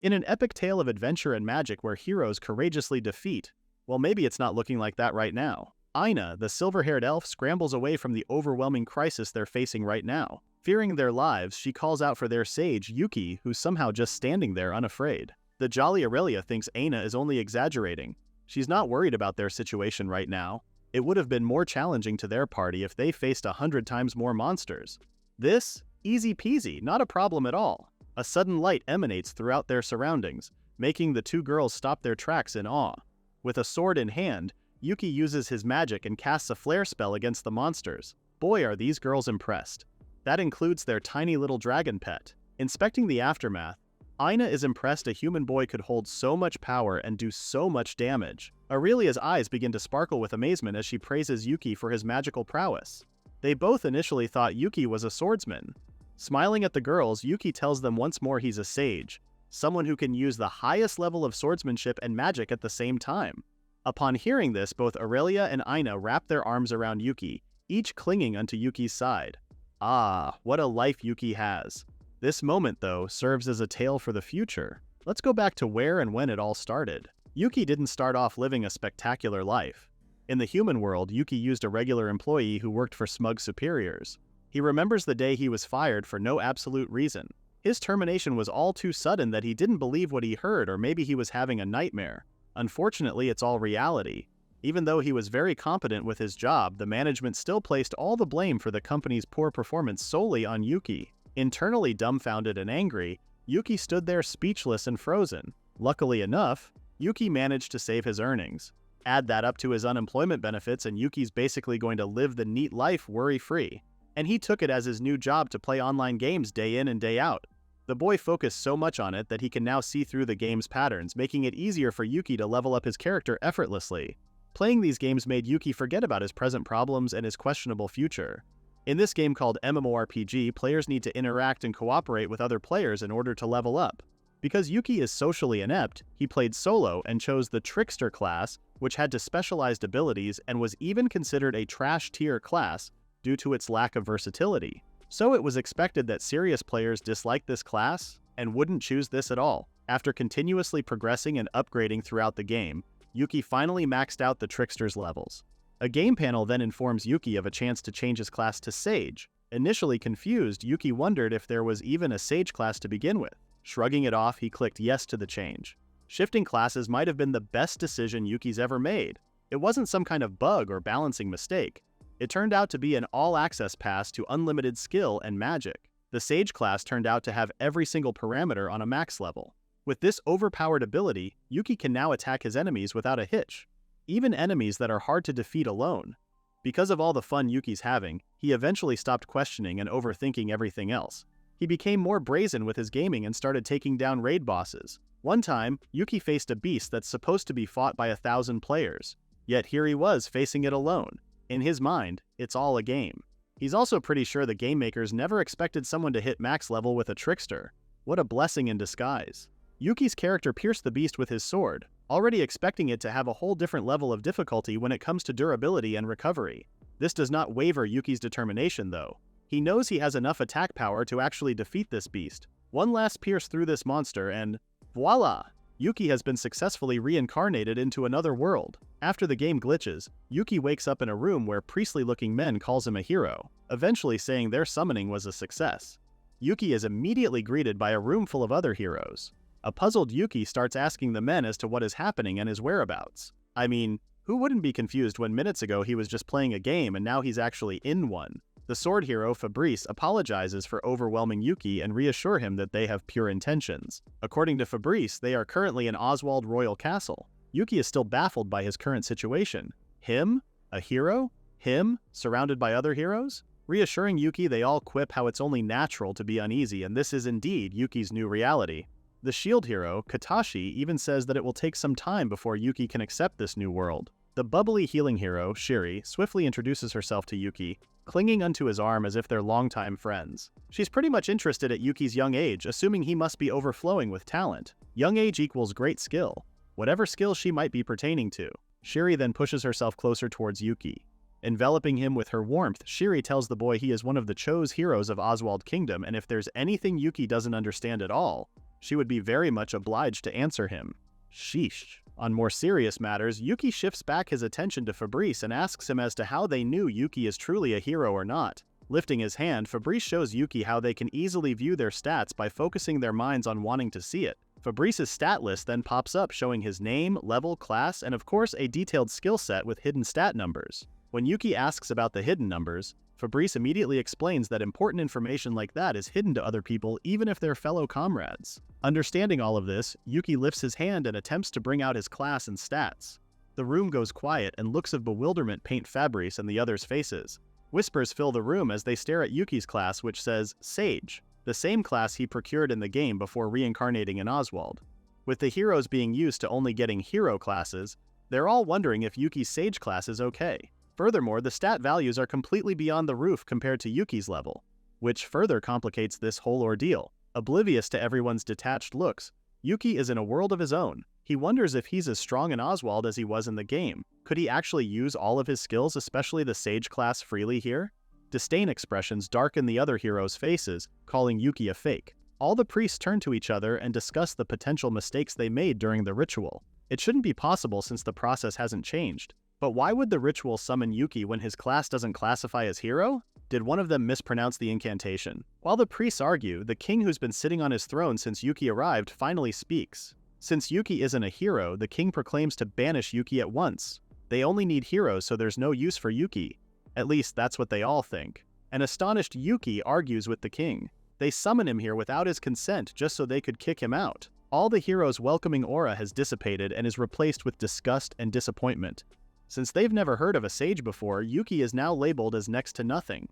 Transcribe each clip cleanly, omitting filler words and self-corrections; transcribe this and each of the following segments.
In an epic tale of adventure and magic where heroes courageously defeat, well, maybe it's not looking like that right now. Aina, the silver-haired elf, scrambles away from the overwhelming crisis they're facing right now. Fearing their lives, she calls out for their sage, Yuki, who's somehow just standing there unafraid. The jolly Aurelia thinks Aina is only exaggerating. She's not worried about their situation right now. It would have been more challenging to their party if they faced 100 times more monsters. This? Easy peasy, not a problem at all. A sudden light emanates throughout their surroundings, making the two girls stop their tracks in awe. With a sword in hand, Yuki uses his magic and casts a flare spell against the monsters. Boy, are these girls impressed. That includes their tiny little dragon pet. Inspecting the aftermath, Aina is impressed a human boy could hold so much power and do so much damage. Aurelia's eyes begin to sparkle with amazement as she praises Yuki for his magical prowess. They both initially thought Yuki was a swordsman. Smiling at the girls, Yuki tells them once more he's a sage, someone who can use the highest level of swordsmanship and magic at the same time. Upon hearing this, both Aurelia and Aina wrap their arms around Yuki, each clinging onto Yuki's side. Ah, what a life Yuki has. This moment, though, serves as a tale for the future. Let's go back to where and when it all started. Yuki didn't start off living a spectacular life. In the human world, Yuki used a regular employee who worked for smug superiors. He remembers the day he was fired for no absolute reason. His termination was all too sudden that he didn't believe what he heard, or maybe he was having a nightmare. Unfortunately, it's all reality. Even though he was very competent with his job, the management still placed all the blame for the company's poor performance solely on Yuki. Internally dumbfounded and angry, Yuki stood there speechless and frozen. Luckily enough, Yuki managed to save his earnings. Add that up to his unemployment benefits and Yuki's basically going to live the neat life worry-free. And he took it as his new job to play online games day in and day out. The boy focused so much on it that he can now see through the game's patterns, making it easier for Yuki to level up his character effortlessly. Playing these games made Yuki forget about his present problems and his questionable future. In this game called MMORPG, players need to interact and cooperate with other players in order to level up. Because Yuki is socially inept, he played solo and chose the Trickster class, which had to specialized abilities and was even considered a trash tier class due to its lack of versatility. So it was expected that serious players disliked this class and wouldn't choose this at all. After continuously progressing and upgrading throughout the game, Yuki finally maxed out the Trickster's levels. A game panel then informs Yuki of a chance to change his class to Sage. Initially confused, Yuki wondered if there was even a Sage class to begin with. Shrugging it off, he clicked yes to the change. Shifting classes might have been the best decision Yuki's ever made. It wasn't some kind of bug or balancing mistake. It turned out to be an all-access pass to unlimited skill and magic. The Sage class turned out to have every single parameter on a max level. With this overpowered ability, Yuki can now attack his enemies without a hitch, even enemies that are hard to defeat alone. Because of all the fun Yuki's having, he eventually stopped questioning and overthinking everything else. He became more brazen with his gaming and started taking down raid bosses. One time, Yuki faced a beast that's supposed to be fought by 1,000 players. Yet here he was facing it alone. In his mind, it's all a game. He's also pretty sure the game makers never expected someone to hit max level with a trickster. What a blessing in disguise. Yuki's character pierced the beast with his sword, already expecting it to have a whole different level of difficulty when it comes to durability and recovery. This does not waver Yuki's determination though. He knows he has enough attack power to actually defeat this beast. One last pierce through this monster and voila! Yuki has been successfully reincarnated into another world. After the game glitches, Yuki wakes up in a room where priestly-looking men calls him a hero, eventually saying their summoning was a success. Yuki is immediately greeted by a room full of other heroes. A puzzled Yuki starts asking the men as to what is happening and his whereabouts. I mean, who wouldn't be confused when minutes ago he was just playing a game and now he's actually in one? The sword hero, Fabrice, apologizes for overwhelming Yuki and reassure him that they have pure intentions. According to Fabrice, they are currently in Oswald Royal Castle. Yuki is still baffled by his current situation. Him? A hero? Him? Surrounded by other heroes? Reassuring Yuki, they all quip how it's only natural to be uneasy, and this is indeed Yuki's new reality. The shield hero, Katashi, even says that it will take some time before Yuki can accept this new world. The bubbly healing hero, Shiri, swiftly introduces herself to Yuki, clinging onto his arm as if they're longtime friends. She's pretty much interested at Yuki's young age, assuming he must be overflowing with talent. Young age equals great skill, whatever skill she might be pertaining to. Shiri then pushes herself closer towards Yuki. Enveloping him with her warmth, Shiri tells the boy he is one of the chose heroes of Oswald Kingdom, and if there's anything Yuki doesn't understand at all, she would be very much obliged to answer him. Sheesh. On more serious matters, Yuki shifts back his attention to Fabrice and asks him as to how they knew Yuki is truly a hero or not. Lifting his hand, Fabrice shows Yuki how they can easily view their stats by focusing their minds on wanting to see it. Fabrice's stat list then pops up showing his name, level, class, and of course a detailed skill set with hidden stat numbers. When Yuki asks about the hidden numbers, Fabrice immediately explains that important information like that is hidden to other people even if they're fellow comrades. Understanding all of this, Yuki lifts his hand and attempts to bring out his class and stats. The room goes quiet and looks of bewilderment paint Fabrice and the others' faces. Whispers fill the room as they stare at Yuki's class, which says Sage, the same class he procured in the game before reincarnating in Oswald. With the heroes being used to only getting hero classes, they're all wondering if Yuki's Sage class is okay. Furthermore, the stat values are completely beyond the roof compared to Yuki's level, which further complicates this whole ordeal. Oblivious to everyone's detached looks, Yuki is in a world of his own. He wonders if he's as strong in Oswald as he was in the game. Could he actually use all of his skills, especially the Sage class, freely here? Disdain expressions darken the other heroes' faces, calling Yuki a fake. All the priests turn to each other and discuss the potential mistakes they made during the ritual. It shouldn't be possible since the process hasn't changed. But why would the ritual summon Yuki when his class doesn't classify as hero? Did one of them mispronounce the incantation? While the priests argue, the king who's been sitting on his throne since Yuki arrived finally speaks. Since Yuki isn't a hero, the king proclaims to banish Yuki at once. They only need heroes, so there's no use for Yuki. At least that's what they all think. An astonished Yuki argues with the king. They summon him here without his consent just so they could kick him out. All the heroes' welcoming aura has dissipated and is replaced with disgust and disappointment. Since they've never heard of a sage before, Yuki is now labeled as next to nothing.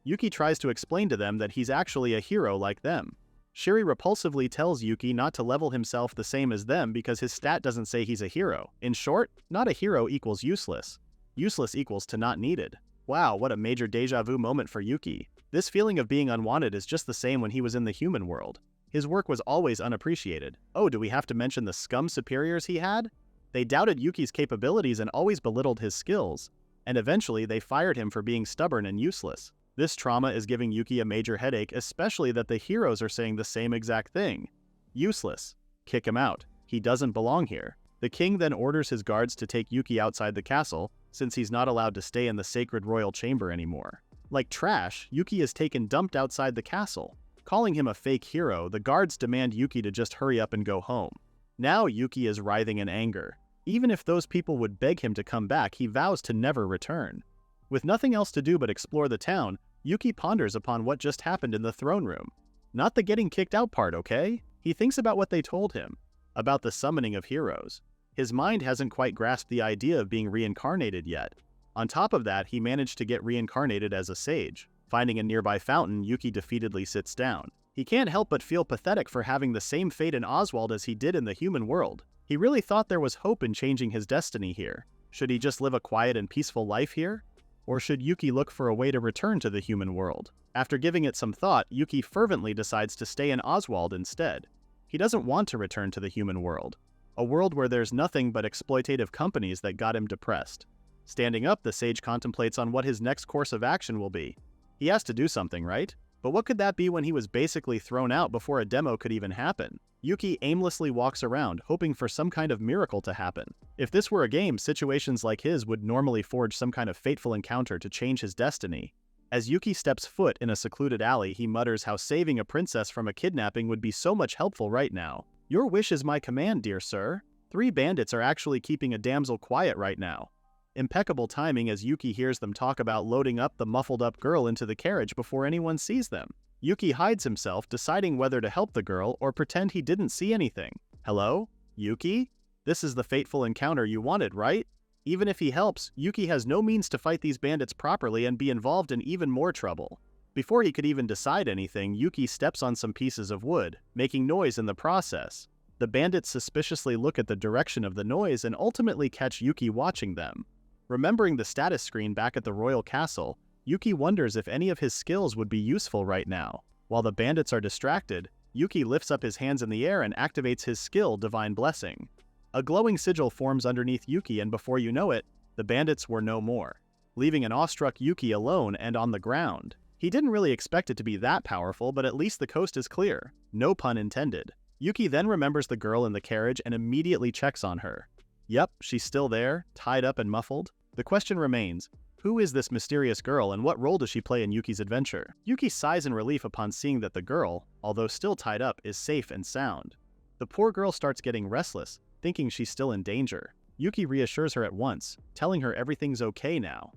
Yuki tries to explain to them that he's actually a hero like them. Shiri repulsively tells Yuki not to level himself the same as them because his stat doesn't say he's a hero. In short, not a hero equals useless. Useless equals to not needed. Wow, what a major deja vu moment for Yuki. This feeling of being unwanted is just the same when he was in the human world. His work was always unappreciated. Oh, do we have to mention the scum superiors he had? They doubted Yuki's capabilities and always belittled his skills, and eventually they fired him for being stubborn and useless. This trauma is giving Yuki a major headache, especially that the heroes are saying the same exact thing. Useless. Kick him out. He doesn't belong here. The king then orders his guards to take Yuki outside the castle, since he's not allowed to stay in the sacred royal chamber anymore. Like trash, Yuki is dumped outside the castle. Calling him a fake hero, the guards demand Yuki to just hurry up and go home. Now Yuki is writhing in anger. Even if those people would beg him to come back, he vows to never return. With nothing else to do but explore the town, Yuki ponders upon what just happened in the throne room. Not the getting kicked out part, okay? He thinks about what they told him, about the summoning of heroes. His mind hasn't quite grasped the idea of being reincarnated yet. On top of that, he managed to get reincarnated as a sage. Finding a nearby fountain, Yuki defeatedly sits down. He can't help but feel pathetic for having the same fate in Oswald as he did in the human world. He really thought there was hope in changing his destiny here. Should he just live a quiet and peaceful life here? Or should Yuki look for a way to return to the human world? After giving it some thought, Yuki fervently decides to stay in Oswald instead. He doesn't want to return to the human world, a world where there's nothing but exploitative companies that got him depressed. Standing up, the sage contemplates on what his next course of action will be. He has to do something, right? But what could that be when he was basically thrown out before a demo could even happen? Yuki aimlessly walks around, hoping for some kind of miracle to happen. If this were a game, situations like his would normally forge some kind of fateful encounter to change his destiny. As Yuki steps foot in a secluded alley, he mutters how saving a princess from a kidnapping would be so much helpful right now. Your wish is my command, dear sir. 3 bandits are actually keeping a damsel quiet right now. Impeccable timing as Yuki hears them talk about loading up the muffled-up girl into the carriage before anyone sees them. Yuki hides himself, deciding whether to help the girl or pretend he didn't see anything. Hello? Yuki? This is the fateful encounter you wanted, right? Even if he helps, Yuki has no means to fight these bandits properly and be involved in even more trouble. Before he could even decide anything, Yuki steps on some pieces of wood, making noise in the process. The bandits suspiciously look at the direction of the noise and ultimately catch Yuki watching them. Remembering the status screen back at the royal castle, Yuki wonders if any of his skills would be useful right now. While the bandits are distracted, Yuki lifts up his hands in the air and activates his skill, Divine Blessing. A glowing sigil forms underneath Yuki, and before you know it, the bandits were no more, leaving an awestruck Yuki alone and on the ground. He didn't really expect it to be that powerful, but at least the coast is clear. No pun intended. Yuki then remembers the girl in the carriage and immediately checks on her. Yep, she's still there, tied up and muffled. The question remains, who is this mysterious girl and what role does she play in Yuki's adventure? Yuki sighs in relief upon seeing that the girl, although still tied up, is safe and sound. The poor girl starts getting restless, thinking she's still in danger. Yuki reassures her at once, telling her everything's okay now.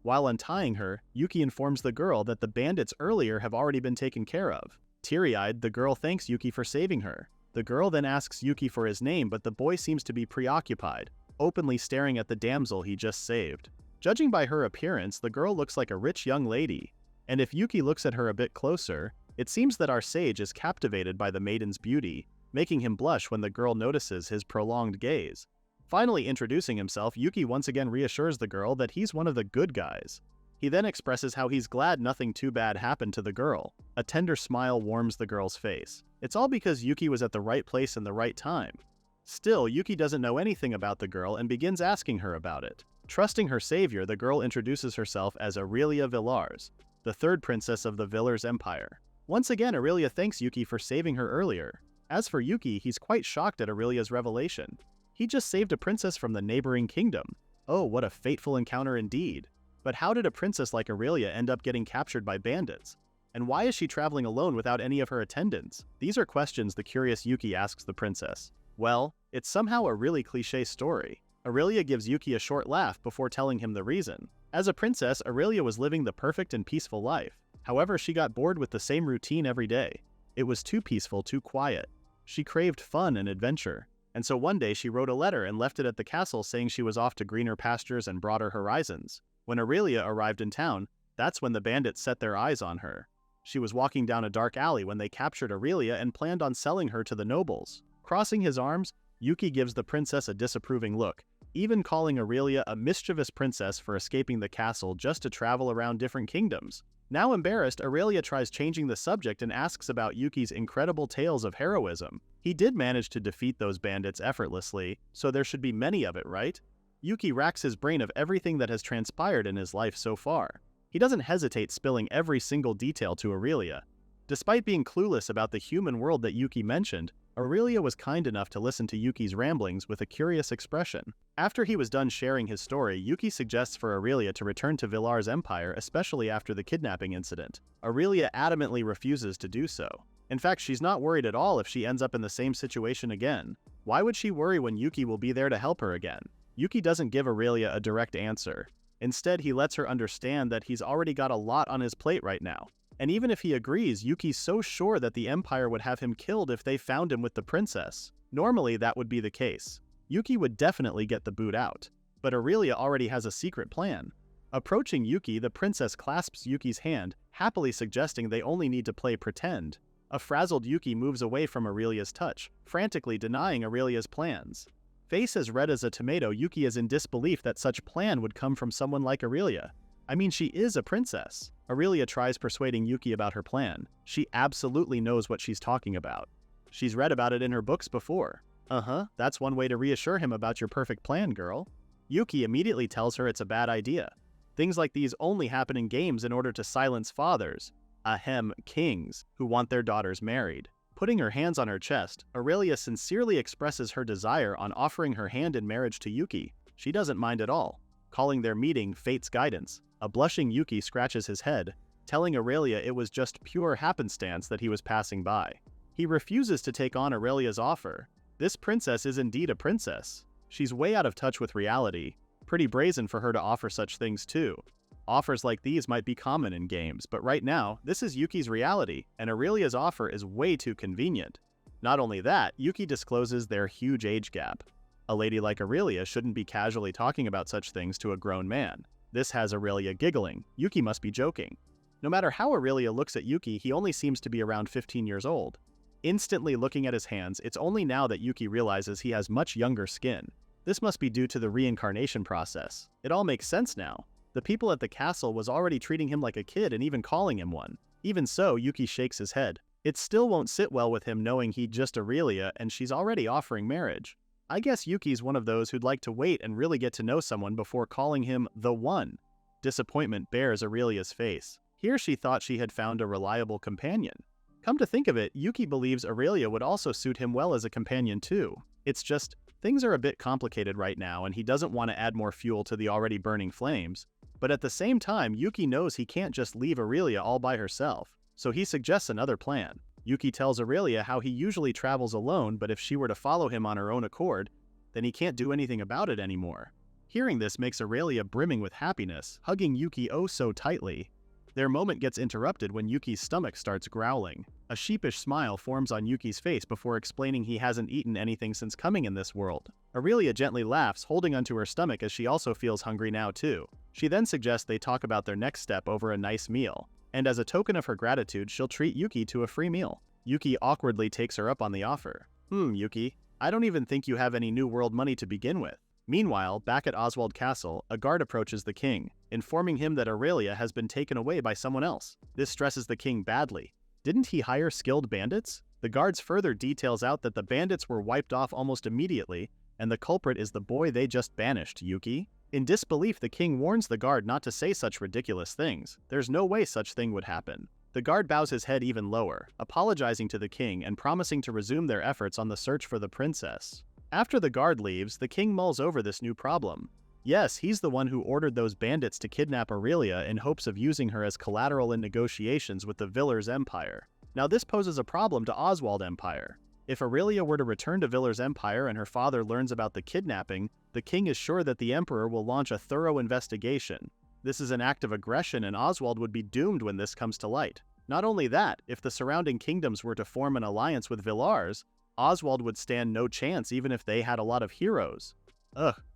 While untying her, Yuki informs the girl that the bandits earlier have already been taken care of. Teary-eyed, the girl thanks Yuki for saving her. The girl then asks Yuki for his name, but the boy seems to be preoccupied, openly staring at the damsel he just saved. Judging by her appearance, the girl looks like a rich young lady, and if Yuki looks at her a bit closer, it seems that our sage is captivated by the maiden's beauty, making him blush when the girl notices his prolonged gaze. Finally introducing himself, Yuki once again reassures the girl that he's one of the good guys. He then expresses how he's glad nothing too bad happened to the girl. A tender smile warms the girl's face. It's all because Yuki was at the right place in the right time. Still, Yuki doesn't know anything about the girl and begins asking her about it. Trusting her savior, the girl introduces herself as Aurelia Villars, the third princess of the Villars Empire. Once again, Aurelia thanks Yuki for saving her earlier. As for Yuki, he's quite shocked at Aurelia's revelation. He just saved a princess from the neighboring kingdom. Oh, what a fateful encounter indeed. But how did a princess like Aurelia end up getting captured by bandits? And why is she traveling alone without any of her attendants? These are questions the curious Yuki asks the princess. Well, it's somehow a really cliché story. Aurelia gives Yuki a short laugh before telling him the reason. As a princess, Aurelia was living the perfect and peaceful life. However, she got bored with the same routine every day. It was too peaceful, too quiet. She craved fun and adventure. And so one day she wrote a letter and left it at the castle saying she was off to greener pastures and broader horizons. When Aurelia arrived in town, that's when the bandits set their eyes on her. She was walking down a dark alley when they captured Aurelia and planned on selling her to the nobles. Crossing his arms, Yuki gives the princess a disapproving look, even calling Aurelia a mischievous princess for escaping the castle just to travel around different kingdoms. Now embarrassed, Aurelia tries changing the subject and asks about Yuki's incredible tales of heroism. He did manage to defeat those bandits effortlessly, so there should be many of it, right? Yuki racks his brain of everything that has transpired in his life so far. He doesn't hesitate spilling every single detail to Aurelia. Despite being clueless about the human world that Yuki mentioned, Aurelia was kind enough to listen to Yuki's ramblings with a curious expression. After he was done sharing his story, Yuki suggests for Aurelia to return to Villars' empire, especially after the kidnapping incident. Aurelia adamantly refuses to do so. In fact, she's not worried at all if she ends up in the same situation again. Why would she worry when Yuki will be there to help her again? Yuki doesn't give Aurelia a direct answer. Instead, he lets her understand that he's already got a lot on his plate right now. And even if he agrees, Yuki's so sure that the Empire would have him killed if they found him with the princess. Normally, that would be the case. Yuki would definitely get the boot out. But Aurelia already has a secret plan. Approaching Yuki, the princess clasps Yuki's hand, happily suggesting they only need to play pretend. A frazzled Yuki moves away from Aurelia's touch, frantically denying Aurelia's plans. Face as red as a tomato, Yuki is in disbelief that such plan would come from someone like Aurelia. I mean, she is a princess. Aurelia tries persuading Yuki about her plan. She absolutely knows what she's talking about. She's read about it in her books before. That's one way to reassure him about your perfect plan, girl. Yuki immediately tells her it's a bad idea. Things like these only happen in games in order to silence fathers, kings, who want their daughters married. Putting her hands on her chest, Aurelia sincerely expresses her desire on offering her hand in marriage to Yuki. She doesn't mind at all, calling their meeting fate's guidance. A blushing Yuki scratches his head, telling Aurelia it was just pure happenstance that he was passing by. He refuses to take on Aurelia's offer. This princess is indeed a princess. She's way out of touch with reality. Pretty brazen for her to offer such things too. Offers like these might be common in games, but right now, this is Yuki's reality, and Aurelia's offer is way too convenient. Not only that, Yuki discloses their huge age gap. A lady like Aurelia shouldn't be casually talking about such things to a grown man. This has Aurelia giggling. Yuki must be joking. No matter how Aurelia looks at Yuki, he only seems to be around 15 years old. Instantly looking at his hands, it's only now that Yuki realizes he has much younger skin. This must be due to the reincarnation process. It all makes sense now. The people at the castle was already treating him like a kid and even calling him one. Even so, Yuki shakes his head. It still won't sit well with him knowing he'd just Aurelia and she's already offering marriage. I guess Yuki's one of those who'd like to wait and really get to know someone before calling him the one. Disappointment bears Aurelia's face. Here she thought she had found a reliable companion. Come to think of it, Yuki believes Aurelia would also suit him well as a companion too. It's just, things are a bit complicated right now and he doesn't want to add more fuel to the already burning flames. But at the same time, Yuki knows he can't just leave Aurelia all by herself, so he suggests another plan. Yuki tells Aurelia how he usually travels alone, but if she were to follow him on her own accord, then he can't do anything about it anymore. Hearing this makes Aurelia brimming with happiness, hugging Yuki oh so tightly. Their moment gets interrupted when Yuki's stomach starts growling. A sheepish smile forms on Yuki's face before explaining he hasn't eaten anything since coming in this world. Aurelia gently laughs, holding onto her stomach as she also feels hungry now too. She then suggests they talk about their next step over a nice meal, and as a token of her gratitude, she'll treat Yuki to a free meal. Yuki awkwardly takes her up on the offer. Yuki, I don't even think you have any New World money to begin with. Meanwhile, back at Oswald Castle, a guard approaches the king, informing him that Aurelia has been taken away by someone else. This stresses the king badly. Didn't he hire skilled bandits? The guards further details out that the bandits were wiped off almost immediately, and the culprit is the boy they just banished, Yuki. In disbelief, the king warns the guard not to say such ridiculous things. There's no way such thing would happen. The guard bows his head even lower, apologizing to the king and promising to resume their efforts on the search for the princess. After the guard leaves, the king mulls over this new problem. Yes, he's the one who ordered those bandits to kidnap Aurelia in hopes of using her as collateral in negotiations with the Villars Empire. Now this poses a problem to Oswald Empire. If Aurelia were to return to Villars Empire and her father learns about the kidnapping, the king is sure that the emperor will launch a thorough investigation. This is an act of aggression and Oswald would be doomed when this comes to light. Not only that, if the surrounding kingdoms were to form an alliance with Villars, Oswald would stand no chance even if they had a lot of heroes.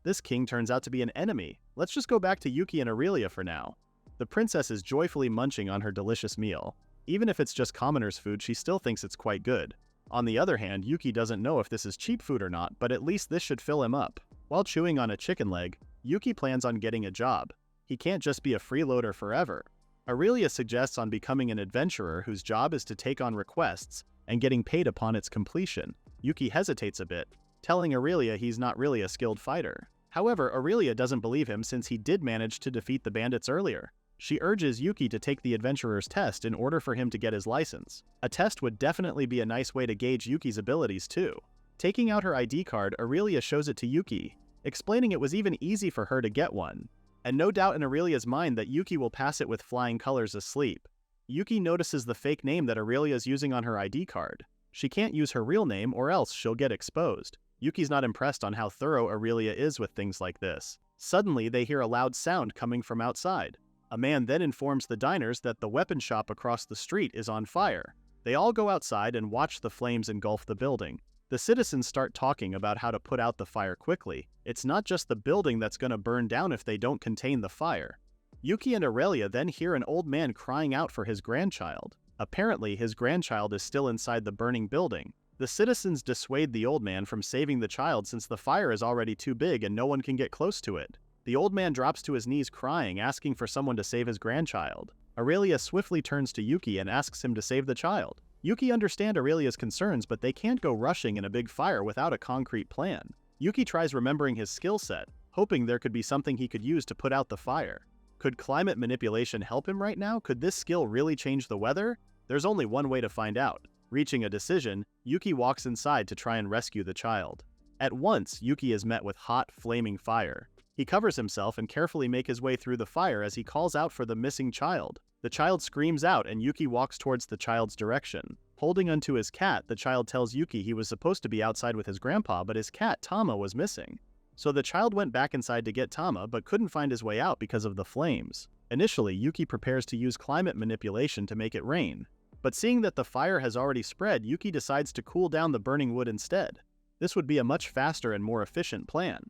This king turns out to be an enemy. Let's just go back to Yuki and Aurelia for now. The princess is joyfully munching on her delicious meal. Even if it's just commoner's food, she still thinks it's quite good. On the other hand, Yuki doesn't know if this is cheap food or not, but at least this should fill him up. While chewing on a chicken leg, Yuki plans on getting a job. He can't just be a freeloader forever. Aurelia suggests on becoming an adventurer whose job is to take on requests and getting paid upon its completion. Yuki hesitates a bit, telling Aurelia he's not really a skilled fighter. However, Aurelia doesn't believe him since he did manage to defeat the bandits earlier. She urges Yuki to take the adventurer's test in order for him to get his license. A test would definitely be a nice way to gauge Yuki's abilities too. Taking out her ID card, Aurelia shows it to Yuki, explaining it was even easy for her to get one. And no doubt in Aurelia's mind that Yuki will pass it with flying colors asleep. Yuki notices the fake name that Aurelia is using on her ID card. She can't use her real name or else she'll get exposed. Yuki's not impressed on how thorough Aurelia is with things like this. Suddenly, they hear a loud sound coming from outside. A man then informs the diners that the weapon shop across the street is on fire. They all go outside and watch the flames engulf the building. The citizens start talking about how to put out the fire quickly. It's not just the building that's gonna burn down if they don't contain the fire. Yuki and Aurelia then hear an old man crying out for his grandchild. Apparently, his grandchild is still inside the burning building. The citizens dissuade the old man from saving the child since the fire is already too big and no one can get close to it. The old man drops to his knees crying, asking for someone to save his grandchild. Aurelia swiftly turns to Yuki and asks him to save the child. Yuki understands Aurelia's concerns, but they can't go rushing in a big fire without a concrete plan. Yuki tries remembering his skill set, hoping there could be something he could use to put out the fire. Could climate manipulation help him right now? Could this skill really change the weather? There's only one way to find out. Reaching a decision, Yuki walks inside to try and rescue the child. At once, Yuki is met with hot, flaming fire. He covers himself and carefully makes his way through the fire as he calls out for the missing child. The child screams out and Yuki walks towards the child's direction. Holding onto his cat, the child tells Yuki he was supposed to be outside with his grandpa, but his cat, Tama, was missing. So the child went back inside to get Tama, but couldn't find his way out because of the flames. Initially, Yuki prepares to use climate manipulation to make it rain. But seeing that the fire has already spread, Yuki decides to cool down the burning wood instead. This would be a much faster and more efficient plan.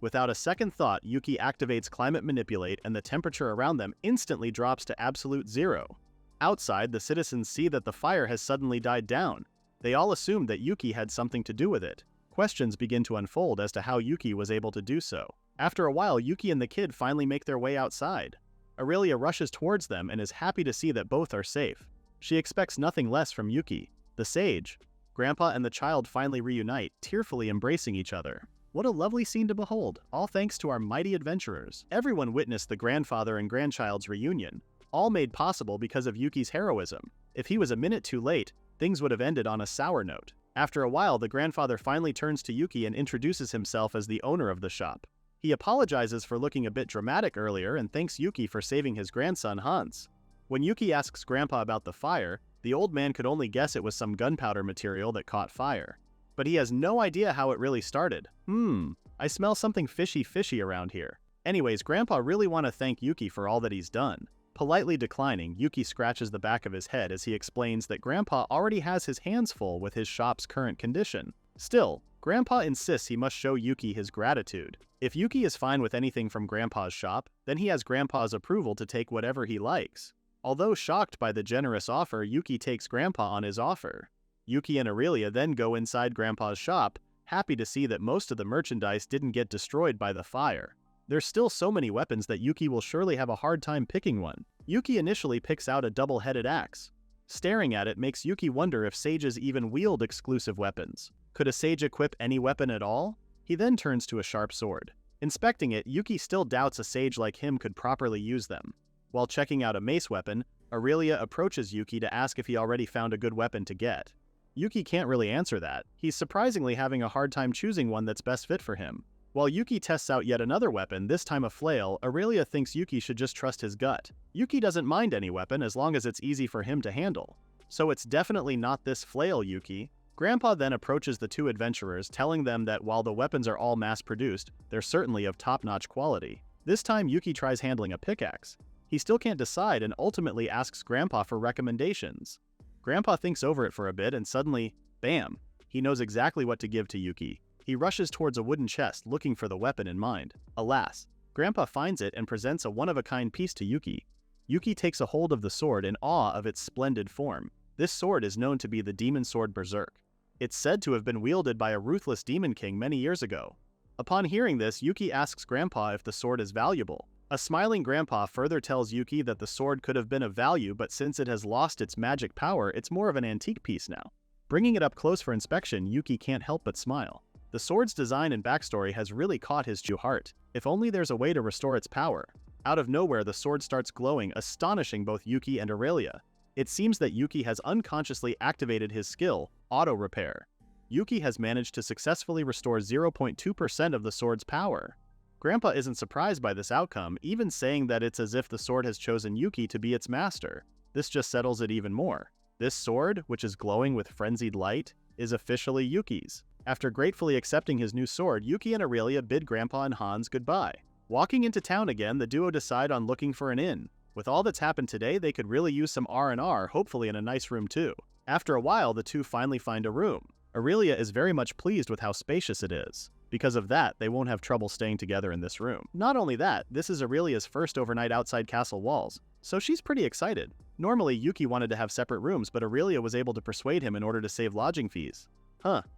Without a second thought, Yuki activates climate manipulate and the temperature around them instantly drops to absolute zero. Outside, the citizens see that the fire has suddenly died down. They all assume that Yuki had something to do with it. Questions begin to unfold as to how Yuki was able to do so. After a while, Yuki and the kid finally make their way outside. Aurelia rushes towards them and is happy to see that both are safe. She expects nothing less from Yuki. The sage, Grandpa and the child finally reunite, tearfully embracing each other. What a lovely scene to behold, all thanks to our mighty adventurers. Everyone witnessed the grandfather and grandchild's reunion, all made possible because of Yuki's heroism. If he was a minute too late, things would have ended on a sour note. After a while, the grandfather finally turns to Yuki and introduces himself as the owner of the shop. He apologizes for looking a bit dramatic earlier and thanks Yuki for saving his grandson Hans. When Yuki asks Grandpa about the fire, the old man could only guess it was some gunpowder material that caught fire. But he has no idea how it really started. I smell something fishy around here. Anyways, Grandpa really want to thank Yuki for all that he's done. Politely declining, Yuki scratches the back of his head as he explains that Grandpa already has his hands full with his shop's current condition. Still, Grandpa insists he must show Yuki his gratitude. If Yuki is fine with anything from Grandpa's shop, then he has Grandpa's approval to take whatever he likes. Although shocked by the generous offer, Yuki takes Grandpa on his offer. Yuki and Aurelia then go inside Grandpa's shop, happy to see that most of the merchandise didn't get destroyed by the fire. There's still so many weapons that Yuki will surely have a hard time picking one. Yuki initially picks out a double-headed axe. Staring at it makes Yuki wonder if sages even wield exclusive weapons. Could a sage equip any weapon at all? He then turns to a sharp sword. Inspecting it, Yuki still doubts a sage like him could properly use them. While checking out a mace weapon, Aurelia approaches Yuki to ask if he already found a good weapon to get. Yuki can't really answer that. He's surprisingly having a hard time choosing one that's best fit for him. While Yuki tests out yet another weapon, this time a flail, Aurelia thinks Yuki should just trust his gut. Yuki doesn't mind any weapon as long as it's easy for him to handle. So it's definitely not this flail, Yuki. Grandpa then approaches the two adventurers, telling them that while the weapons are all mass-produced, they're certainly of top-notch quality. This time Yuki tries handling a pickaxe. He still can't decide and ultimately asks Grandpa for recommendations. Grandpa thinks over it for a bit and suddenly, bam, he knows exactly what to give to Yuki. He rushes towards a wooden chest looking for the weapon in mind. Alas, Grandpa finds it and presents a one-of-a-kind piece to Yuki. Yuki takes a hold of the sword in awe of its splendid form. This sword is known to be the Demon Sword Berserk. It's said to have been wielded by a ruthless demon king many years ago. Upon hearing this, Yuki asks Grandpa if the sword is valuable. A smiling Grandpa further tells Yuki that the sword could have been of value, but since it has lost its magic power, it's more of an antique piece now. Bringing it up close for inspection, Yuki can't help but smile. The sword's design and backstory has really caught his true heart. If only there's a way to restore its power. Out of nowhere, the sword starts glowing, astonishing both Yuki and Aurelia. It seems that Yuki has unconsciously activated his skill, Auto Repair. Yuki has managed to successfully restore 0.2% of the sword's power. Grandpa isn't surprised by this outcome, even saying that it's as if the sword has chosen Yuki to be its master. This just settles it even more. This sword, which is glowing with frenzied light, is officially Yuki's. After gratefully accepting his new sword, Yuki and Aurelia bid Grandpa and Hans goodbye. Walking into town again, the duo decide on looking for an inn. With all that's happened today, they could really use some R&R, hopefully in a nice room too. After a while, the two finally find a room. Aurelia is very much pleased with how spacious it is. Because of that, they won't have trouble staying together in this room. Not only that, this is Aurelia's first overnight outside castle walls, so she's pretty excited. Normally, Yuki wanted to have separate rooms, but Aurelia was able to persuade him in order to save lodging fees.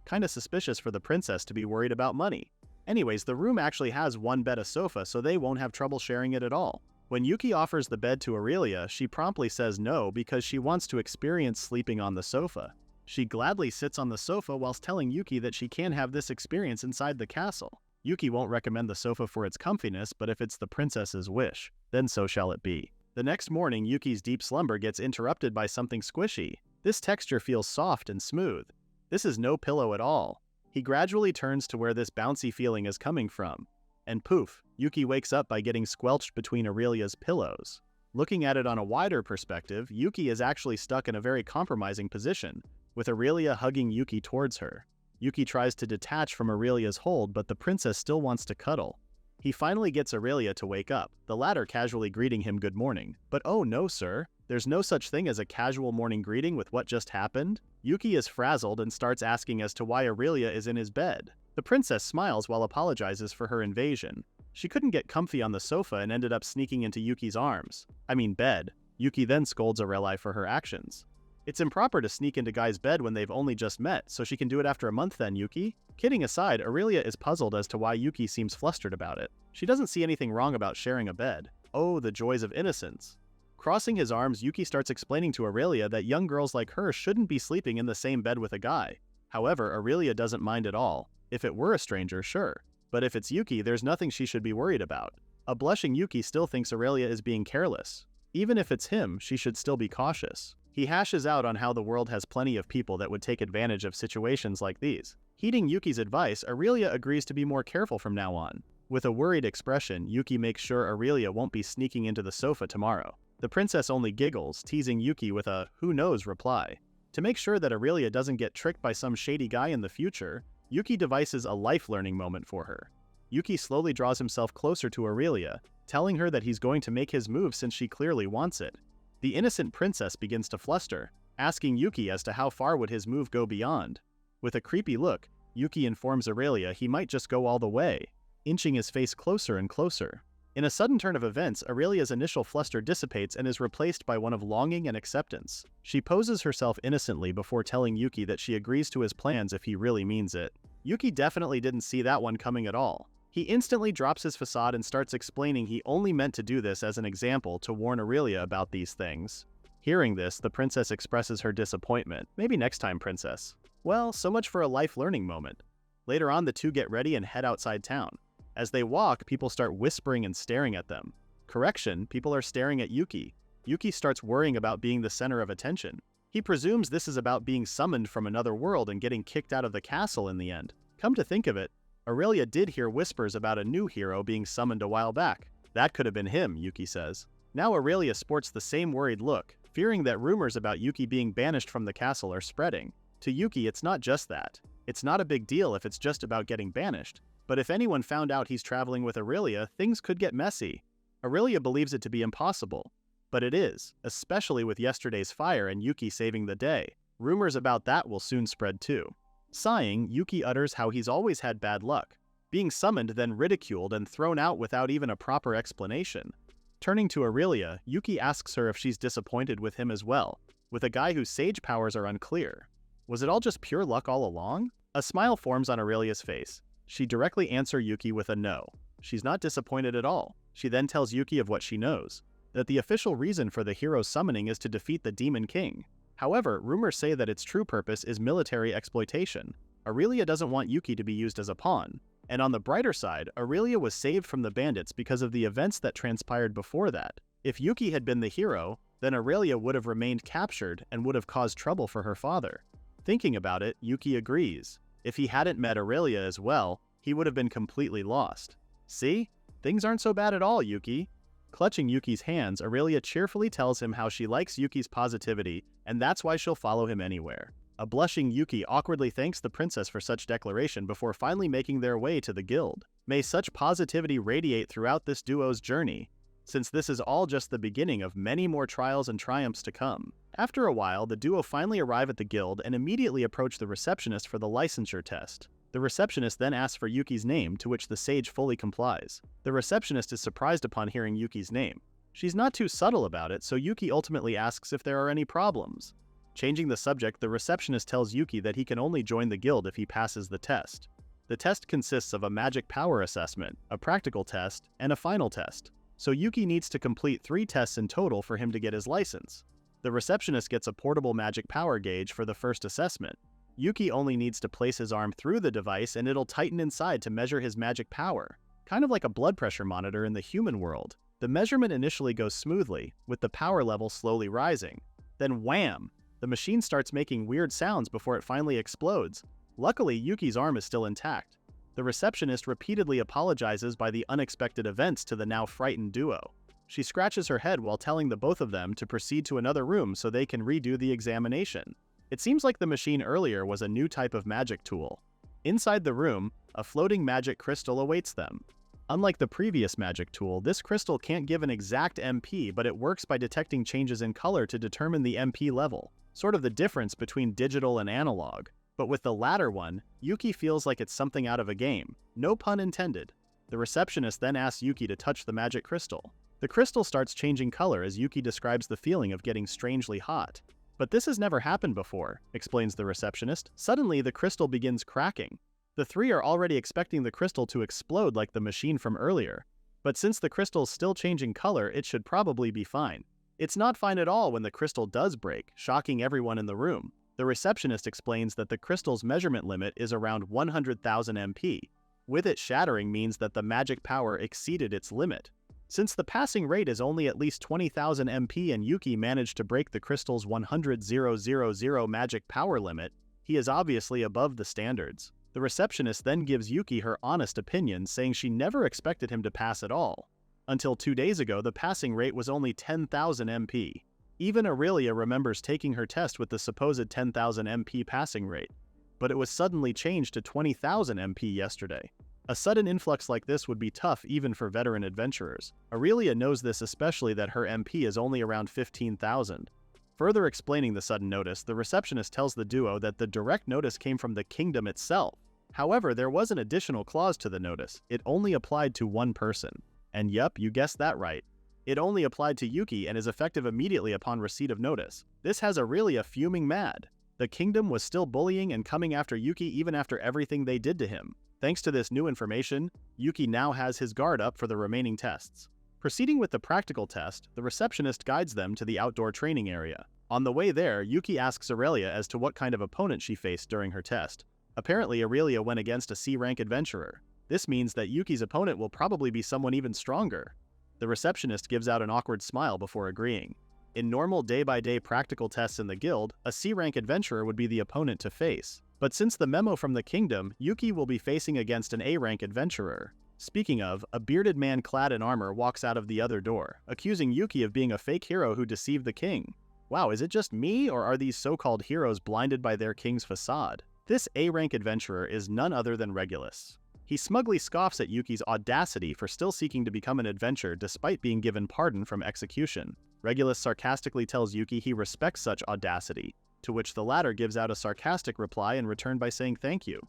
Kinda suspicious for the princess to be worried about money. Anyways, the room actually has one bed, a sofa, so they won't have trouble sharing it at all. When Yuki offers the bed to Aurelia, she promptly says no because she wants to experience sleeping on the sofa. She gladly sits on the sofa whilst telling Yuki that she can have this experience inside the castle. Yuki won't recommend the sofa for its comfiness, but if it's the princess's wish, then so shall it be. The next morning, Yuki's deep slumber gets interrupted by something squishy. This texture feels soft and smooth. This is no pillow at all. He gradually turns to where this bouncy feeling is coming from. And poof, Yuki wakes up by getting squelched between Aurelia's pillows. Looking at it on a wider perspective, Yuki is actually stuck in a very compromising position, with Aurelia hugging Yuki towards her. Yuki tries to detach from Aurelia's hold, but the princess still wants to cuddle. He finally gets Aurelia to wake up, the latter casually greeting him good morning. But oh no, sir. There's no such thing as a casual morning greeting with what just happened. Yuki is frazzled and starts asking as to why Aurelia is in his bed. The princess smiles while apologizes for her invasion. She couldn't get comfy on the sofa and ended up sneaking into Yuki's arms. Bed. Yuki then scolds Aurelia for her actions. It's improper to sneak into Guy's bed when they've only just met, so she can do it after a month then, Yuki? Kidding aside, Aurelia is puzzled as to why Yuki seems flustered about it. She doesn't see anything wrong about sharing a bed. Oh, the joys of innocence. Crossing his arms, Yuki starts explaining to Aurelia that young girls like her shouldn't be sleeping in the same bed with a guy. However, Aurelia doesn't mind at all. If it were a stranger, sure. But if it's Yuki, there's nothing she should be worried about. A blushing Yuki still thinks Aurelia is being careless. Even if it's him, she should still be cautious. He hashes out on how the world has plenty of people that would take advantage of situations like these. Heeding Yuki's advice, Aurelia agrees to be more careful from now on. With a worried expression, Yuki makes sure Aurelia won't be sneaking into the sofa tomorrow. The princess only giggles, teasing Yuki with a "who knows" reply. To make sure that Aurelia doesn't get tricked by some shady guy in the future, Yuki devises a life-learning moment for her. Yuki slowly draws himself closer to Aurelia, telling her that he's going to make his move since she clearly wants it. The innocent princess begins to fluster, asking Yuki as to how far would his move go beyond. With a creepy look, Yuki informs Aurelia he might just go all the way, inching his face closer and closer. In a sudden turn of events, Aurelia's initial fluster dissipates and is replaced by one of longing and acceptance. She poses herself innocently before telling Yuki that she agrees to his plans if he really means it. Yuki definitely didn't see that one coming at all. He instantly drops his facade and starts explaining he only meant to do this as an example to warn Aurelia about these things. Hearing this, the princess expresses her disappointment. Maybe next time, princess. Well, so much for a life-learning moment. Later on, the two get ready and head outside town. As they walk, people start whispering and staring at them. Correction, people are staring at Yuki. Yuki starts worrying about being the center of attention. He presumes this is about being summoned from another world and getting kicked out of the castle in the end. Come to think of it, Aurelia did hear whispers about a new hero being summoned a while back. That could have been him, Yuki says. Now Aurelia sports the same worried look, fearing that rumors about Yuki being banished from the castle are spreading. To Yuki, it's not just that. It's not a big deal if it's just about getting banished. But if anyone found out he's traveling with Aurelia, things could get messy. Aurelia believes it to be impossible. But it is, especially with yesterday's fire and Yuki saving the day. Rumors about that will soon spread too. Sighing, Yuki utters how he's always had bad luck, being summoned then ridiculed and thrown out without even a proper explanation. Turning to Aurelia, Yuki asks her if she's disappointed with him as well, with a guy whose sage powers are unclear. Was it all just pure luck all along? A smile forms on Aurelia's face. She directly answers Yuki with a no. She's not disappointed at all. She then tells Yuki of what she knows, that the official reason for the hero's summoning is to defeat the Demon King. However, rumors say that its true purpose is military exploitation. Aurelia doesn't want Yuki to be used as a pawn. And on the brighter side, Aurelia was saved from the bandits because of the events that transpired before that. If Yuki had been the hero, then Aurelia would have remained captured and would have caused trouble for her father. Thinking about it, Yuki agrees. If he hadn't met Aurelia as well, he would have been completely lost. See? Things aren't so bad at all, Yuki. Clutching Yuki's hands, Aurelia cheerfully tells him how she likes Yuki's positivity, and that's why she'll follow him anywhere. A blushing Yuki awkwardly thanks the princess for such declaration before finally making their way to the guild. May such positivity radiate throughout this duo's journey, since this is all just the beginning of many more trials and triumphs to come. After a while, the duo finally arrive at the guild and immediately approach the receptionist for the licensure test. The receptionist then asks for Yuki's name, to which the sage fully complies. The receptionist is surprised upon hearing Yuki's name. She's not too subtle about it, so Yuki ultimately asks if there are any problems. Changing the subject, the receptionist tells Yuki that he can only join the guild if he passes the test. The test consists of a magic power assessment, a practical test, and a final test. So Yuki needs to complete 3 tests in total for him to get his license. The receptionist gets a portable magic power gauge for the first assessment. Yuki only needs to place his arm through the device and it'll tighten inside to measure his magic power, kind of like a blood pressure monitor in the human world. The measurement initially goes smoothly, with the power level slowly rising. Then wham! The machine starts making weird sounds before it finally explodes. Luckily, Yuki's arm is still intact. The receptionist repeatedly apologizes by the unexpected events to the now frightened duo. She scratches her head while telling the both of them to proceed to another room so they can redo the examination. It seems like the machine earlier was a new type of magic tool. Inside the room, a floating magic crystal awaits them. Unlike the previous magic tool, this crystal can't give an exact MP, but it works by detecting changes in color to determine the MP level, sort of the difference between digital and analog. But with the latter one, Yuki feels like it's something out of a game. No pun intended. The receptionist then asks Yuki to touch the magic crystal. The crystal starts changing color as Yuki describes the feeling of getting strangely hot. But this has never happened before, explains the receptionist. Suddenly, the crystal begins cracking. The three are already expecting the crystal to explode like the machine from earlier. But since the crystal's still changing color, it should probably be fine. It's not fine at all when the crystal does break, shocking everyone in the room. The receptionist explains that the crystal's measurement limit is around 100,000 MP. With it shattering means that the magic power exceeded its limit. Since the passing rate is only at least 20,000 MP and Yuki managed to break the crystal's 100,000 magic power limit, he is obviously above the standards. The receptionist then gives Yuki her honest opinion, saying she never expected him to pass at all. Until 2 days ago, the passing rate was only 10,000 MP. Even Aurelia remembers taking her test with the supposed 10,000 MP passing rate, but it was suddenly changed to 20,000 MP yesterday. A sudden influx like this would be tough even for veteran adventurers. Aurelia knows this, especially that her MP is only around 15,000. Further explaining the sudden notice, the receptionist tells the duo that the direct notice came from the kingdom itself. However, there was an additional clause to the notice. It only applied to one person. And yup, you guessed that right. It only applied to Yuki and is effective immediately upon receipt of notice. This has Aurelia fuming mad. The kingdom was still bullying and coming after Yuki even after everything they did to him. Thanks to this new information, Yuki now has his guard up for the remaining tests. Proceeding with the practical test, the receptionist guides them to the outdoor training area. On the way there, Yuki asks Aurelia as to what kind of opponent she faced during her test. Apparently, Aurelia went against a C-rank adventurer. This means that Yuki's opponent will probably be someone even stronger. The receptionist gives out an awkward smile before agreeing. In normal day-by-day practical tests in the guild, a C-rank adventurer would be the opponent to face. But since the memo from the kingdom, Yuki will be facing against an A-rank adventurer. Speaking of, a bearded man clad in armor walks out of the other door, accusing Yuki of being a fake hero who deceived the king. Wow, is it just me, or are these so-called heroes blinded by their king's facade? This A-rank adventurer is none other than Regulus. He smugly scoffs at Yuki's audacity for still seeking to become an adventurer despite being given pardon from execution. Regulus sarcastically tells Yuki he respects such audacity, to which the latter gives out a sarcastic reply in return by saying thank you.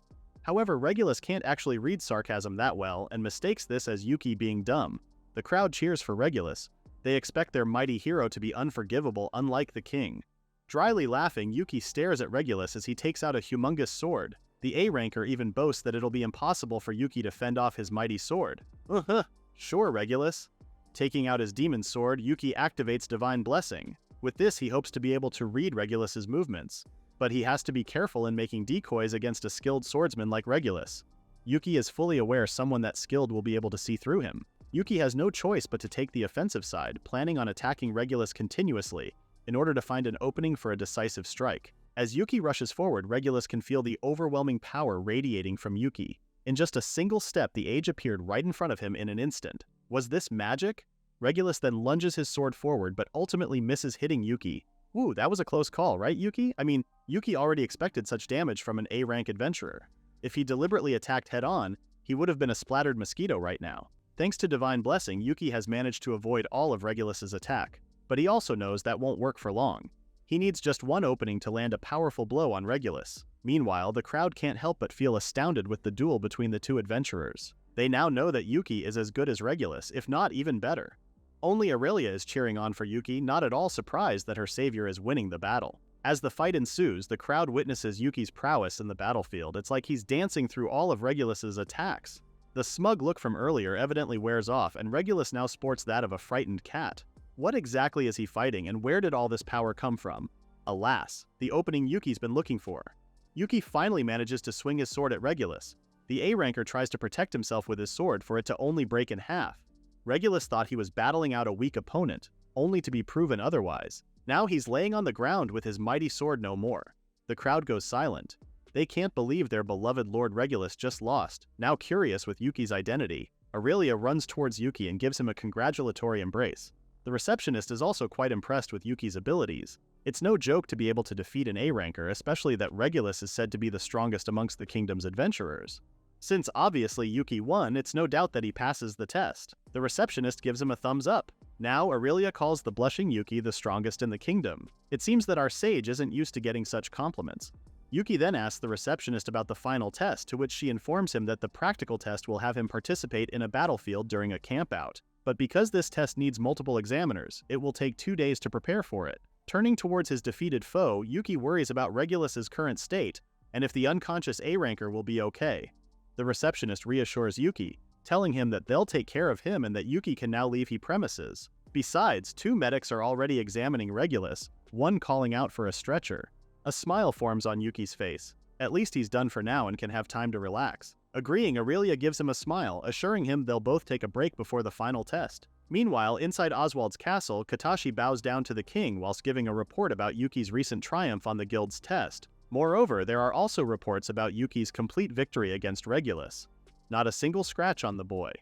However, Regulus can't actually read sarcasm that well and mistakes this as Yuki being dumb. The crowd cheers for Regulus. They expect their mighty hero to be unforgivable, unlike the king. Dryly laughing, Yuki stares at Regulus as he takes out a humongous sword. The A-ranker even boasts that it'll be impossible for Yuki to fend off his mighty sword. Sure, Regulus. Taking out his demon sword, Yuki activates Divine Blessing. With this, he hopes to be able to read Regulus's movements. But he has to be careful in making decoys against a skilled swordsman like Regulus. Yuki is fully aware someone that skilled will be able to see through him. Yuki has no choice but to take the offensive side, planning on attacking Regulus continuously, in order to find an opening for a decisive strike. As Yuki rushes forward, Regulus can feel the overwhelming power radiating from Yuki. In just a single step, the Age appeared right in front of him in an instant. Was this magic? Regulus then lunges his sword forward, but ultimately misses hitting Yuki. Woo, that was a close call, right, Yuki? I mean, Yuki already expected such damage from an A-rank adventurer. If he deliberately attacked head-on, he would have been a splattered mosquito right now. Thanks to Divine Blessing, Yuki has managed to avoid all of Regulus's attack. But he also knows that won't work for long. He needs just one opening to land a powerful blow on Regulus. Meanwhile, the crowd can't help but feel astounded with the duel between the two adventurers. They now know that Yuki is as good as Regulus, if not even better. Only Aurelia is cheering on for Yuki, not at all surprised that her savior is winning the battle. As the fight ensues, the crowd witnesses Yuki's prowess in the battlefield. It's like he's dancing through all of Regulus's attacks. The smug look from earlier evidently wears off, and Regulus now sports that of a frightened cat. What exactly is he fighting, and where did all this power come from? Alas, the opening Yuki's been looking for. Yuki finally manages to swing his sword at Regulus. The A-ranker tries to protect himself with his sword for it to only break in half. Regulus thought he was battling out a weak opponent, only to be proven otherwise. Now he's laying on the ground with his mighty sword no more. The crowd goes silent. They can't believe their beloved Lord Regulus just lost. Now curious with Yuki's identity, Aurelia runs towards Yuki and gives him a congratulatory embrace. The receptionist is also quite impressed with Yuki's abilities. It's no joke to be able to defeat an A-ranker, especially that Regulus is said to be the strongest amongst the kingdom's adventurers. Since obviously Yuki won, it's no doubt that he passes the test. The receptionist gives him a thumbs up. Now Aurelia calls the blushing Yuki the strongest in the kingdom. It seems that our sage isn't used to getting such compliments. Yuki then asks the receptionist about the final test, to which she informs him that the practical test will have him participate in a battlefield during a campout. But because this test needs multiple examiners, it will take 2 days to prepare for it. Turning towards his defeated foe, Yuki worries about Regulus's current state, and if the unconscious A-ranker will be okay. The receptionist reassures Yuki, telling him that they'll take care of him and that Yuki can now leave his premises. Besides, 2 medics are already examining Regulus, one calling out for a stretcher. A smile forms on Yuki's face. At least he's done for now and can have time to relax. Agreeing, Aurelia gives him a smile, assuring him they'll both take a break before the final test. Meanwhile, inside Oswald's castle, Katashi bows down to the king whilst giving a report about Yuki's recent triumph on the guild's test. Moreover, there are also reports about Yuki's complete victory against Regulus. Not a single scratch on the boy.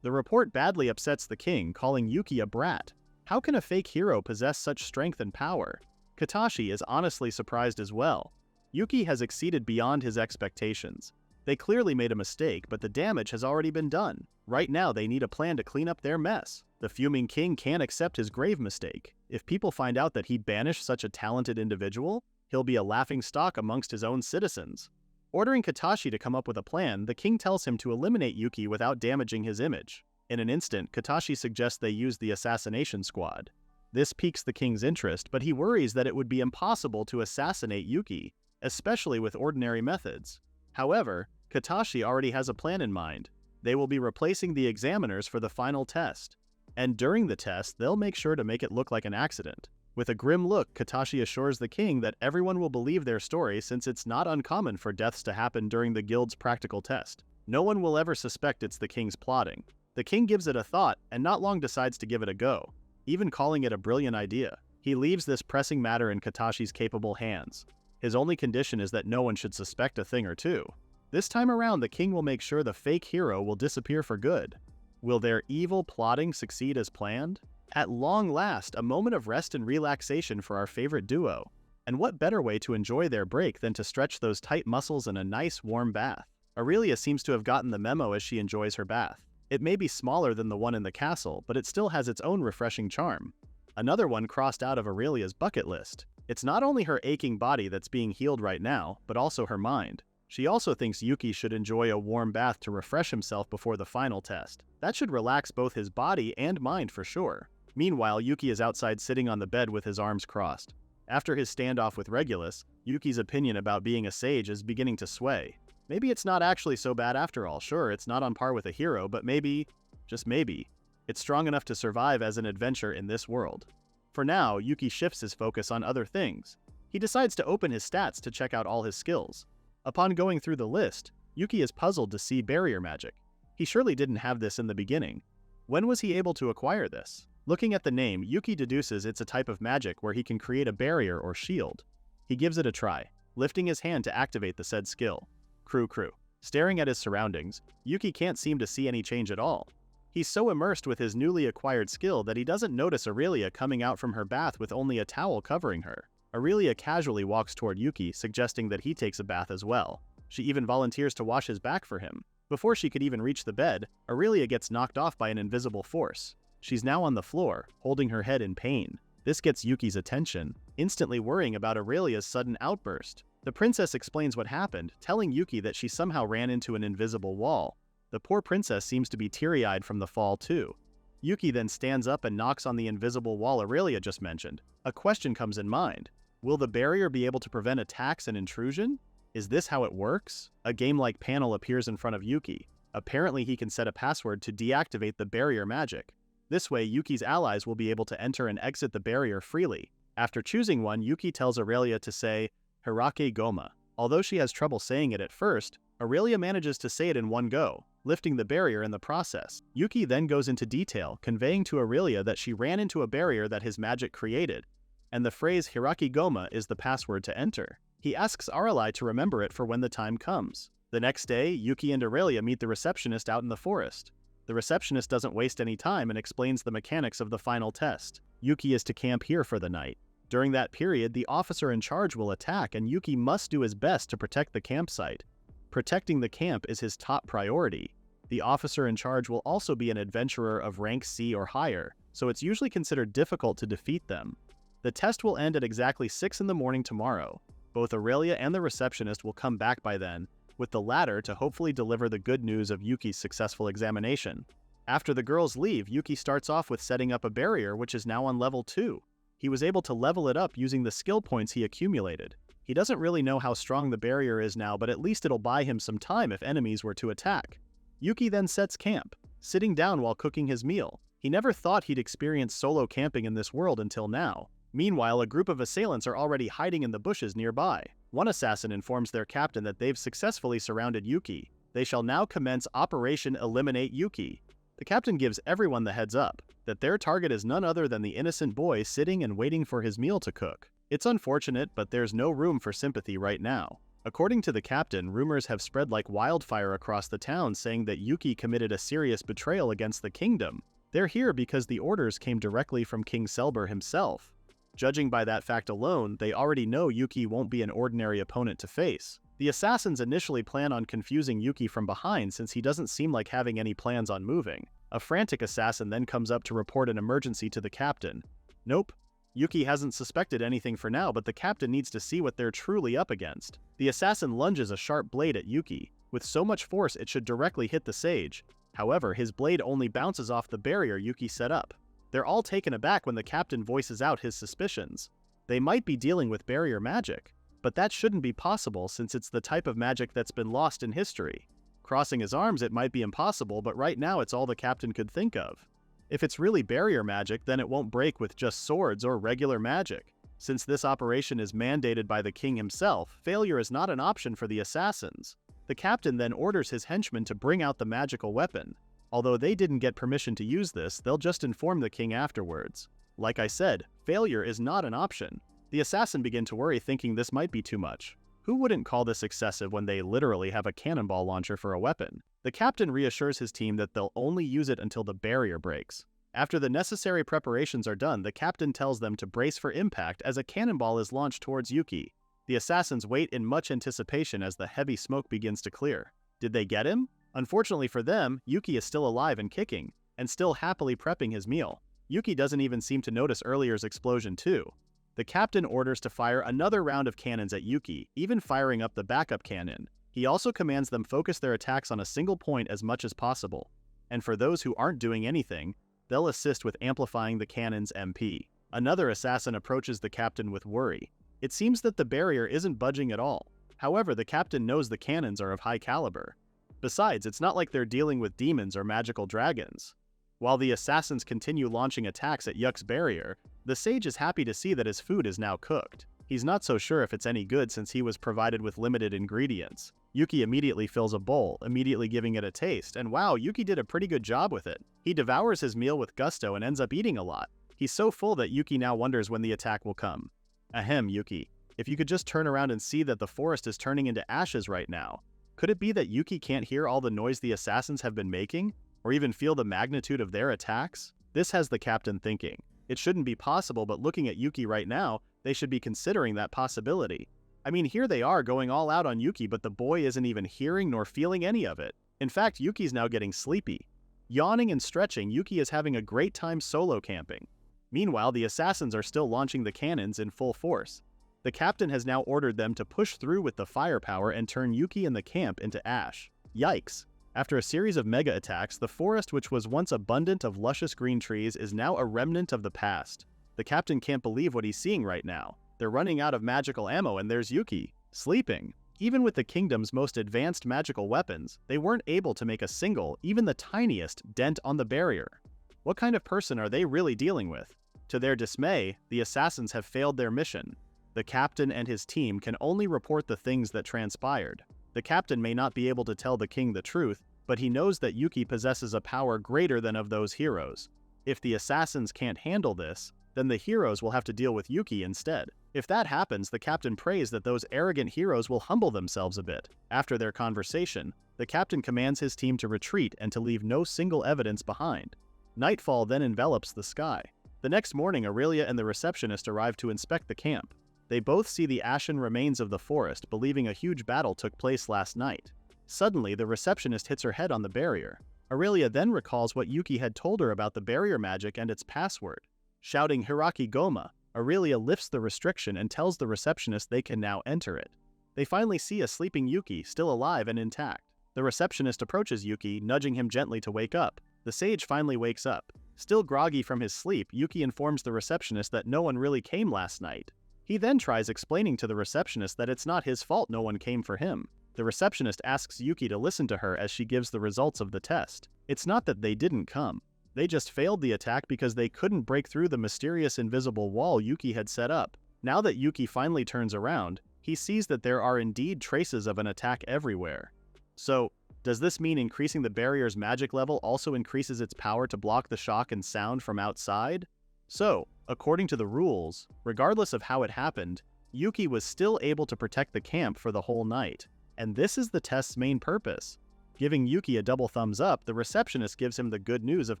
The report badly upsets the king, calling Yuki a brat. How can a fake hero possess such strength and power? Katashi is honestly surprised as well. Yuki has exceeded beyond his expectations. They clearly made a mistake, but the damage has already been done. Right now they need a plan to clean up their mess. The fuming king can't accept his grave mistake. If people find out that he banished such a talented individual, he'll be a laughingstock amongst his own citizens. Ordering Katashi to come up with a plan, the king tells him to eliminate Yuki without damaging his image. In an instant, Katashi suggests they use the assassination squad. This piques the king's interest, but he worries that it would be impossible to assassinate Yuki, especially with ordinary methods. However, Katashi already has a plan in mind. They will be replacing the examiners for the final test. And during the test, they'll make sure to make it look like an accident. With a grim look, Katashi assures the king that everyone will believe their story since it's not uncommon for deaths to happen during the guild's practical test. No one will ever suspect it's the king's plotting. The king gives it a thought and not long decides to give it a go, even calling it a brilliant idea. He leaves this pressing matter in Katashi's capable hands. His only condition is that no one should suspect a thing or two. This time around, the king will make sure the fake hero will disappear for good. Will their evil plotting succeed as planned? At long last, a moment of rest and relaxation for our favorite duo. And what better way to enjoy their break than to stretch those tight muscles in a nice warm bath? Aurelia seems to have gotten the memo as she enjoys her bath. It may be smaller than the one in the castle, but it still has its own refreshing charm. Another one crossed out of Aurelia's bucket list. It's not only her aching body that's being healed right now, but also her mind. She also thinks Yuki should enjoy a warm bath to refresh himself before the final test. That should relax both his body and mind for sure. Meanwhile, Yuki is outside sitting on the bed with his arms crossed. After his standoff with Regulus, Yuki's opinion about being a sage is beginning to sway. Maybe it's not actually so bad after all. Sure, it's not on par with a hero, but maybe, just maybe, it's strong enough to survive as an adventurer in this world. For now, Yuki shifts his focus on other things. He decides to open his stats to check out all his skills. Upon going through the list, Yuki is puzzled to see barrier magic. He surely didn't have this in the beginning. When was he able to acquire this? Looking at the name, Yuki deduces it's a type of magic where he can create a barrier or shield. He gives it a try, lifting his hand to activate the said skill. Crew. Staring at his surroundings, Yuki can't seem to see any change at all. He's so immersed with his newly acquired skill that he doesn't notice Aurelia coming out from her bath with only a towel covering her. Aurelia casually walks toward Yuki, suggesting that he takes a bath as well. She even volunteers to wash his back for him. Before she could even reach the bed, Aurelia gets knocked off by an invisible force. She's now on the floor, holding her head in pain. This gets Yuki's attention, instantly worrying about Aurelia's sudden outburst. The princess explains what happened, telling Yuki that she somehow ran into an invisible wall. The poor princess seems to be teary-eyed from the fall too. Yuki then stands up and knocks on the invisible wall Aurelia just mentioned. A question comes in mind. Will the barrier be able to prevent attacks and intrusion? Is this how it works? A game-like panel appears in front of Yuki. Apparently he can set a password to deactivate the barrier magic. This way, Yuki's allies will be able to enter and exit the barrier freely. After choosing one, Yuki tells Aurelia to say, Hirake Goma. Although she has trouble saying it at first, Aurelia manages to say it in one go, lifting the barrier in the process. Yuki then goes into detail, conveying to Aurelia that she ran into a barrier that his magic created, and the phrase Hirake Goma is the password to enter. He asks Aralai to remember it for when the time comes. The next day, Yuki and Aurelia meet the receptionist out in the forest. The receptionist doesn't waste any time and explains the mechanics of the final test. Yuki is to camp here for the night. During that period, the officer in charge will attack, and Yuki must do his best to protect the campsite. Protecting the camp is his top priority. The officer in charge will also be an adventurer of rank C or higher, so it's usually considered difficult to defeat them. The test will end at exactly 6 in the morning tomorrow. Both Aurelia and the receptionist will come back by then, with the latter to hopefully deliver the good news of Yuki's successful examination. After the girls leave, Yuki starts off with setting up a barrier which is now on level 2. He was able to level it up using the skill points he accumulated. He doesn't really know how strong the barrier is now, but at least it'll buy him some time if enemies were to attack. Yuki then sets camp, sitting down while cooking his meal. He never thought he'd experience solo camping in this world until now. Meanwhile, a group of assailants are already hiding in the bushes nearby. One assassin informs their captain that they've successfully surrounded Yuki. They shall now commence Operation Eliminate Yuki. The captain gives everyone the heads up that their target is none other than the innocent boy sitting and waiting for his meal to cook. It's unfortunate, but there's no room for sympathy right now. According to the captain, rumors have spread like wildfire across the town saying that Yuki committed a serious betrayal against the kingdom. They're here because the orders came directly from King Selber himself. Judging by that fact alone, they already know Yuki won't be an ordinary opponent to face. The assassins initially plan on confusing Yuki from behind since he doesn't seem like having any plans on moving. A frantic assassin then comes up to report an emergency to the captain. Nope. Yuki hasn't suspected anything for now, but the captain needs to see what they're truly up against. The assassin lunges a sharp blade at Yuki, with so much force it should directly hit the sage. However, his blade only bounces off the barrier Yuki set up. They're all taken aback when the captain voices out his suspicions. They might be dealing with barrier magic, but that shouldn't be possible since it's the type of magic that's been lost in history. Crossing his arms, it might be impossible, but right now it's all the captain could think of. If it's really barrier magic, then it won't break with just swords or regular magic. Since this operation is mandated by the king himself, failure is not an option for the assassins. The captain then orders his henchmen to bring out the magical weapon. Although they didn't get permission to use this, they'll just inform the king afterwards. Like I said, failure is not an option. The assassin begin to worry, thinking this might be too much. Who wouldn't call this excessive when they literally have a cannonball launcher for a weapon? The captain reassures his team that they'll only use it until the barrier breaks. After the necessary preparations are done, the captain tells them to brace for impact as a cannonball is launched towards Yuki. The assassins wait in much anticipation as the heavy smoke begins to clear. Did they get him? Unfortunately for them, Yuki is still alive and kicking, and still happily prepping his meal. Yuki doesn't even seem to notice earlier's explosion too. The captain orders to fire another round of cannons at Yuki, even firing up the backup cannon. He also commands them focus their attacks on a single point as much as possible. And for those who aren't doing anything, they'll assist with amplifying the cannon's MP. Another assassin approaches the captain with worry. It seems that the barrier isn't budging at all. However, the captain knows the cannons are of high caliber. Besides, it's not like they're dealing with demons or magical dragons. While the assassins continue launching attacks at Yuki's barrier, the sage is happy to see that his food is now cooked. He's not so sure if it's any good since he was provided with limited ingredients. Yuki immediately fills a bowl, immediately giving it a taste, and wow, Yuki did a pretty good job with it. He devours his meal with gusto and ends up eating a lot. He's so full that Yuki now wonders when the attack will come. Ahem, Yuki. If you could just turn around and see that the forest is turning into ashes right now. Could it be that Yuki can't hear all the noise the assassins have been making? Or even feel the magnitude of their attacks? This has the captain thinking. It shouldn't be possible, but looking at Yuki right now, they should be considering that possibility. I mean, here they are going all out on Yuki, but the boy isn't even hearing nor feeling any of it. In fact, Yuki's now getting sleepy. Yawning and stretching, Yuki is having a great time solo camping. Meanwhile, the assassins are still launching the cannons in full force. The captain has now ordered them to push through with the firepower and turn Yuki and the camp into ash. Yikes! After a series of mega attacks, the forest which was once abundant of luscious green trees is now a remnant of the past. The captain can't believe what he's seeing right now. They're running out of magical ammo and there's Yuki, sleeping. Even with the kingdom's most advanced magical weapons, they weren't able to make a single, even the tiniest, dent on the barrier. What kind of person are they really dealing with? To their dismay, the assassins have failed their mission. The captain and his team can only report the things that transpired. The captain may not be able to tell the king the truth, but he knows that Yuki possesses a power greater than of those heroes. If the assassins can't handle this, then the heroes will have to deal with Yuki instead. If that happens, the captain prays that those arrogant heroes will humble themselves a bit. After their conversation, the captain commands his team to retreat and to leave no single evidence behind. Nightfall then envelops the sky. The next morning, Aurelia and the receptionist arrive to inspect the camp. They both see the ashen remains of the forest, believing a huge battle took place last night. Suddenly, the receptionist hits her head on the barrier. Aurelia then recalls what Yuki had told her about the barrier magic and its password. Shouting Hiraki Goma, Aurelia lifts the restriction and tells the receptionist they can now enter it. They finally see a sleeping Yuki, still alive and intact. The receptionist approaches Yuki, nudging him gently to wake up. The sage finally wakes up. Still groggy from his sleep, Yuki informs the receptionist that no one really came last night. He then tries explaining to the receptionist that it's not his fault no one came for him. The receptionist asks Yuki to listen to her as she gives the results of the test. It's not that they didn't come. They just failed the attack because they couldn't break through the mysterious invisible wall Yuki had set up. Now that Yuki finally turns around, he sees that there are indeed traces of an attack everywhere. So, Does this mean increasing the barrier's magic level also increases its power to block the shock and sound from outside? So, according to the rules, regardless of how it happened, Yuki was still able to protect the camp for the whole night. And this is the test's main purpose. Giving Yuki a double thumbs up, the receptionist gives him the good news of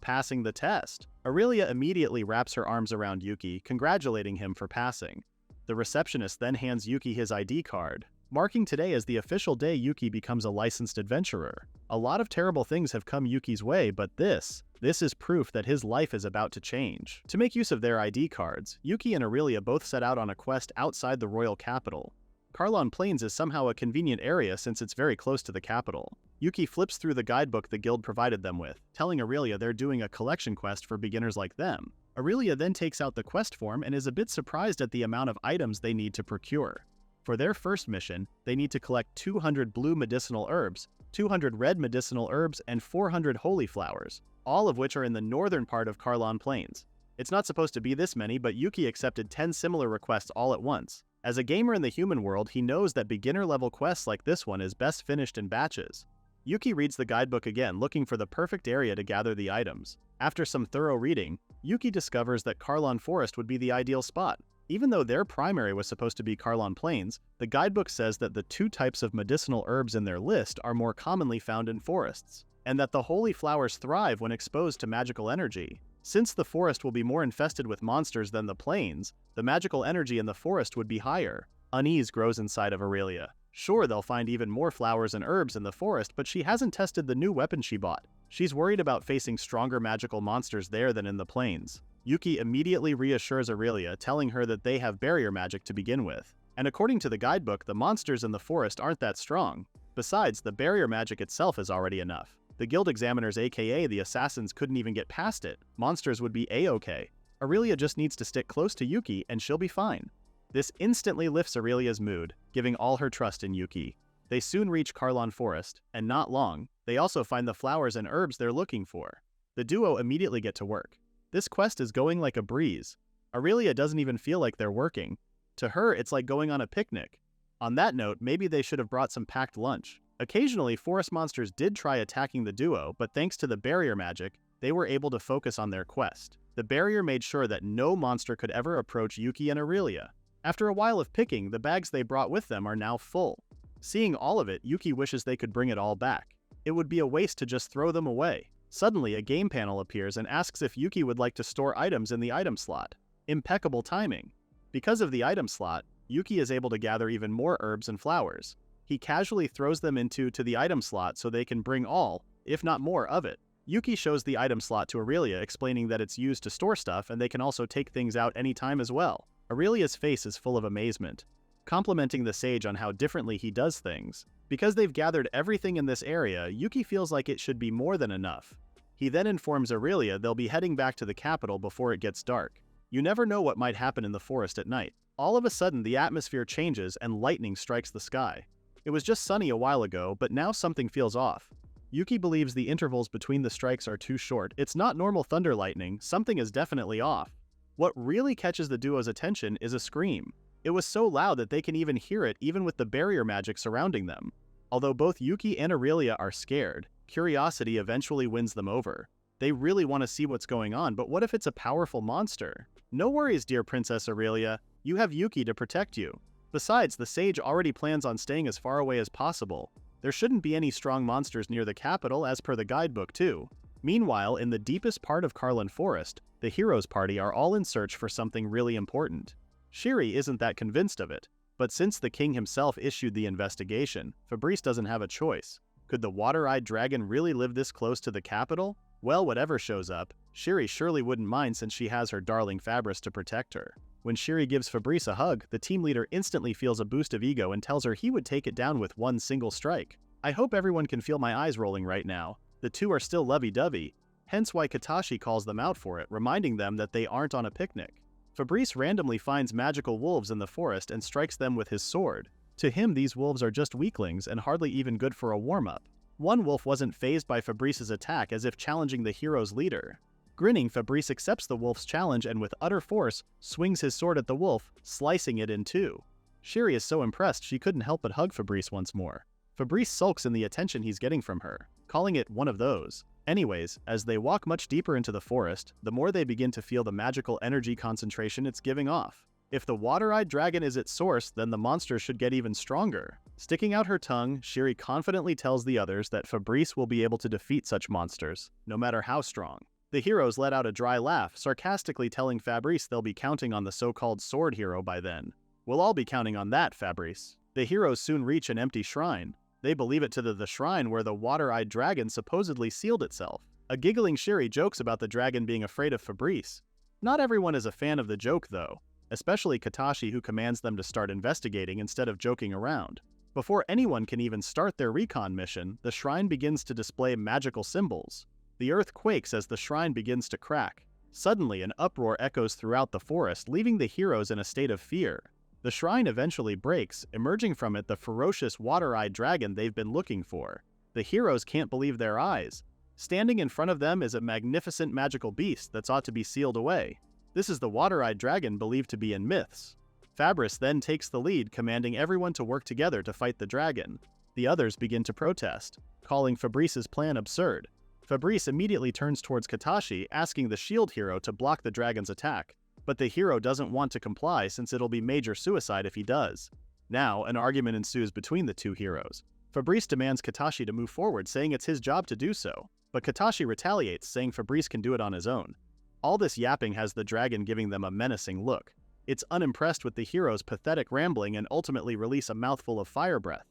passing the test. Aurelia immediately wraps her arms around Yuki, congratulating him for passing. The receptionist then hands Yuki his ID card, marking today as the official day Yuki becomes a licensed adventurer. A lot of terrible things have come Yuki's way, but this is proof that his life is about to change. To make use of their ID cards, Yuki and Aurelia both set out on a quest outside the royal capital. Carlon Plains is somehow a convenient area since it's very close to the capital. Yuki flips through the guidebook the guild provided them with, telling Aurelia they're doing a collection quest for beginners like them. Aurelia then takes out the quest form and is a bit surprised at the amount of items they need to procure. For their first mission, they need to collect 200 blue medicinal herbs, 200 red medicinal herbs, and 400 holy flowers, all of which are in the northern part of Carlon Plains. It's not supposed to be this many, but Yuki accepted 10 similar requests all at once. As a gamer in the human world, he knows that beginner-level quests like this one is best finished in batches. Yuki reads the guidebook again, looking for the perfect area to gather the items. After some thorough reading, Yuki discovers that Carlon Forest would be the ideal spot. Even though their primary was supposed to be Carlon Plains, the guidebook says that the 2 types of medicinal herbs in their list are more commonly found in forests, and that the holy flowers thrive when exposed to magical energy. Since the forest will be more infested with monsters than the plains, the magical energy in the forest would be higher. Unease grows inside of Aurelia. Sure, they'll find even more flowers and herbs in the forest, but she hasn't tested the new weapon she bought. She's worried about facing stronger magical monsters there than in the plains. Yuki immediately reassures Aurelia, telling her that they have barrier magic to begin with. And according to the guidebook, the monsters in the forest aren't that strong. Besides, the barrier magic itself is already enough. The guild examiners, aka the assassins, couldn't even get past it. Monsters would be a-okay. Aurelia just needs to stick close to Yuki and she'll be fine. This instantly lifts Aurelia's mood, giving all her trust in Yuki. They soon reach Carlon Forest, and not long, they also find the flowers and herbs they're looking for. The duo immediately get to work. This quest is going like a breeze. Aurelia doesn't even feel like they're working. To her, it's like going on a picnic. On that note, maybe they should have brought some packed lunch. Occasionally, forest monsters did try attacking the duo, but thanks to the barrier magic, they were able to focus on their quest. The barrier made sure that no monster could ever approach Yuki and Aurelia. After a while of picking, the bags they brought with them are now full. Seeing all of it, Yuki wishes they could bring it all back. It would be a waste to just throw them away. Suddenly, a game panel appears and asks if Yuki would like to store items in the item slot. Impeccable timing. Because of the item slot, Yuki is able to gather even more herbs and flowers. He casually throws them into the item slot so they can bring all, if not more, of it. Yuki shows the item slot to Aurelia, explaining that it's used to store stuff and they can also take things out anytime as well. Aurelia's face is full of amazement, complimenting the sage on how differently he does things. Because they've gathered everything in this area, Yuki feels like it should be more than enough. He then informs Aurelia they'll be heading back to the capital before it gets dark. You never know what might happen in the forest at night. All of a sudden, the atmosphere changes and lightning strikes the sky. It was just sunny a while ago, but now something feels off. Yuki believes the intervals between the strikes are too short. It's not normal thunder lightning, something is definitely off. What really catches the duo's attention is a scream. It was so loud that they can even hear it even with the barrier magic surrounding them. Although both Yuki and Aurelia are scared, curiosity eventually wins them over. They really want to see what's going on, but what if it's a powerful monster? No worries, dear Princess Aurelia. You have Yuki to protect you. Besides, the sage already plans on staying as far away as possible. There shouldn't be any strong monsters near the capital as per the guidebook too. Meanwhile, in the deepest part of Carlon Forest, the heroes party are all in search for something really important. Shiri isn't that convinced of it, but since the king himself issued the investigation, Fabrice doesn't have a choice. Could the water-eyed dragon really live this close to the capital? Well, whatever shows up, Shiri surely wouldn't mind since she has her darling Fabrice to protect her. When Shiri gives Fabrice a hug, the team leader instantly feels a boost of ego and tells her he would take it down with one single strike. I hope everyone can feel my eyes rolling right now. The two are still lovey-dovey, hence why Katashi calls them out for it, reminding them that they aren't on a picnic. Fabrice randomly finds magical wolves in the forest and strikes them with his sword. To him, these wolves are just weaklings and hardly even good for a warm-up. One wolf wasn't fazed by Fabrice's attack, as if challenging the hero's leader. Grinning, Fabrice accepts the wolf's challenge and with utter force, swings his sword at the wolf, slicing it in two. Shiri is so impressed she couldn't help but hug Fabrice once more. Fabrice sulks in the attention he's getting from her, calling it one of those. Anyways, as they walk much deeper into the forest, the more they begin to feel the magical energy concentration it's giving off. If the water-eyed dragon is its source, then the monster should get even stronger. Sticking out her tongue, Shiri confidently tells the others that Fabrice will be able to defeat such monsters, no matter how strong. The heroes let out a dry laugh, sarcastically telling Fabrice they'll be counting on the so-called sword hero by then. We'll all be counting on that, Fabrice. The heroes soon reach an empty shrine. They believe it to be the shrine where the water-eyed dragon supposedly sealed itself. A giggling Shiri jokes about the dragon being afraid of Fabrice. Not everyone is a fan of the joke, though, especially Katashi, who commands them to start investigating instead of joking around. Before anyone can even start their recon mission, the shrine begins to display magical symbols. The earth quakes as the shrine begins to crack. Suddenly, an uproar echoes throughout the forest, leaving the heroes in a state of fear. The shrine eventually breaks, emerging from it the ferocious water-eyed dragon they've been looking for. The heroes can't believe their eyes. Standing in front of them is a magnificent magical beast that's ought to be sealed away. This is the water-eyed dragon believed to be in myths. Fabrice then takes the lead, commanding everyone to work together to fight the dragon. The others begin to protest, calling Fabrice's plan absurd. Fabrice immediately turns towards Katashi, asking the shield hero to block the dragon's attack. But the hero doesn't want to comply since it'll be major suicide if he does. Now, an argument ensues between the two heroes. Fabrice demands Katashi to move forward, saying it's his job to do so. But Katashi retaliates, saying Fabrice can do it on his own. All this yapping has the dragon giving them a menacing look. It's unimpressed with the hero's pathetic rambling and ultimately release a mouthful of fire breath.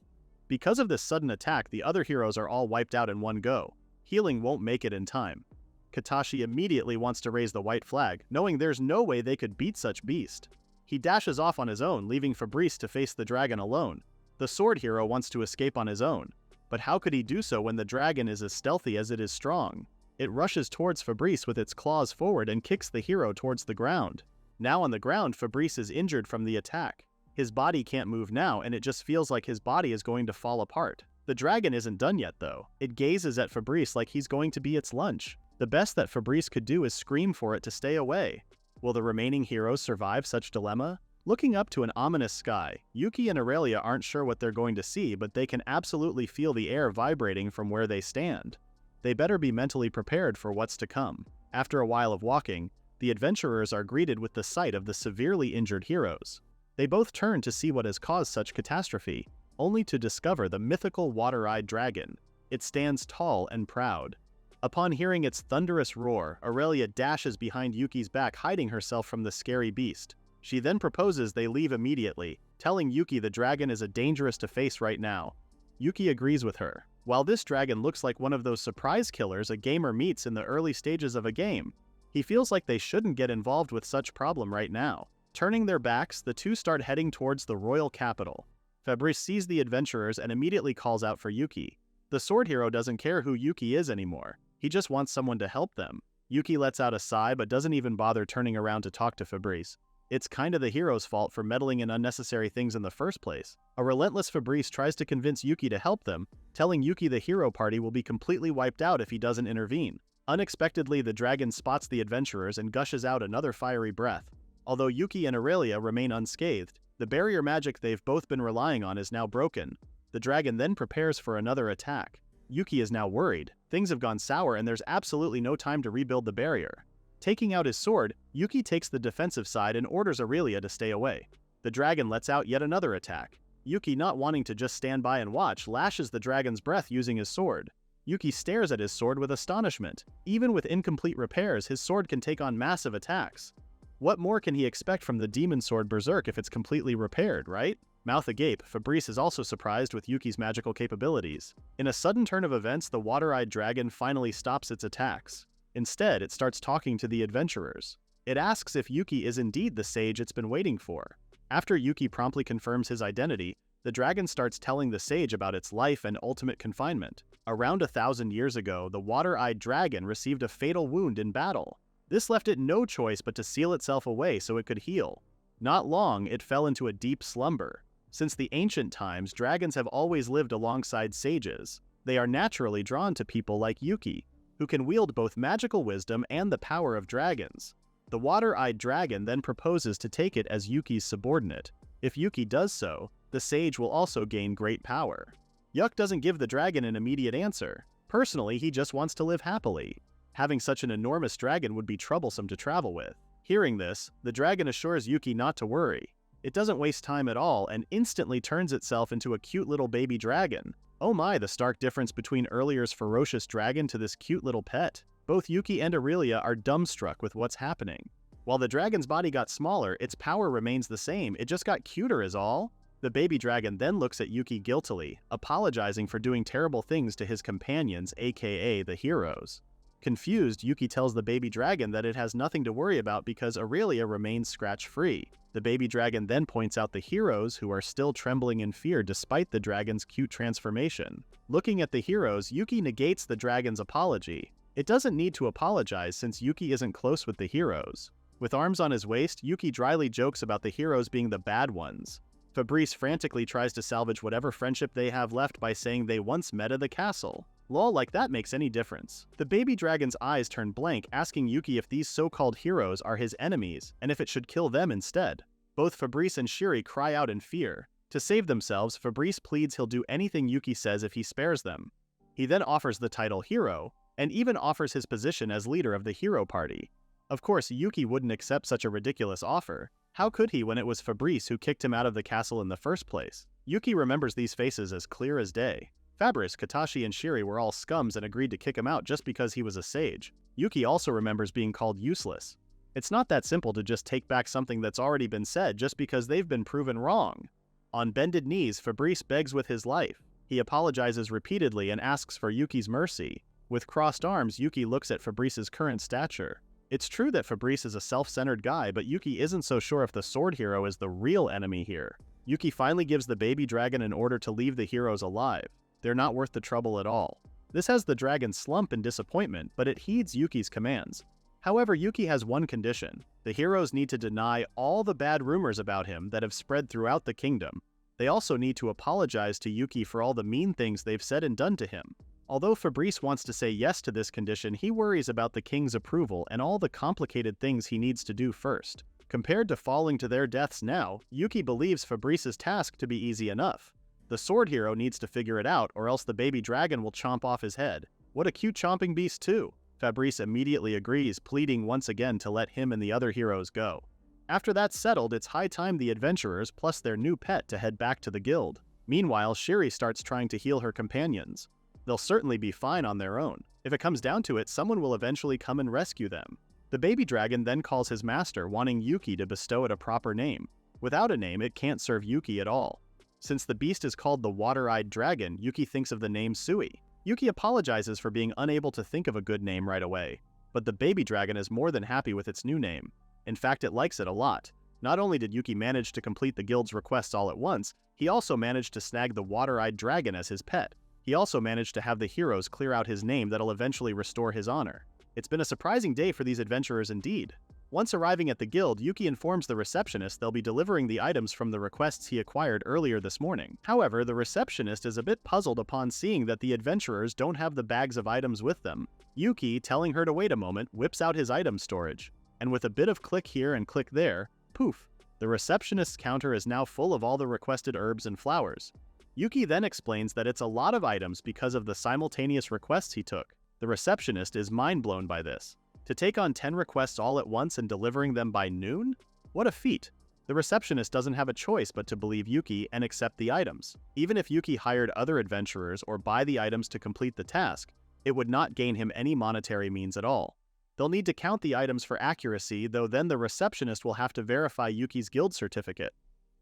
Because of this sudden attack, the other heroes are all wiped out in one go. Healing won't make it in time. Katashi immediately wants to raise the white flag, knowing there's no way they could beat such beast. He dashes off on his own, leaving Fabrice to face the dragon alone. The sword hero wants to escape on his own, but how could he do so when the dragon is as stealthy as it is strong? It rushes towards Fabrice with its claws forward and kicks the hero towards the ground. Now on the ground, Fabrice is injured from the attack. His body can't move now, and it just feels like his body is going to fall apart. The dragon isn't done yet, though. It gazes at Fabrice like he's going to be its lunch. The best that Fabrice could do is scream for it to stay away. Will the remaining heroes survive such dilemma? Looking up to an ominous sky, Yuki and Aurelia aren't sure what they're going to see, but they can absolutely feel the air vibrating from where they stand. They better be mentally prepared for what's to come. After a while of walking, the adventurers are greeted with the sight of the severely injured heroes. They both turn to see what has caused such catastrophe, only to discover the mythical water-eyed dragon. It stands tall and proud. Upon hearing its thunderous roar, Aurelia dashes behind Yuki's back, hiding herself from the scary beast. She then proposes they leave immediately, telling Yuki the dragon is dangerous to face right now. Yuki agrees with her. While this dragon looks like one of those surprise killers a gamer meets in the early stages of a game, he feels like they shouldn't get involved with such problem right now. Turning their backs, the two start heading towards the royal capital. Fabrice sees the adventurers and immediately calls out for Yuki. The sword hero doesn't care who Yuki is anymore. He just wants someone to help them. Yuki lets out a sigh but doesn't even bother turning around to talk to Fabrice. It's kinda the hero's fault for meddling in unnecessary things in the first place. A relentless Fabrice tries to convince Yuki to help them, telling Yuki the hero party will be completely wiped out if he doesn't intervene. Unexpectedly, the dragon spots the adventurers and gushes out another fiery breath. Although Yuki and Aurelia remain unscathed, the barrier magic they've both been relying on is now broken. The dragon then prepares for another attack. Yuki is now worried. Things have gone sour and there's absolutely no time to rebuild the barrier. Taking out his sword, Yuki takes the defensive side and orders Aurelia to stay away. The dragon lets out yet another attack. Yuki, not wanting to just stand by and watch, lashes the dragon's breath using his sword. Yuki stares at his sword with astonishment. Even with incomplete repairs, his sword can take on massive attacks. What more can he expect from the demon sword Berserk if it's completely repaired, right? Mouth agape, Fabrice is also surprised with Yuki's magical capabilities. In a sudden turn of events, the water-eyed dragon finally stops its attacks. Instead, it starts talking to the adventurers. It asks if Yuki is indeed the sage it's been waiting for. After Yuki promptly confirms his identity, the dragon starts telling the sage about its life and ultimate confinement. Around 1,000 years ago, the water-eyed dragon received a fatal wound in battle. This left it no choice but to seal itself away so it could heal. Not long, it fell into a deep slumber. Since the ancient times, dragons have always lived alongside sages. They are naturally drawn to people like Yuki, who can wield both magical wisdom and the power of dragons. The water-eyed dragon then proposes to take it as Yuki's subordinate. If Yuki does so, the sage will also gain great power. Yuck doesn't give the dragon an immediate answer. Personally, he just wants to live happily. Having such an enormous dragon would be troublesome to travel with. Hearing this, the dragon assures Yuki not to worry. It doesn't waste time at all and instantly turns itself into a cute little baby dragon. Oh my, the stark difference between earlier's ferocious dragon to this cute little pet. Both Yuki and Aurelia are dumbstruck with what's happening. While the dragon's body got smaller, its power remains the same, it just got cuter is all. The baby dragon then looks at Yuki guiltily, apologizing for doing terrible things to his companions, aka the heroes. Confused, Yuki tells the baby dragon that it has nothing to worry about because Aurelia remains scratch-free. The baby dragon then points out the heroes who are still trembling in fear despite the dragon's cute transformation. Looking at the heroes, Yuki negates the dragon's apology. It doesn't need to apologize since Yuki isn't close with the heroes. With arms on his waist, Yuki dryly jokes about the heroes being the bad ones. Fabrice frantically tries to salvage whatever friendship they have left by saying they once met at the castle. Lol, like that makes any difference. The baby dragon's eyes turn blank, asking Yuki if these so-called heroes are his enemies, and if it should kill them instead. Both Fabrice and Shiri cry out in fear. To save themselves, Fabrice pleads he'll do anything Yuki says if he spares them. He then offers the title hero, and even offers his position as leader of the hero party. Of course, Yuki wouldn't accept such a ridiculous offer. How could he when it was Fabrice who kicked him out of the castle in the first place? Yuki remembers these faces as clear as day. Fabrice, Katashi, and Shiri were all scums and agreed to kick him out just because he was a sage. Yuki also remembers being called useless. It's not that simple to just take back something that's already been said just because they've been proven wrong. On bended knees, Fabrice begs with his life. He apologizes repeatedly and asks for Yuki's mercy. With crossed arms, Yuki looks at Fabrice's current stature. It's true that Fabrice is a self-centered guy, but Yuki isn't so sure if the sword hero is the real enemy here. Yuki finally gives the baby dragon an order to leave the heroes alive. They're not worth the trouble at all. This has the dragon slump in disappointment, but it heeds Yuki's commands. However, Yuki has one condition. The heroes need to deny all the bad rumors about him that have spread throughout the kingdom. They also need to apologize to Yuki for all the mean things they've said and done to him. Although Fabrice wants to say yes to this condition, he worries about the king's approval and all the complicated things he needs to do first. Compared to falling to their deaths now, Yuki believes Fabrice's task to be easy enough. The sword hero needs to figure it out, or else the baby dragon will chomp off his head. What a cute chomping beast too! Fabrice immediately agrees, pleading once again to let him and the other heroes go. After that's settled, it's high time the adventurers plus their new pet to head back to the guild. Meanwhile, Shiri starts trying to heal her companions. They'll certainly be fine on their own. If it comes down to it, someone will eventually come and rescue them. The baby dragon then calls his master, wanting Yuki to bestow it a proper name. Without a name, it can't serve Yuki at all. Since the beast is called the Water-Eyed Dragon, Yuki thinks of the name Sui. Yuki apologizes for being unable to think of a good name right away, but the baby dragon is more than happy with its new name. In fact, it likes it a lot. Not only did Yuki manage to complete the guild's requests all at once, he also managed to snag the Water-Eyed Dragon as his pet. He also managed to have the heroes clear out his name that'll eventually restore his honor. It's been a surprising day for these adventurers indeed. Once arriving at the guild, Yuki informs the receptionist they'll be delivering the items from the requests he acquired earlier this morning. However, the receptionist is a bit puzzled upon seeing that the adventurers don't have the bags of items with them. Yuki, telling her to wait a moment, whips out his item storage. And with a bit of click here and click there, poof, the receptionist's counter is now full of all the requested herbs and flowers. Yuki then explains that it's a lot of items because of the simultaneous requests he took. The receptionist is mind-blown by this. To take on 10 requests all at once and delivering them by noon? What a feat! The receptionist doesn't have a choice but to believe Yuki and accept the items. Even if Yuki hired other adventurers or buy the items to complete the task, it would not gain him any monetary means at all. They'll need to count the items for accuracy, though then the receptionist will have to verify Yuki's guild certificate.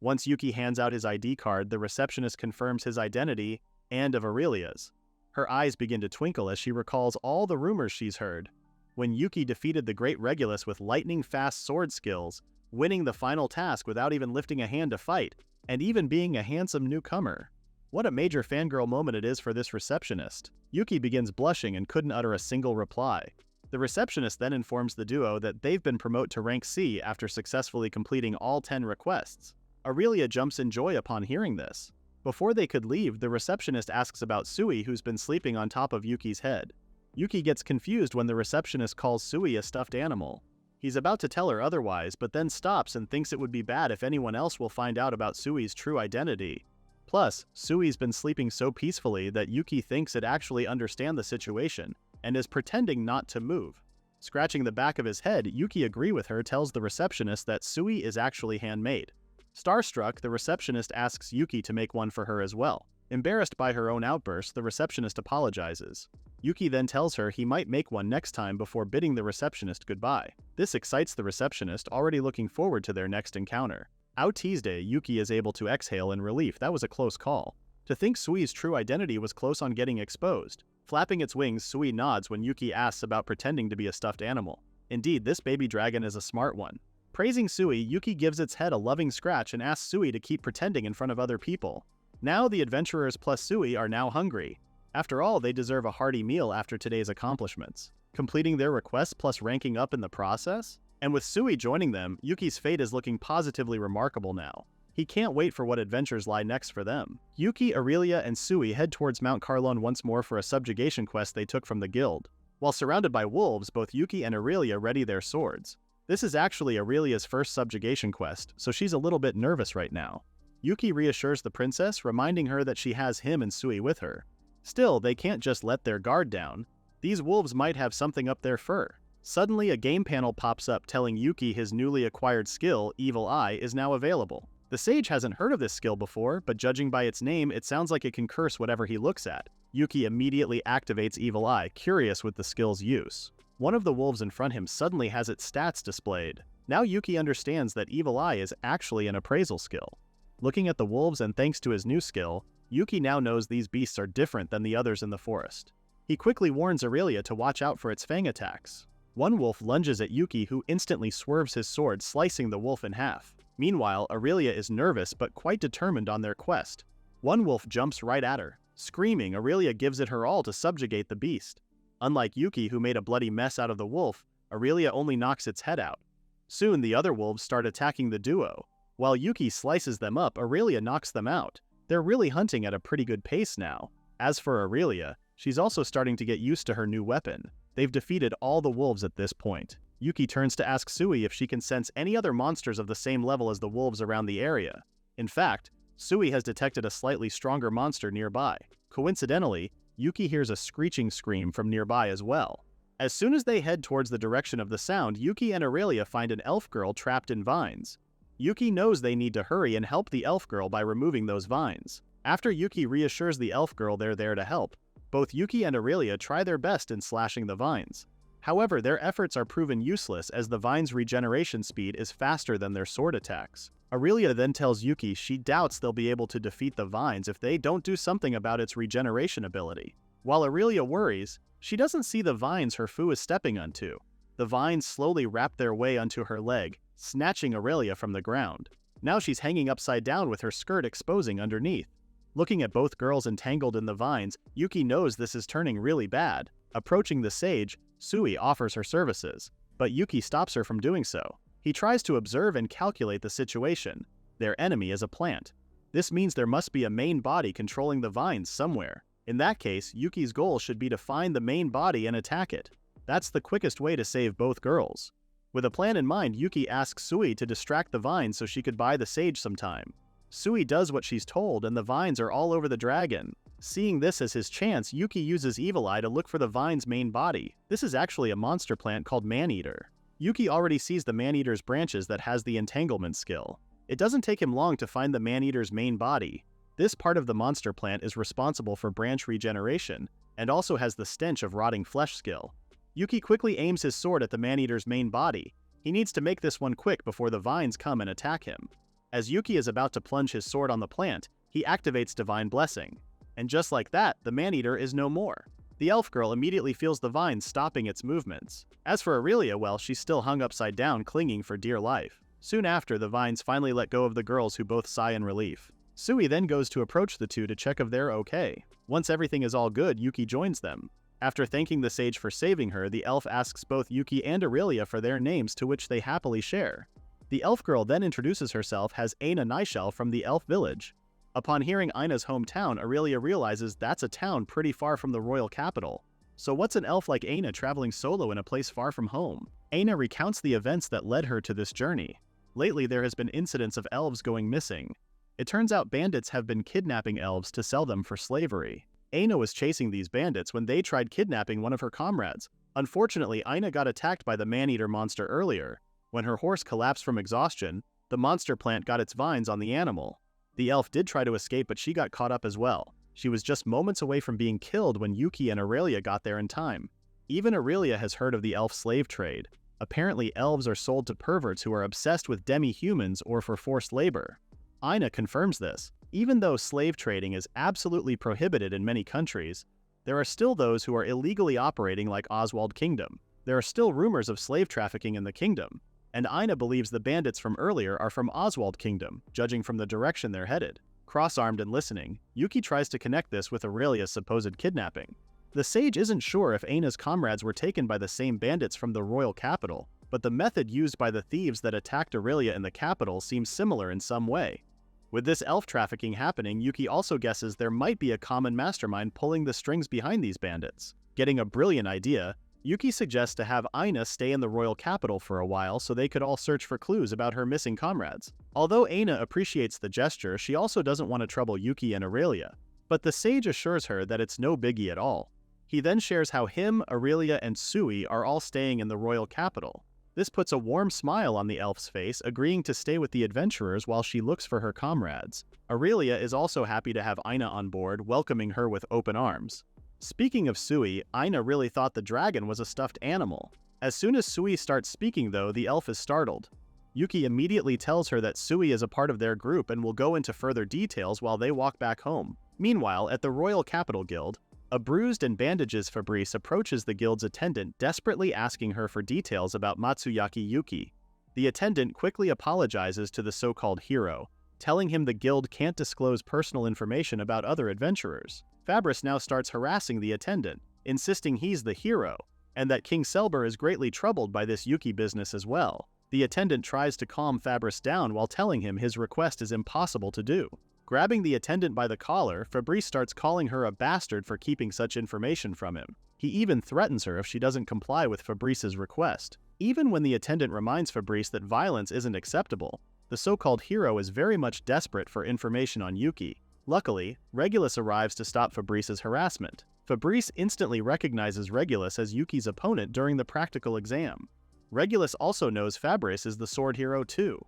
Once Yuki hands out his ID card, the receptionist confirms his identity and of Aurelia's. Her eyes begin to twinkle as she recalls all the rumors she's heard. When Yuki defeated the Great Regulus with lightning-fast sword skills, winning the final task without even lifting a hand to fight, and even being a handsome newcomer. What a major fangirl moment it is for this receptionist. Yuki begins blushing and couldn't utter a single reply. The receptionist then informs the duo that they've been promoted to rank C after successfully completing all 10 requests. Aurelia jumps in joy upon hearing this. Before they could leave, the receptionist asks about Sui, who's been sleeping on top of Yuki's head. Yuki gets confused when the receptionist calls Sui a stuffed animal. He's about to tell her otherwise, but then stops and thinks it would be bad if anyone else will find out about Sui's true identity. Plus, Sui's been sleeping so peacefully that Yuki thinks it actually understands the situation and is pretending not to move. Scratching the back of his head, Yuki agrees with her, tells the receptionist that Sui is actually handmade. Starstruck, the receptionist asks Yuki to make one for her as well. Embarrassed by her own outburst, the receptionist apologizes. Yuki then tells her he might make one next time before bidding the receptionist goodbye. This excites the receptionist, already looking forward to their next encounter. Out Tuesday, Yuki is able to exhale in relief. That was a close call. To think Sui's true identity was close on getting exposed. Flapping its wings, Sui nods when Yuki asks about pretending to be a stuffed animal. Indeed, this baby dragon is a smart one. Praising Sui, Yuki gives its head a loving scratch and asks Sui to keep pretending in front of other people. Now the adventurers plus Sui are now hungry. After all, they deserve a hearty meal after today's accomplishments. Completing their request plus ranking up in the process? And with Sui joining them, Yuki's fate is looking positively remarkable now. He can't wait for what adventures lie next for them. Yuki, Aurelia, and Sui head towards Mount Carlon once more for a subjugation quest they took from the guild. While surrounded by wolves, both Yuki and Aurelia ready their swords. This is actually Aurelia's first subjugation quest, so she's a little bit nervous right now. Yuki reassures the princess, reminding her that she has him and Sui with her. Still, they can't just let their guard down. These wolves might have something up their fur. Suddenly, a game panel pops up telling Yuki his newly acquired skill, Evil Eye, is now available. The sage hasn't heard of this skill before, but judging by its name, it sounds like it can curse whatever he looks at. Yuki immediately activates Evil Eye, curious with the skill's use. One of the wolves in front of him suddenly has its stats displayed. Now Yuki understands that Evil Eye is actually an appraisal skill. Looking at the wolves and thanks to his new skill, Yuki now knows these beasts are different than the others in the forest. He quickly warns Aurelia to watch out for its fang attacks. One wolf lunges at Yuki, who instantly swerves his sword, slicing the wolf in half. Meanwhile, Aurelia is nervous but quite determined on their quest. One wolf jumps right at her. Screaming, Aurelia gives it her all to subjugate the beast. Unlike Yuki, who made a bloody mess out of the wolf, Aurelia only knocks its head out. Soon, the other wolves start attacking the duo. While Yuki slices them up, Aurelia knocks them out. They're really hunting at a pretty good pace now. As for Aurelia, she's also starting to get used to her new weapon. They've defeated all the wolves at this point. Yuki turns to ask Sui if she can sense any other monsters of the same level as the wolves around the area. In fact, Sui has detected a slightly stronger monster nearby. Coincidentally, Yuki hears a screeching scream from nearby as well. As soon as they head towards the direction of the sound, Yuki and Aurelia find an elf girl trapped in vines. Yuki knows they need to hurry and help the elf girl by removing those vines. After Yuki reassures the elf girl they're there to help, both Yuki and Aurelia try their best in slashing the vines. However, their efforts are proven useless as the vine's regeneration speed is faster than their sword attacks. Aurelia then tells Yuki she doubts they'll be able to defeat the vines if they don't do something about its regeneration ability. While Aurelia worries, she doesn't see the vines her Fu is stepping onto. The vines slowly wrap their way onto her leg, snatching Aurelia from the ground. Now she's hanging upside down with her skirt exposing underneath. Looking at both girls entangled in the vines, Yuki knows this is turning really bad. Approaching the sage, Sui offers her services, but Yuki stops her from doing so. He tries to observe and calculate the situation. Their enemy is a plant. This means there must be a main body controlling the vines somewhere. In that case, Yuki's goal should be to find the main body and attack it. That's the quickest way to save both girls. With a plan in mind, Yuki asks Sui to distract the vines so she could buy the sage some time. Sui does what she's told and the vines are all over the dragon. Seeing this as his chance, Yuki uses Evil Eye to look for the vine's main body. This is actually a monster plant called Man-Eater. Yuki already sees the Man-Eater's branches that has the entanglement skill. It doesn't take him long to find the Man-Eater's main body. This part of the monster plant is responsible for branch regeneration, and also has the stench of rotting flesh skill. Yuki quickly aims his sword at the Man-Eater's main body. He needs to make this one quick before the vines come and attack him. As Yuki is about to plunge his sword on the plant, he activates Divine Blessing. And just like that, the Man-Eater is no more. The elf girl immediately feels the vines stopping its movements. As for Aurelia, well, she's still hung upside down, clinging for dear life. Soon after, the vines finally let go of the girls, who both sigh in relief. Sui then goes to approach the two to check if they're okay. Once everything is all good, Yuki joins them. After thanking the sage for saving her, the elf asks both Yuki and Aurelia for their names, to which they happily share. The elf girl then introduces herself as Aina Nishel from the elf village. Upon hearing Aina's hometown, Aurelia realizes that's a town pretty far from the royal capital. So what's an elf like Aina traveling solo in a place far from home? Aina recounts the events that led her to this journey. Lately, there has been incidents of elves going missing. It turns out bandits have been kidnapping elves to sell them for slavery. Aina was chasing these bandits when they tried kidnapping one of her comrades. Unfortunately, Aina got attacked by the man-eater monster earlier. When her horse collapsed from exhaustion, the monster plant got its vines on the animal. The elf did try to escape, but she got caught up as well. She was just moments away from being killed when Yuki and Aurelia got there in time. Even Aurelia has heard of the elf slave trade. Apparently, elves are sold to perverts who are obsessed with demi-humans or for forced labor. Aina confirms this. Even though slave trading is absolutely prohibited in many countries, there are still those who are illegally operating like Oswald Kingdom. There are still rumors of slave trafficking in the kingdom, and Aina believes the bandits from earlier are from Oswald Kingdom, judging from the direction they're headed. Cross-armed and listening, Yuki tries to connect this with Aurelia's supposed kidnapping. The sage isn't sure if Aina's comrades were taken by the same bandits from the royal capital, but the method used by the thieves that attacked Aurelia in the capital seems similar in some way. With this elf trafficking happening, Yuki also guesses there might be a common mastermind pulling the strings behind these bandits. Getting a brilliant idea, Yuki suggests to have Aina stay in the royal capital for a while so they could all search for clues about her missing comrades. Although Aina appreciates the gesture, she also doesn't want to trouble Yuki and Aurelia. But the sage assures her that it's no biggie at all. He then shares how him, Aurelia, and Sui are all staying in the royal capital. This puts a warm smile on the elf's face, agreeing to stay with the adventurers while she looks for her comrades. Aurelia is also happy to have Aina on board, welcoming her with open arms. Speaking of Sui, Aina really thought the dragon was a stuffed animal. As soon as Sui starts speaking though, the elf is startled. Yuki immediately tells her that Sui is a part of their group and will go into further details while they walk back home. Meanwhile, at the Royal Capital Guild, a bruised and bandages Fabrice approaches the guild's attendant, desperately asking her for details about Matsuyaki Yuki. The attendant quickly apologizes to the so-called hero, telling him the guild can't disclose personal information about other adventurers. Fabrice now starts harassing the attendant, insisting he's the hero, and that King Selber is greatly troubled by this Yuki business as well. The attendant tries to calm Fabrice down while telling him his request is impossible to do. Grabbing the attendant by the collar, Fabrice starts calling her a bastard for keeping such information from him. He even threatens her if she doesn't comply with Fabrice's request. Even when the attendant reminds Fabrice that violence isn't acceptable, the so-called hero is very much desperate for information on Yuki. Luckily, Regulus arrives to stop Fabrice's harassment. Fabrice instantly recognizes Regulus as Yuki's opponent during the practical exam. Regulus also knows Fabrice is the sword hero too.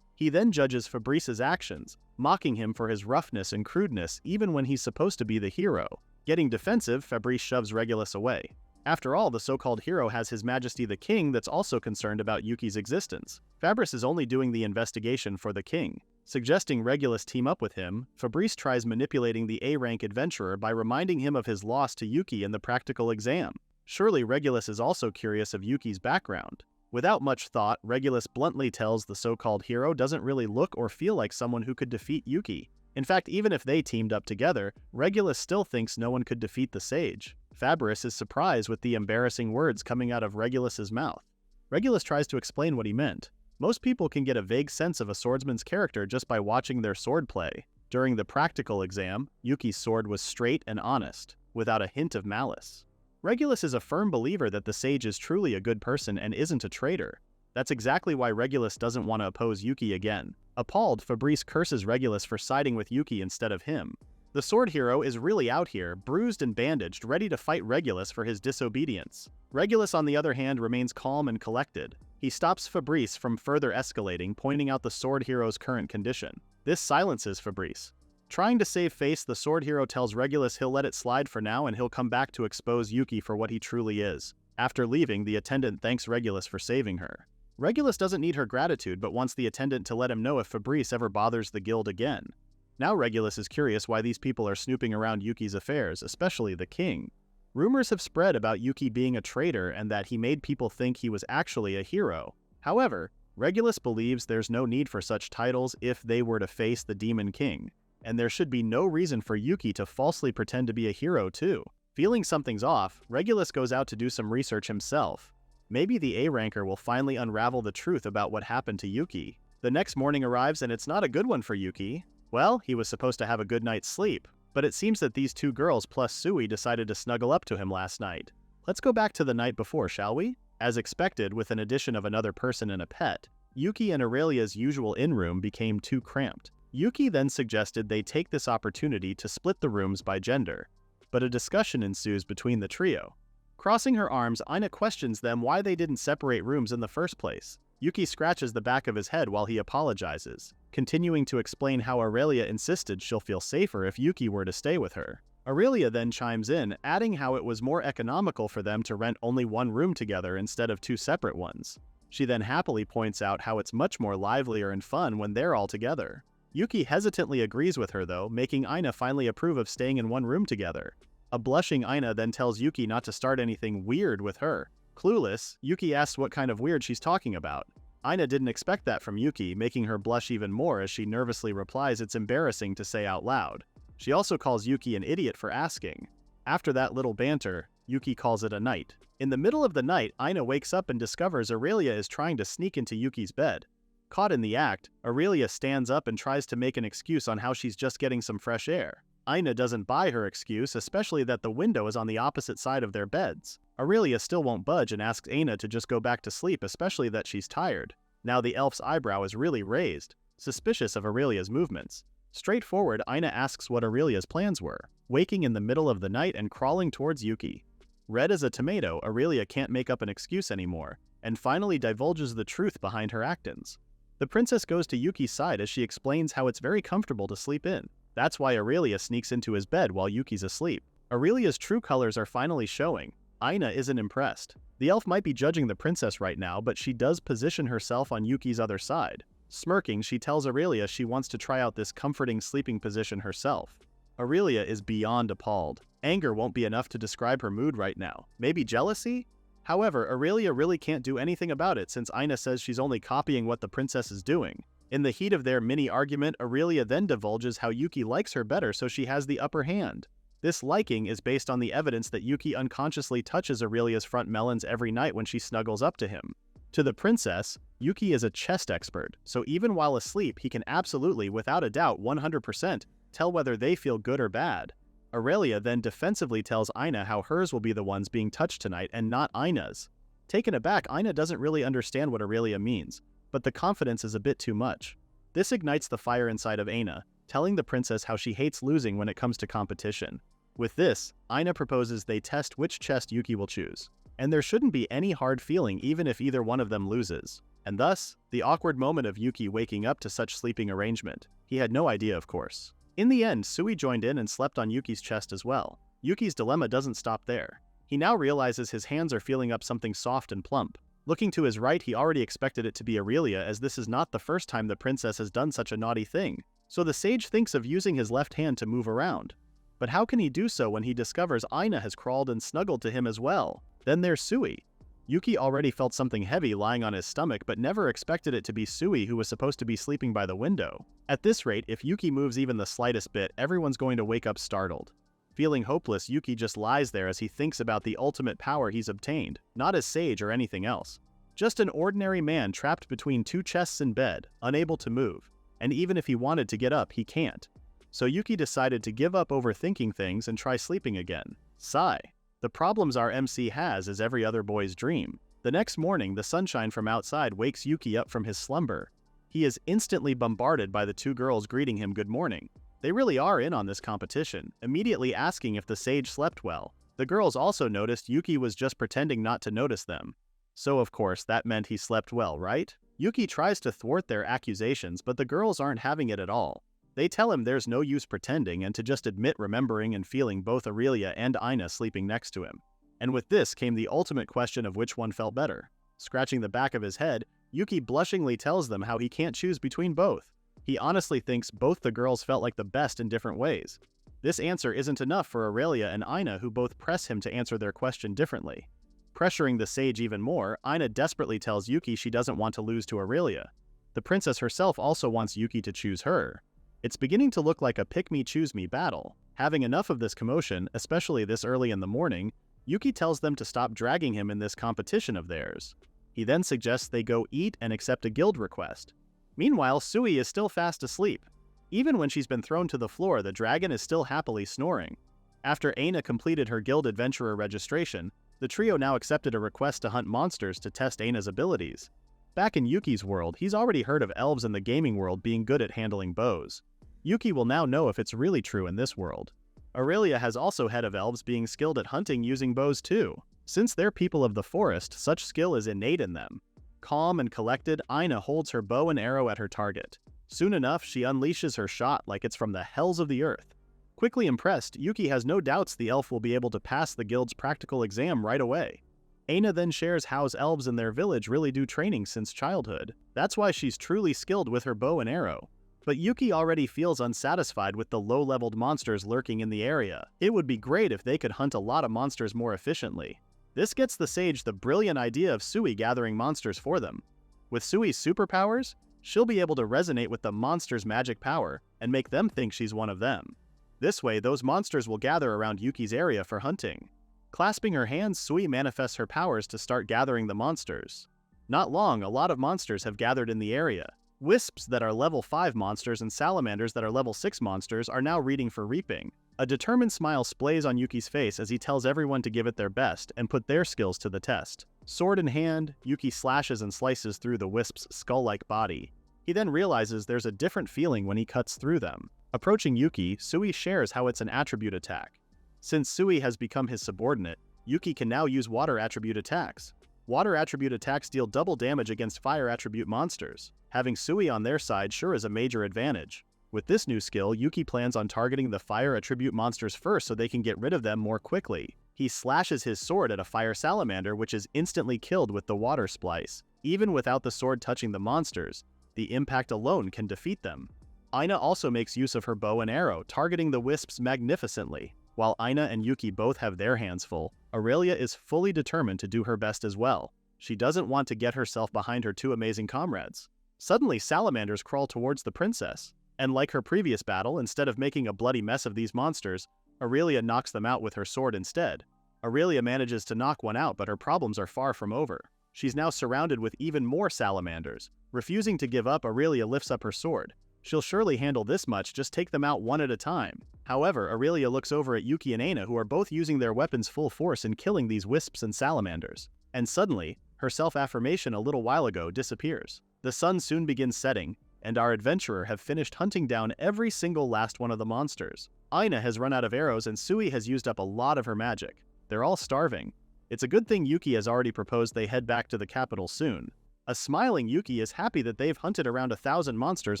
He then judges Fabrice's actions, mocking him for his roughness and crudeness even when he's supposed to be the hero. Getting defensive, Fabrice shoves Regulus away. After all, the so-called hero has His Majesty the King that's also concerned about Yuki's existence. Fabrice is only doing the investigation for the king. Suggesting Regulus team up with him, Fabrice tries manipulating the A-rank adventurer by reminding him of his loss to Yuki in the practical exam. Surely Regulus is also curious of Yuki's background. Without much thought, Regulus bluntly tells the so-called hero doesn't really look or feel like someone who could defeat Yuki. In fact, even if they teamed up together, Regulus still thinks no one could defeat the sage. Fabrice is surprised with the embarrassing words coming out of Regulus's mouth. Regulus tries to explain what he meant. Most people can get a vague sense of a swordsman's character just by watching their swordplay. During the practical exam, Yuki's sword was straight and honest, without a hint of malice. Regulus is a firm believer that the sage is truly a good person and isn't a traitor. That's exactly why Regulus doesn't want to oppose Yuki again. Appalled, Fabrice curses Regulus for siding with Yuki instead of him. The sword hero is really out here, bruised and bandaged, ready to fight Regulus for his disobedience. Regulus, on the other hand, remains calm and collected. He stops Fabrice from further escalating, pointing out the sword hero's current condition. This silences Fabrice. Trying to save face, the sword hero tells Regulus he'll let it slide for now and he'll come back to expose Yuki for what he truly is. After leaving, the attendant thanks Regulus for saving her. Regulus doesn't need her gratitude but wants the attendant to let him know if Fabrice ever bothers the guild again. Now Regulus is curious why these people are snooping around Yuki's affairs, especially the king. Rumors have spread about Yuki being a traitor and that he made people think he was actually a hero. However, Regulus believes there's no need for such titles if they were to face the Demon King, and there should be no reason for Yuki to falsely pretend to be a hero too. Feeling something's off, Regulus goes out to do some research himself. Maybe the A-ranker will finally unravel the truth about what happened to Yuki. The next morning arrives and it's not a good one for Yuki. Well, he was supposed to have a good night's sleep, but it seems that these two girls plus Sui decided to snuggle up to him last night. Let's go back to the night before, shall we? As expected, with an addition of another person and a pet, Yuki and Aurelia's usual in-room became too cramped. Yuki then suggested they take this opportunity to split the rooms by gender, but a discussion ensues between the trio. Crossing her arms, Aina questions them why they didn't separate rooms in the first place. Yuki scratches the back of his head while he apologizes, continuing to explain how Aurelia insisted she'll feel safer if Yuki were to stay with her. Aurelia then chimes in, adding how it was more economical for them to rent only one room together instead of two separate ones. She then happily points out how it's much more livelier and fun when they're all together. Yuki hesitantly agrees with her though, making Aina finally approve of staying in one room together. A blushing Aina then tells Yuki not to start anything weird with her. Clueless, Yuki asks what kind of weird she's talking about. Aina didn't expect that from Yuki, making her blush even more as she nervously replies it's embarrassing to say out loud. She also calls Yuki an idiot for asking. After that little banter, Yuki calls it a night. In the middle of the night, Aina wakes up and discovers Aurelia is trying to sneak into Yuki's bed. Caught in the act, Aurelia stands up and tries to make an excuse on how she's just getting some fresh air. Aina doesn't buy her excuse, especially that the window is on the opposite side of their beds. Aurelia still won't budge and asks Aina to just go back to sleep, especially that she's tired. Now the elf's eyebrow is really raised, suspicious of Aurelia's movements. Straightforward, Aina asks what Aurelia's plans were, waking in the middle of the night and crawling towards Yuki. Red as a tomato, Aurelia can't make up an excuse anymore, and finally divulges the truth behind her actions. The princess goes to Yuki's side as she explains how it's very comfortable to sleep in. That's why Aurelia sneaks into his bed while Yuki's asleep. Aurelia's true colors are finally showing. Aina isn't impressed. The elf might be judging the princess right now, but she does position herself on Yuki's other side. Smirking, she tells Aurelia she wants to try out this comforting sleeping position herself. Aurelia is beyond appalled. Anger won't be enough to describe her mood right now. Maybe jealousy? However, Aurelia really can't do anything about it since Aina says she's only copying what the princess is doing. In the heat of their mini-argument, Aurelia then divulges how Yuki likes her better so she has the upper hand. This liking is based on the evidence that Yuki unconsciously touches Aurelia's front melons every night when she snuggles up to him. To the princess, Yuki is a chest expert, so even while asleep he can absolutely, without a doubt, 100% tell whether they feel good or bad. Aurelia then defensively tells Aina how hers will be the ones being touched tonight and not Aina's. Taken aback, Aina doesn't really understand what Aurelia means, but the confidence is a bit too much. This ignites the fire inside of Aina, telling the princess how she hates losing when it comes to competition. With this, Aina proposes they test which chest Yuki will choose, and there shouldn't be any hard feeling even if either one of them loses. And thus, the awkward moment of Yuki waking up to such sleeping arrangement. He had no idea, of course. In the end, Sui joined in and slept on Yuki's chest as well. Yuki's dilemma doesn't stop there. He now realizes his hands are feeling up something soft and plump. Looking to his right, he already expected it to be Aurelia, as this is not the first time the princess has done such a naughty thing. So the sage thinks of using his left hand to move around. But how can he do so when he discovers Aina has crawled and snuggled to him as well? Then there's Sui. Yuki already felt something heavy lying on his stomach but never expected it to be Sui, who was supposed to be sleeping by the window. At this rate, if Yuki moves even the slightest bit, everyone's going to wake up startled. Feeling hopeless, Yuki just lies there as he thinks about the ultimate power he's obtained, not as sage or anything else. Just an ordinary man trapped between two chests in bed, unable to move, and even if he wanted to get up, he can't. So Yuki decided to give up overthinking things and try sleeping again. Sigh. The problems our MC has is every other boy's dream. The next morning, the sunshine from outside wakes Yuki up from his slumber. He is instantly bombarded by the two girls greeting him good morning. They really are in on this competition, immediately asking if the sage slept well. The girls also noticed Yuki was just pretending not to notice them. So of course, that meant he slept well, right? Yuki tries to thwart their accusations, but the girls aren't having it at all. They tell him there's no use pretending and to just admit remembering and feeling both Aurelia and Aina sleeping next to him. And with this came the ultimate question of which one felt better. Scratching the back of his head, Yuki blushingly tells them how he can't choose between both. He honestly thinks both the girls felt like the best in different ways. This answer isn't enough for Aurelia and Aina, who both press him to answer their question differently. Pressuring the sage even more, Aina desperately tells Yuki she doesn't want to lose to Aurelia. The princess herself also wants Yuki to choose her. It's beginning to look like a pick-me-choose-me battle. Having enough of this commotion, especially this early in the morning, Yuki tells them to stop dragging him in this competition of theirs. He then suggests they go eat and accept a guild request. Meanwhile, Sui is still fast asleep. Even when she's been thrown to the floor, the dragon is still happily snoring. After Aina completed her guild adventurer registration, the trio now accepted a request to hunt monsters to test Aina's abilities. Back in Yuki's world, he's already heard of elves in the gaming world being good at handling bows. Yuki will now know if it's really true in this world. Aurelia has also heard of elves being skilled at hunting using bows too. Since they're people of the forest, such skill is innate in them. Calm and collected, Aina holds her bow and arrow at her target. Soon enough, she unleashes her shot like it's from the hells of the earth. Quickly impressed, Yuki has no doubts the elf will be able to pass the guild's practical exam right away. Aina then shares how elves in their village really do training since childhood. That's why she's truly skilled with her bow and arrow. But Yuki already feels unsatisfied with the low-leveled monsters lurking in the area. It would be great if they could hunt a lot of monsters more efficiently. This gets the sage the brilliant idea of Sui gathering monsters for them. With Sui's superpowers, she'll be able to resonate with the monster's magic power and make them think she's one of them. This way, those monsters will gather around Yuki's area for hunting. Clasping her hands, Sui manifests her powers to start gathering the monsters. Not long, a lot of monsters have gathered in the area. Wisps that are level 5 monsters and salamanders that are level 6 monsters are now reading for reaping. A determined smile splays on Yuki's face as he tells everyone to give it their best and put their skills to the test. Sword in hand, Yuki slashes and slices through the wisp's skull-like body. He then realizes there's a different feeling when he cuts through them. Approaching Yuki, Sui shares how it's an attribute attack. Since Sui has become his subordinate, Yuki can now use water attribute attacks. Water attribute attacks deal double damage against fire attribute monsters. Having Sui on their side sure is a major advantage. With this new skill, Yuki plans on targeting the fire attribute monsters first so they can get rid of them more quickly. He slashes his sword at a fire salamander, which is instantly killed with the water splice. Even without the sword touching the monsters, the impact alone can defeat them. Aina also makes use of her bow and arrow, targeting the wisps magnificently. While Aina and Yuki both have their hands full, Aurelia is fully determined to do her best as well. She doesn't want to get herself behind her two amazing comrades. Suddenly, salamanders crawl towards the princess. And like her previous battle, instead of making a bloody mess of these monsters, Aurelia knocks them out with her sword instead. Aurelia manages to knock one out, but her problems are far from over. She's now surrounded with even more salamanders. Refusing to give up, Aurelia lifts up her sword. She'll surely handle this much, just take them out one at a time. However, Aurelia looks over at Yuki and Aina, who are both using their weapons full force in killing these wisps and salamanders. And suddenly, her self-affirmation a little while ago disappears. The sun soon begins setting, and our adventurer have finished hunting down every single last one of the monsters. Aina has run out of arrows and Sui has used up a lot of her magic. They're all starving. It's a good thing Yuki has already proposed they head back to the capital soon. A smiling Yuki is happy that they've hunted around 1,000 monsters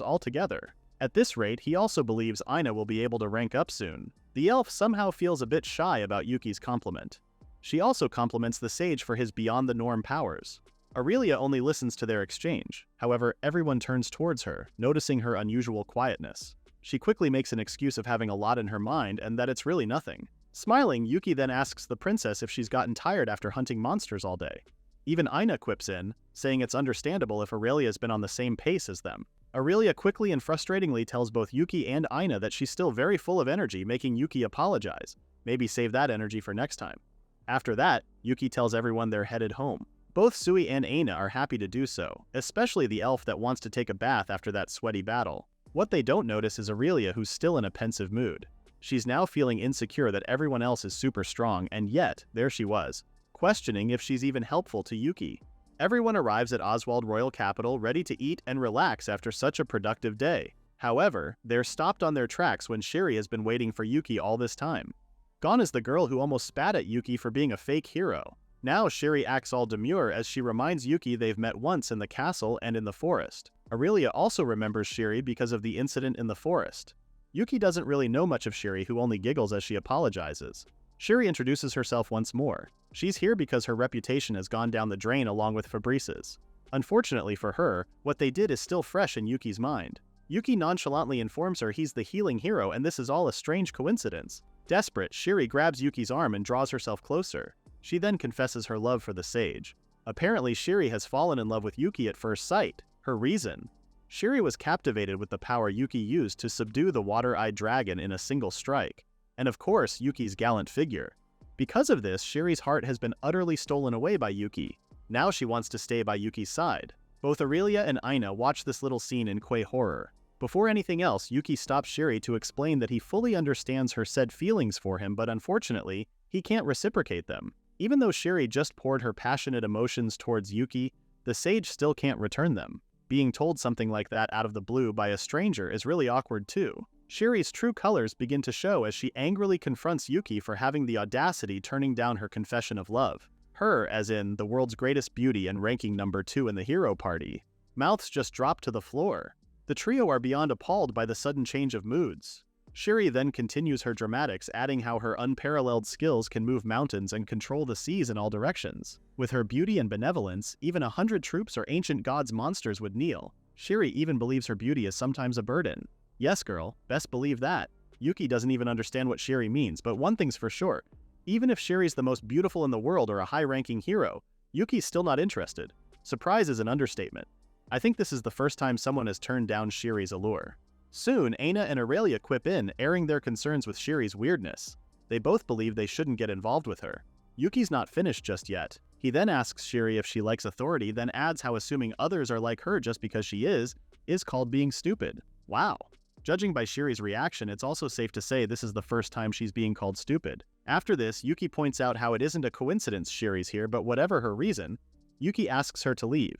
altogether. At this rate, he also believes Aina will be able to rank up soon. The elf somehow feels a bit shy about Yuki's compliment. She also compliments the sage for his beyond-the-norm powers. Aurelia only listens to their exchange. However, everyone turns towards her, noticing her unusual quietness. She quickly makes an excuse of having a lot in her mind and that it's really nothing. Smiling, Yuki then asks the princess if she's gotten tired after hunting monsters all day. Even Aina quips in, saying it's understandable if Aurelia's been on the same pace as them. Aurelia quickly and frustratingly tells both Yuki and Aina that she's still very full of energy, making Yuki apologize. Maybe save that energy for next time. After that, Yuki tells everyone they're headed home. Both Sui and Aina are happy to do so, especially the elf that wants to take a bath after that sweaty battle. What they don't notice is Aurelia, who's still in a pensive mood. She's now feeling insecure that everyone else is super strong, and yet, there she was, questioning if she's even helpful to Yuki. Everyone arrives at Oswald Royal Capital ready to eat and relax after such a productive day. However, they're stopped on their tracks when Sherry has been waiting for Yuki all this time. Gone is the girl who almost spat at Yuki for being a fake hero. Now Sherry acts all demure as she reminds Yuki they've met once in the castle and in the forest. Aurelia also remembers Sherry because of the incident in the forest. Yuki doesn't really know much of Sherry, who only giggles as she apologizes. Sherry introduces herself once more. She's here because her reputation has gone down the drain along with Fabrice's. Unfortunately for her, what they did is still fresh in Yuki's mind. Yuki nonchalantly informs her he's the healing hero and this is all a strange coincidence. Desperate, Sherry grabs Yuki's arm and draws herself closer. She then confesses her love for the sage. Apparently, Sherry has fallen in love with Yuki at first sight. Her reason? Sherry was captivated with the power Yuki used to subdue the water-eyed dragon in a single strike. And of course, Yuki's gallant figure. Because of this, Sherry's heart has been utterly stolen away by Yuki. Now she wants to stay by Yuki's side. Both Aurelia and Aina watch this little scene in quay horror. Before anything else, Yuki stops Sherry to explain that he fully understands her said feelings for him, but unfortunately, he can't reciprocate them. Even though Sherry just poured her passionate emotions towards Yuki, The sage still can't return them. Being told something like that out of the blue by a stranger is really awkward too. Shiri's true colors begin to show as she angrily confronts Yuki for having the audacity turning down her confession of love. Her, as in the world's greatest beauty and ranking number 2 in the hero party. Mouths just drop to the floor. The trio are beyond appalled by the sudden change of moods. Shiri then continues her dramatics, adding how her unparalleled skills can move mountains and control the seas in all directions. With her beauty and benevolence, even 100 troops or ancient gods' monsters would kneel. Shiri even believes her beauty is sometimes a burden. Yes, girl, best believe that. Yuki doesn't even understand what Shiri means, but one thing's for sure. Even if Shiri's the most beautiful in the world or a high-ranking hero, Yuki's still not interested. Surprise is an understatement. I think this is the first time someone has turned down Shiri's allure. Soon, Aina and Aurelia quip in, airing their concerns with Shiri's weirdness. They both believe they shouldn't get involved with her. Yuki's not finished just yet. He then asks Shiri if she likes authority, then adds how assuming others are like her just because she is called being stupid. Wow. Judging by Shiri's reaction, it's also safe to say this is the first time she's being called stupid. After this, Yuki points out how it isn't a coincidence Shiri's here, but whatever her reason, Yuki asks her to leave.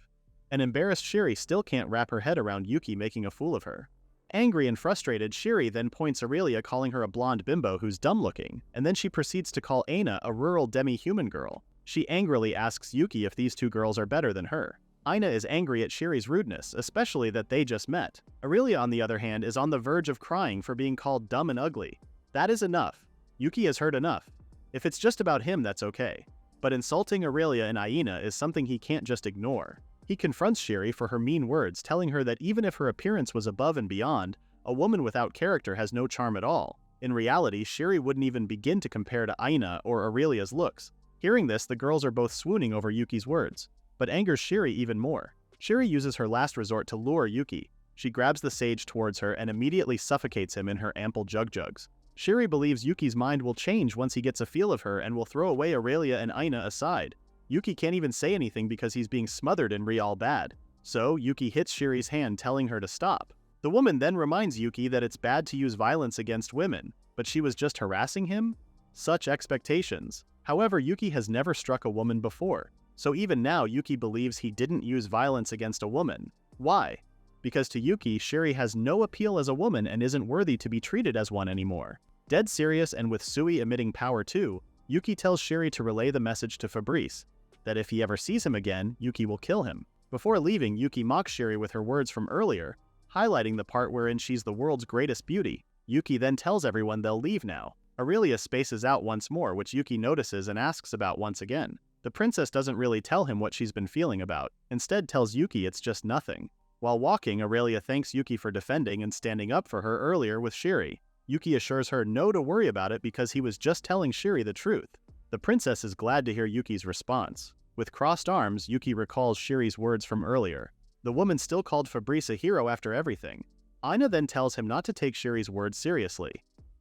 An embarrassed Shiri still can't wrap her head around Yuki making a fool of her. Angry and frustrated, Shiri then points Aurelia, calling her a blonde bimbo who's dumb-looking, and then she proceeds to call Aina a rural demi-human girl. She angrily asks Yuki if these two girls are better than her. Aina is angry at Shiri's rudeness, especially that they just met. Aurelia, on the other hand, is on the verge of crying for being called dumb and ugly. That is enough. Yuki has heard enough. If it's just about him, that's okay. But insulting Aurelia and Aina is something he can't just ignore. He confronts Shiri for her mean words, telling her that even if her appearance was above and beyond, a woman without character has no charm at all. In reality, Shiri wouldn't even begin to compare to Aina or Aurelia's looks. Hearing this, the girls are both swooning over Yuki's words, but angers Shiri even more. Shiri uses her last resort to lure Yuki. She grabs the sage towards her and immediately suffocates him in her ample jug-jugs. Shiri believes Yuki's mind will change once he gets a feel of her and will throw away Aurelia and Aina aside. Yuki can't even say anything because he's being smothered in real bad. So, Yuki hits Shiri's hand, telling her to stop. The woman then reminds Yuki that it's bad to use violence against women, but she was just harassing him? Such expectations. However, Yuki has never struck a woman before, so even now Yuki believes he didn't use violence against a woman. Why? Because to Yuki, Shiri has no appeal as a woman and isn't worthy to be treated as one anymore. Dead serious and with Sui emitting power too, Yuki tells Shiri to relay the message to Fabrice, that if he ever sees him again, Yuki will kill him. Before leaving, Yuki mocks Shiri with her words from earlier, highlighting the part wherein she's the world's greatest beauty. Yuki then tells everyone they'll leave now. Aurelia spaces out once more, which Yuki notices and asks about once again. The princess doesn't really tell him what she's been feeling about, instead tells Yuki it's just nothing. While walking, Aurelia thanks Yuki for defending and standing up for her earlier with Shiri. Yuki assures her no to worry about it because he was just telling Shiri the truth. The princess is glad to hear Yuki's response. With crossed arms, Yuki recalls Shiri's words from earlier. The woman still called Fabrice a hero after everything. Aina then tells him not to take Shiri's words seriously.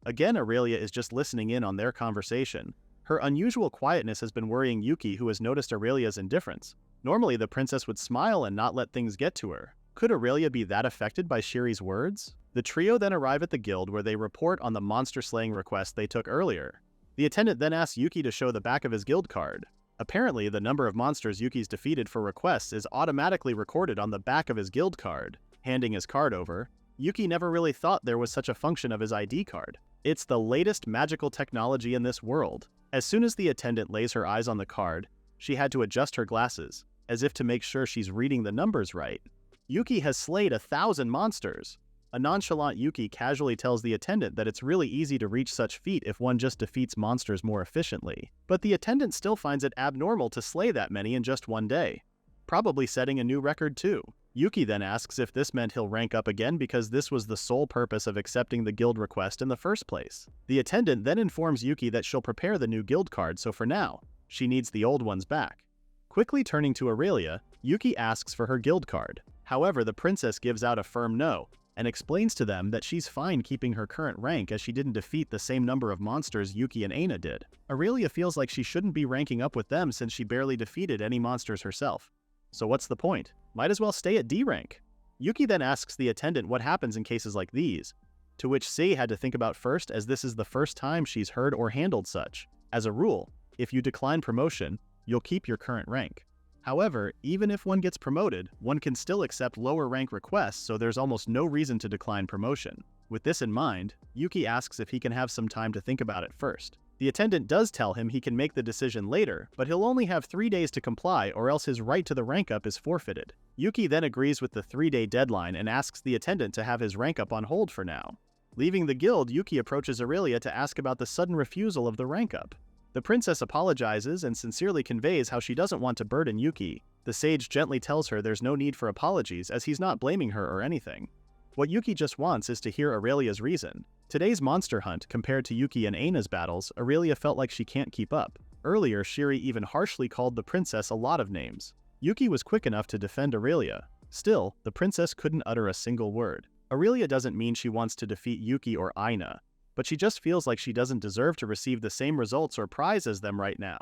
Again, Aurelia is just listening in on their conversation. Her unusual quietness has been worrying Yuki, who has noticed Aurelia's indifference. Normally, the princess would smile and not let things get to her. Could Aurelia be that affected by Shiri's words? The trio then arrive at the guild where they report on the monster-slaying request they took earlier. The attendant then asks Yuki to show the back of his guild card. Apparently, the number of monsters Yuki's defeated for requests is automatically recorded on the back of his guild card. Handing his card over, Yuki never really thought there was such a function of his ID card. It's the latest magical technology in this world. As soon as the attendant lays her eyes on the card, she had to adjust her glasses, as if to make sure she's reading the numbers right. Yuki has slayed 1,000 monsters. A nonchalant Yuki casually tells the attendant that it's really easy to reach such feat if one just defeats monsters more efficiently. But the attendant still finds it abnormal to slay that many in just one day, probably setting a new record too. Yuki then asks if this meant he'll rank up again because this was the sole purpose of accepting the guild request in the first place. The attendant then informs Yuki that she'll prepare the new guild card, so for now, she needs the old ones back. Quickly turning to Aurelia, Yuki asks for her guild card. However, the princess gives out a firm no, and explains to them that she's fine keeping her current rank as she didn't defeat the same number of monsters Yuki and Aina did. Aurelia feels like she shouldn't be ranking up with them since she barely defeated any monsters herself. So what's the point? Might as well stay at D rank. Yuki then asks the attendant what happens in cases like these, to which Sei had to think about first, as this is the first time she's heard or handled such. As a rule, if you decline promotion, you'll keep your current rank. However, even if one gets promoted, one can still accept lower rank requests, so there's almost no reason to decline promotion. With this in mind, Yuki asks if he can have some time to think about it first. The attendant does tell him he can make the decision later, but he'll only have 3 days to comply or else his right to the rank up is forfeited. Yuki then agrees with the 3-day deadline and asks the attendant to have his rank up on hold for now. Leaving the guild, Yuki approaches Aurelia to ask about the sudden refusal of the rank up. The princess apologizes and sincerely conveys how she doesn't want to burden Yuki. The sage gently tells her there's no need for apologies as he's not blaming her or anything. What Yuki just wants is to hear Aurelia's reason. Today's monster hunt, compared to Yuki and Aina's battles, Aurelia felt like she can't keep up. Earlier, Shiri even harshly called the princess a lot of names. Yuki was quick enough to defend Aurelia. Still, the princess couldn't utter a single word. Aurelia doesn't mean she wants to defeat Yuki or Aina, but she just feels like she doesn't deserve to receive the same results or prize as them right now.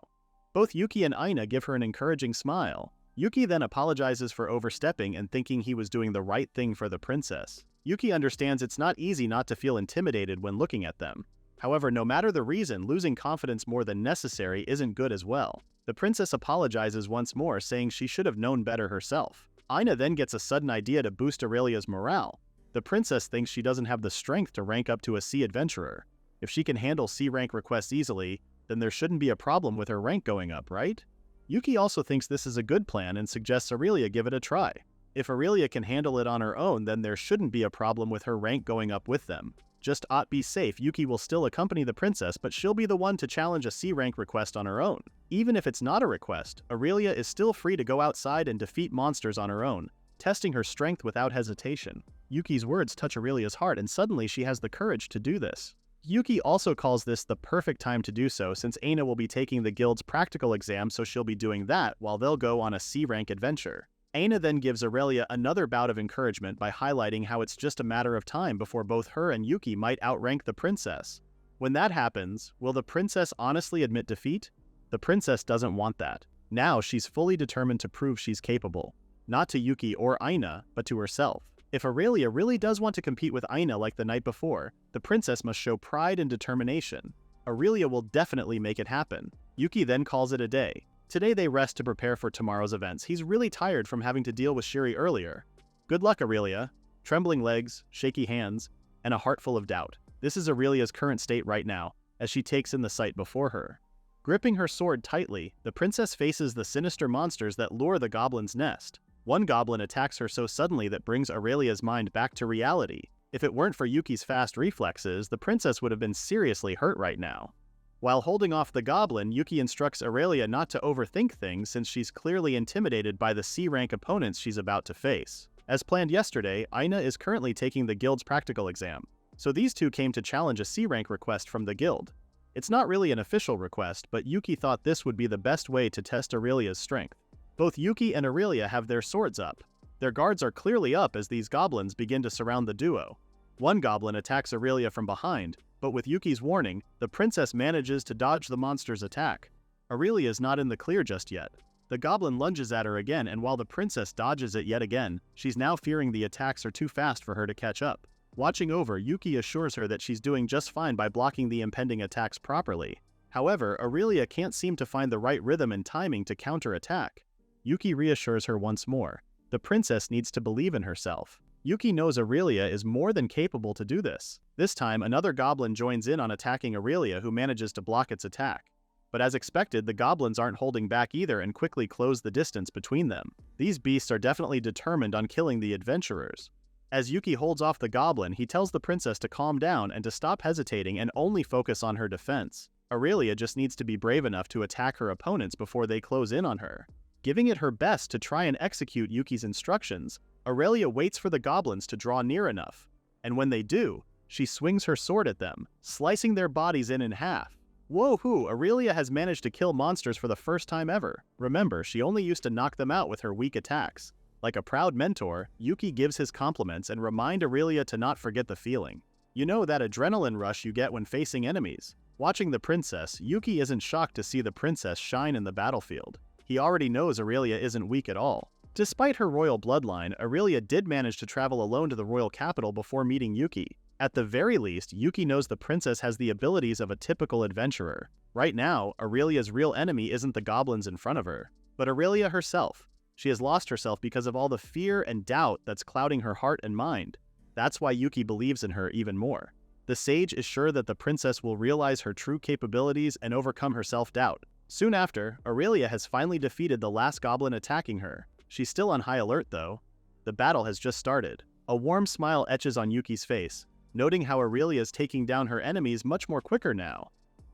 Both Yuki and Aina give her an encouraging smile. Yuki then apologizes for overstepping and thinking he was doing the right thing for the princess. Yuki understands it's not easy not to feel intimidated when looking at them. However, no matter the reason, losing confidence more than necessary isn't good as well. The princess apologizes once more, saying she should have known better herself. Aina then gets a sudden idea to boost Aurelia's morale. The princess thinks she doesn't have the strength to rank up to a C adventurer. If she can handle C rank requests easily, then there shouldn't be a problem with her rank going up, right? Yuki also thinks this is a good plan and suggests Aurelia give it a try. If Aurelia can handle it on her own, then there shouldn't be a problem with her rank going up with them. Just be safe, Yuki will still accompany the princess, but she'll be the one to challenge a C rank request on her own. Even if it's not a request, Aurelia is still free to go outside and defeat monsters on her own, testing her strength without hesitation. Yuki's words touch Aurelia's heart, and suddenly she has the courage to do this. Yuki also calls this the perfect time to do so, since Aina will be taking the guild's practical exam, so she'll be doing that while they'll go on a C rank adventure. Aina then gives Aurelia another bout of encouragement by highlighting how it's just a matter of time before both her and Yuki might outrank the princess. When that happens, will the princess honestly admit defeat? The princess doesn't want that. Now she's fully determined to prove she's capable. Not to Yuki or Aina, but to herself. If Aurelia really does want to compete with Aina like the night before, the princess must show pride and determination. Aurelia will definitely make it happen. Yuki then calls it a day. Today they rest to prepare for tomorrow's events. He's really tired from having to deal with Shiri earlier. Good luck, Aurelia. Trembling legs, shaky hands, and a heart full of doubt. This is Aurelia's current state right now, as she takes in the sight before her. Gripping her sword tightly, the princess faces the sinister monsters that lure the goblin's nest. One goblin attacks her so suddenly that brings Aurelia's mind back to reality. If it weren't for Yuki's fast reflexes, the princess would have been seriously hurt right now. While holding off the goblin, Yuki instructs Aurelia not to overthink things since she's clearly intimidated by the C-rank opponents she's about to face. As planned yesterday, Aina is currently taking the guild's practical exam, so these two came to challenge a C-rank request from the guild. It's not really an official request, but Yuki thought this would be the best way to test Aurelia's strength. Both Yuki and Aurelia have their swords up. Their guards are clearly up as these goblins begin to surround the duo. One goblin attacks Aurelia from behind, but with Yuki's warning, the princess manages to dodge the monster's attack. Aurelia is not in the clear just yet. The goblin lunges at her again, and while the princess dodges it yet again, she's now fearing the attacks are too fast for her to catch up. Watching over, Yuki assures her that she's doing just fine by blocking the impending attacks properly. However, Aurelia can't seem to find the right rhythm and timing to counter-attack. Yuki reassures her once more. The princess needs to believe in herself. Yuki knows Aurelia is more than capable to do this. This time, another goblin joins in on attacking Aurelia, who manages to block its attack. But as expected, the goblins aren't holding back either and quickly close the distance between them. These beasts are definitely determined on killing the adventurers. As Yuki holds off the goblin, he tells the princess to calm down and to stop hesitating and only focus on her defense. Aurelia just needs to be brave enough to attack her opponents before they close in on her. Giving it her best to try and execute Yuki's instructions, Aurelia waits for the goblins to draw near enough, and when they do, she swings her sword at them, slicing their bodies in half. Whoa-hoo, Aurelia has managed to kill monsters for the first time ever. Remember, she only used to knock them out with her weak attacks. Like a proud mentor, Yuki gives his compliments and reminds Aurelia to not forget the feeling. You know, that adrenaline rush you get when facing enemies. Watching the princess, Yuki isn't shocked to see the princess shine in the battlefield. He already knows Aurelia isn't weak at all. Despite her royal bloodline, Aurelia did manage to travel alone to the royal capital before meeting Yuki. At the very least, Yuki knows the princess has the abilities of a typical adventurer. Right now, Aurelia's real enemy isn't the goblins in front of her. but Aurelia herself. She has lost herself because of all the fear and doubt that's clouding her heart and mind. That's why Yuki believes in her even more. The sage is sure that the princess will realize her true capabilities and overcome her self-doubt. Soon after, Aurelia has finally defeated the last goblin attacking her. She's still on high alert though. The battle has just started. A warm smile etches on Yuki's face, noting how Aurelia is taking down her enemies much more quicker now.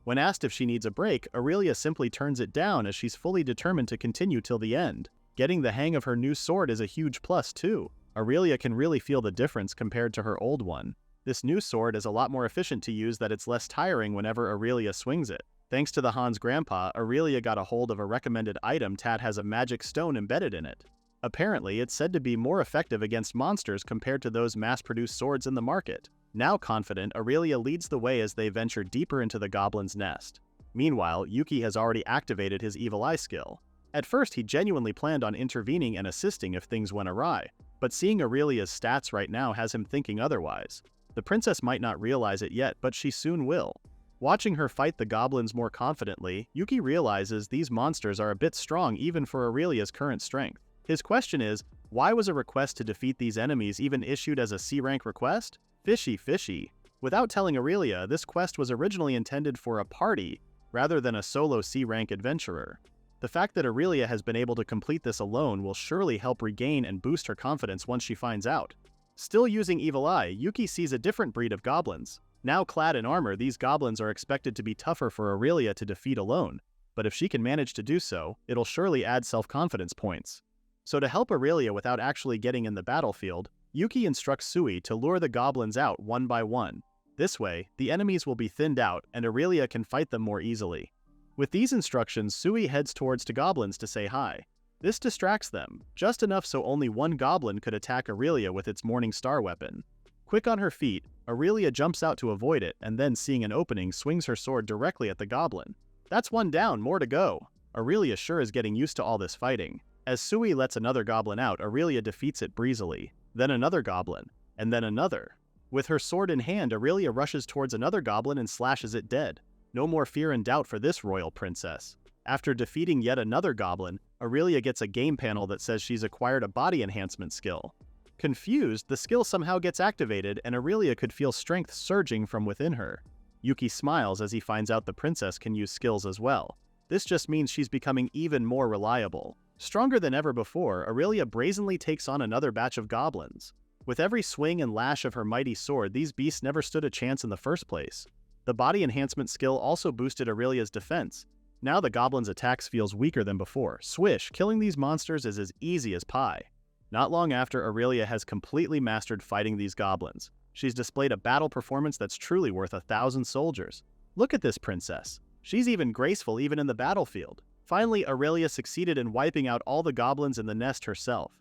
When asked if she needs a break, Aurelia simply turns it down as she's fully determined to continue till the end. Getting the hang of her new sword is a huge plus too. Aurelia can really feel the difference compared to her old one. This new sword is a lot more efficient to use, that it's less tiring whenever Aurelia swings it. Thanks to the Han's grandpa, Aurelia got a hold of a recommended item that has a magic stone embedded in it. Apparently, it's said to be more effective against monsters compared to those mass-produced swords in the market. Now confident, Aurelia leads the way as they venture deeper into the goblin's nest. Meanwhile, Yuki has already activated his evil eye skill. At first, he genuinely planned on intervening and assisting if things went awry, but seeing Aurelia's stats right now has him thinking otherwise. The princess might not realize it yet, but she soon will. Watching her fight the goblins more confidently, Yuki realizes these monsters are a bit strong even for Aurelia's current strength. His question is, why was a request to defeat these enemies even issued as a C-rank request? Fishy. Without telling Aurelia, this quest was originally intended for a party rather than a solo C-rank adventurer. The fact that Aurelia has been able to complete this alone will surely help regain and boost her confidence once she finds out. Still using Evil Eye, Yuki sees a different breed of goblins. Now clad in armor, these goblins are expected to be tougher for Aurelia to defeat alone, but if she can manage to do so, it'll surely add self-confidence points. So to help Aurelia without actually getting in the battlefield, Yuki instructs Sui to lure the goblins out one by one. This way, the enemies will be thinned out and Aurelia can fight them more easily. With these instructions, Sui heads towards the goblins to say hi. This distracts them, just enough so only one goblin could attack Aurelia with its Morning Star weapon. Quick on her feet, Aurelia jumps out to avoid it and then, seeing an opening, swings her sword directly at the goblin. That's one down, more to go. Aurelia sure is getting used to all this fighting. As Sui lets another goblin out, Aurelia defeats it breezily. Then another goblin, and then another. With her sword in hand, Aurelia rushes towards another goblin and slashes it dead. No more fear and doubt for this royal princess. After defeating yet another goblin, Aurelia gets a game panel that says she's acquired a body enhancement skill. Confused, the skill somehow gets activated and Aurelia could feel strength surging from within her. Yuki smiles as he finds out the princess can use skills as well. This just means she's becoming even more reliable. Stronger than ever before, Aurelia brazenly takes on another batch of goblins. With every swing and lash of her mighty sword, these beasts never stood a chance in the first place. The body enhancement skill also boosted Aurelia's defense. Now the goblin's attacks feels weaker than before. Swish, killing these monsters is as easy as pie. Not long after, Aurelia has completely mastered fighting these goblins. She's displayed a battle performance that's truly worth 1,000 soldiers. Look at this princess. She's even graceful even in the battlefield. Finally, Aurelia succeeded in wiping out all the goblins in the nest herself.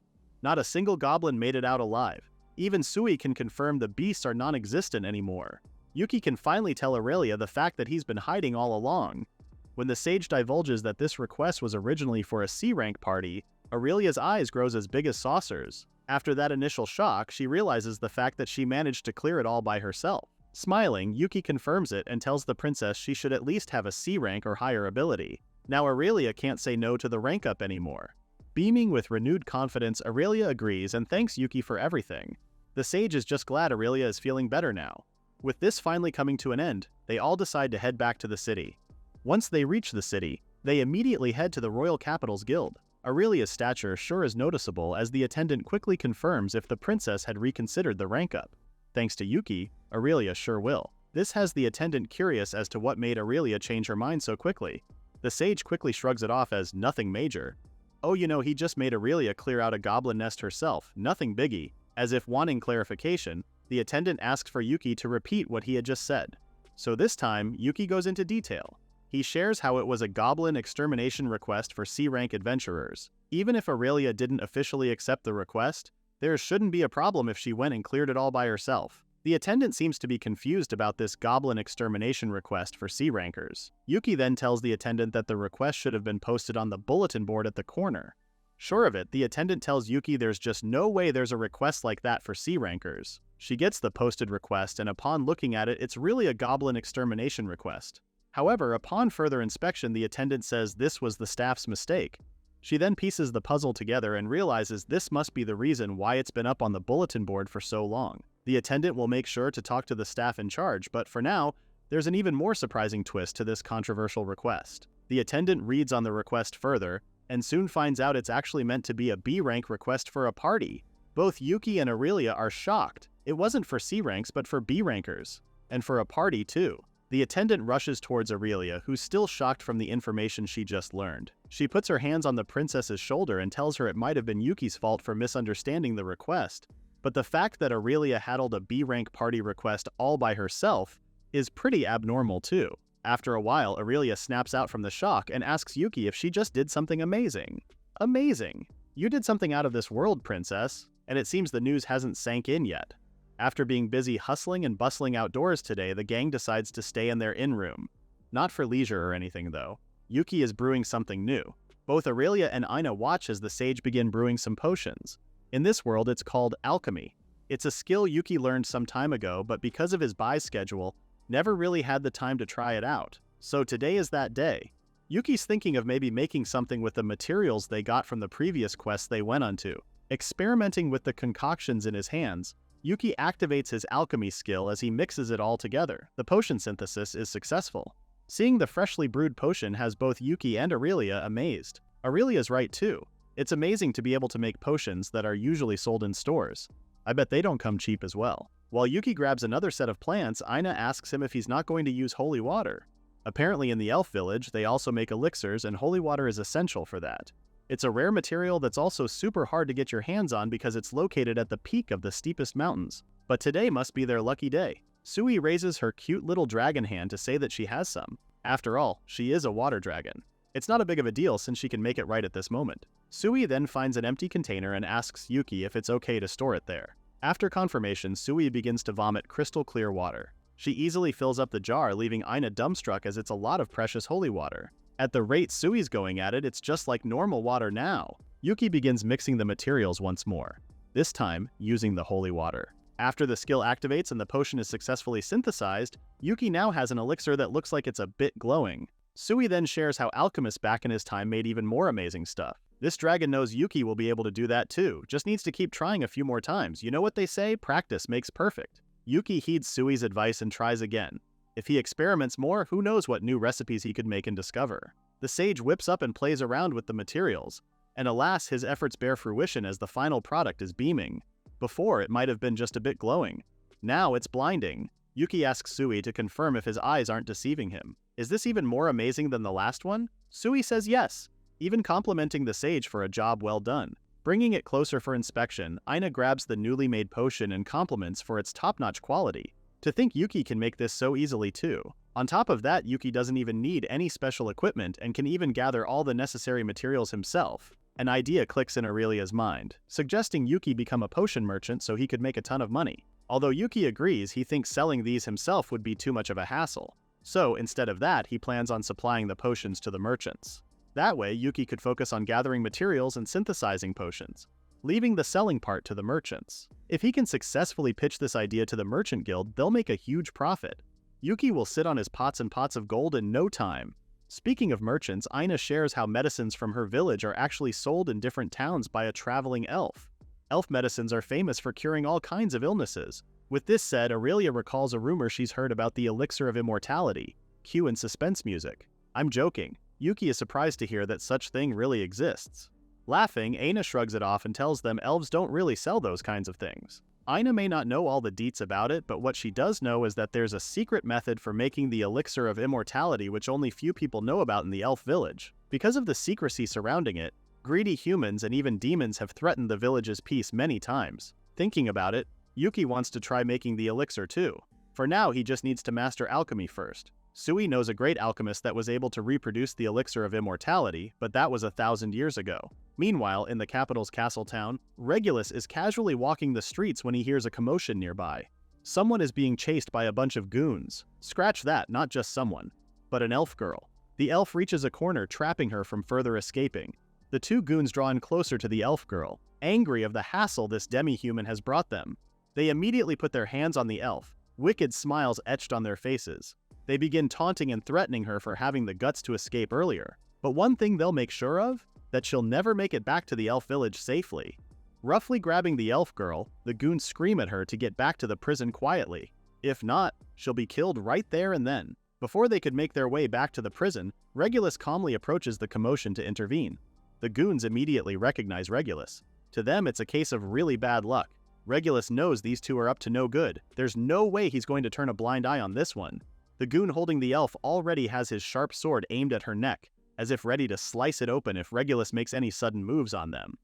Not a single goblin made it out alive. Even Sui can confirm the beasts are non-existent anymore. Yuki can finally tell Aurelia the fact that he's been hiding all along. When the sage divulges that this request was originally for a C-rank party, Aurelia's eyes grows as big as saucers. After that initial shock, she realizes the fact that she managed to clear it all by herself. Smiling, Yuki confirms it and tells the princess she should at least have a C-rank or higher ability. Now Aurelia can't say no to the rank up anymore. Beaming with renewed confidence, Aurelia agrees and thanks Yuki for everything. The sage is just glad Aurelia is feeling better now. With this finally coming to an end, they all decide to head back to the city. Once they reach the city, they immediately head to the Royal Capital's Guild. Aurelia's stature sure is noticeable as the attendant quickly confirms if the princess had reconsidered the rank up. Thanks to Yuki, Aurelia sure will. This has the attendant curious as to what made Aurelia change her mind so quickly. The sage quickly shrugs it off as nothing major. Oh, he just made Aurelia clear out a goblin nest herself, nothing biggie. As if wanting clarification, the attendant asks for Yuki to repeat what he had just said. So this time, Yuki goes into detail. He shares how it was a goblin extermination request for C-rank adventurers. Even if Aurelia didn't officially accept the request, there shouldn't be a problem if she went and cleared it all by herself. The attendant seems to be confused about this goblin extermination request for C-rankers. Yuki then tells the attendant that the request should have been posted on the bulletin board at the corner. Sure of it, the attendant tells Yuki there's just no way there's a request like that for C-rankers. She gets the posted request, and upon looking at it, it's really a goblin extermination request. However, upon further inspection, the attendant says this was the staff's mistake. She then pieces the puzzle together and realizes this must be the reason why it's been up on the bulletin board for so long. The attendant will make sure to talk to the staff in charge, but for now, there's an even more surprising twist to this controversial request. The attendant reads on the request further, and soon finds out it's actually meant to be a B-rank request for a party. Both Yuki and Aurelia are shocked. It wasn't for C ranks, but for B rankers. And for a party, too. The attendant rushes towards Aurelia, who's still shocked from the information she just learned. She puts her hands on the princess's shoulder and tells her it might have been Yuki's fault for misunderstanding the request. But the fact that Aurelia handled a B-rank party request all by herself is pretty abnormal, too. After a while, Aurelia snaps out from the shock and asks Yuki if she just did something amazing. Amazing! You did something out of this world, princess. And it seems the news hasn't sank in yet. After being busy hustling and bustling outdoors today, the gang decides to stay in their inn-room. Not for leisure or anything, though. Yuki is brewing something new. Both Aurelia and Aina watch as the sage begin brewing some potions. In this world, it's called alchemy. It's a skill Yuki learned some time ago, but because of his buy schedule, never really had the time to try it out. So today is that day. Yuki's thinking of maybe making something with the materials they got from the previous quests they went onto. Experimenting with the concoctions in his hands, Yuki activates his alchemy skill as he mixes it all together. The potion synthesis is successful. Seeing the freshly brewed potion has both Yuki and Aurelia amazed. Aurelia's right too. It's amazing to be able to make potions that are usually sold in stores. I bet they don't come cheap as well. While Yuki grabs another set of plants, Aina asks him if he's not going to use holy water. Apparently in the elf village, they also make elixirs, and holy water is essential for that. It's a rare material that's also super hard to get your hands on because it's located at the peak of the steepest mountains. But today must be their lucky day. Sui raises her cute little dragon hand to say that she has some. After all, she is a water dragon. It's not a big of a deal since she can make it right at this moment. Sui then finds an empty container and asks Yuki if it's okay to store it there. After confirmation, Sui begins to vomit crystal clear water. She easily fills up the jar, leaving Aina dumbstruck as it's a lot of precious holy water. At the rate Sui's going at it, it's just like normal water now. Yuki begins mixing the materials once more, this time using the holy water. After the skill activates and the potion is successfully synthesized, Yuki now has an elixir that looks like it's a bit glowing. Sui then shares how alchemists back in his time made even more amazing stuff. This dragon knows Yuki will be able to do that too, just needs to keep trying a few more times. You know what they say? Practice makes perfect. Yuki heeds Sui's advice and tries again. If he experiments more, who knows what new recipes he could make and discover. The sage whips up and plays around with the materials, and alas, his efforts bear fruition as the final product is beaming. Before, it might have been just a bit glowing. Now it's blinding. Yuki asks Sui to confirm if his eyes aren't deceiving him. Is this even more amazing than the last one? Sui says yes, even complimenting the sage for a job well done. Bringing it closer for inspection, Aina grabs the newly made potion and compliments for its top-notch quality. To think Yuki can make this so easily too. On top of that, Yuki doesn't even need any special equipment and can even gather all the necessary materials himself. An idea clicks in Aurelia's mind, suggesting Yuki become a potion merchant so he could make a ton of money. Although Yuki agrees, he thinks selling these himself would be too much of a hassle. So instead of that, he plans on supplying the potions to the merchants. That way, Yuki could focus on gathering materials and synthesizing potions, leaving the selling part to the merchants. If he can successfully pitch this idea to the merchant guild, they'll make a huge profit. Yuki will sit on his pots and pots of gold in no time. Speaking of merchants, Aina shares how medicines from her village are actually sold in different towns by a traveling elf. Elf medicines are famous for curing all kinds of illnesses. With this said, Aurelia recalls a rumor she's heard about the elixir of immortality. Cue and suspense music. I'm joking. Yuki is surprised to hear that such thing really exists. Laughing, Aina shrugs it off and tells them elves don't really sell those kinds of things. Aina may not know all the deets about it, but what she does know is that there's a secret method for making the elixir of immortality which only few people know about in the elf village. Because of the secrecy surrounding it, greedy humans and even demons have threatened the village's peace many times. Thinking about it, Yuki wants to try making the elixir too. For now, he just needs to master alchemy first. Sui knows a great alchemist that was able to reproduce the elixir of immortality, but that was 1,000 years ago. Meanwhile, in the capital's castle town, Regulus is casually walking the streets when he hears a commotion nearby. Someone is being chased by a bunch of goons. Scratch that, not just someone, but an elf girl. The elf reaches a corner, trapping her from further escaping. The two goons draw in closer to the elf girl, angry of the hassle this demi-human has brought them. They immediately put their hands on the elf, wicked smiles etched on their faces. They begin taunting and threatening her for having the guts to escape earlier. But one thing they'll make sure of? that she'll never make it back to the elf village safely. Roughly grabbing the elf girl, the goons scream at her to get back to the prison quietly. If not, she'll be killed right there and then. Before they could make their way back to the prison, Regulus calmly approaches the commotion to intervene. The goons immediately recognize Regulus. To them, it's a case of really bad luck. Regulus knows these two are up to no good. There's no way he's going to turn a blind eye on this one. The goon holding the elf already has his sharp sword aimed at her neck, as if ready to slice it open if Regulus makes any sudden moves on them.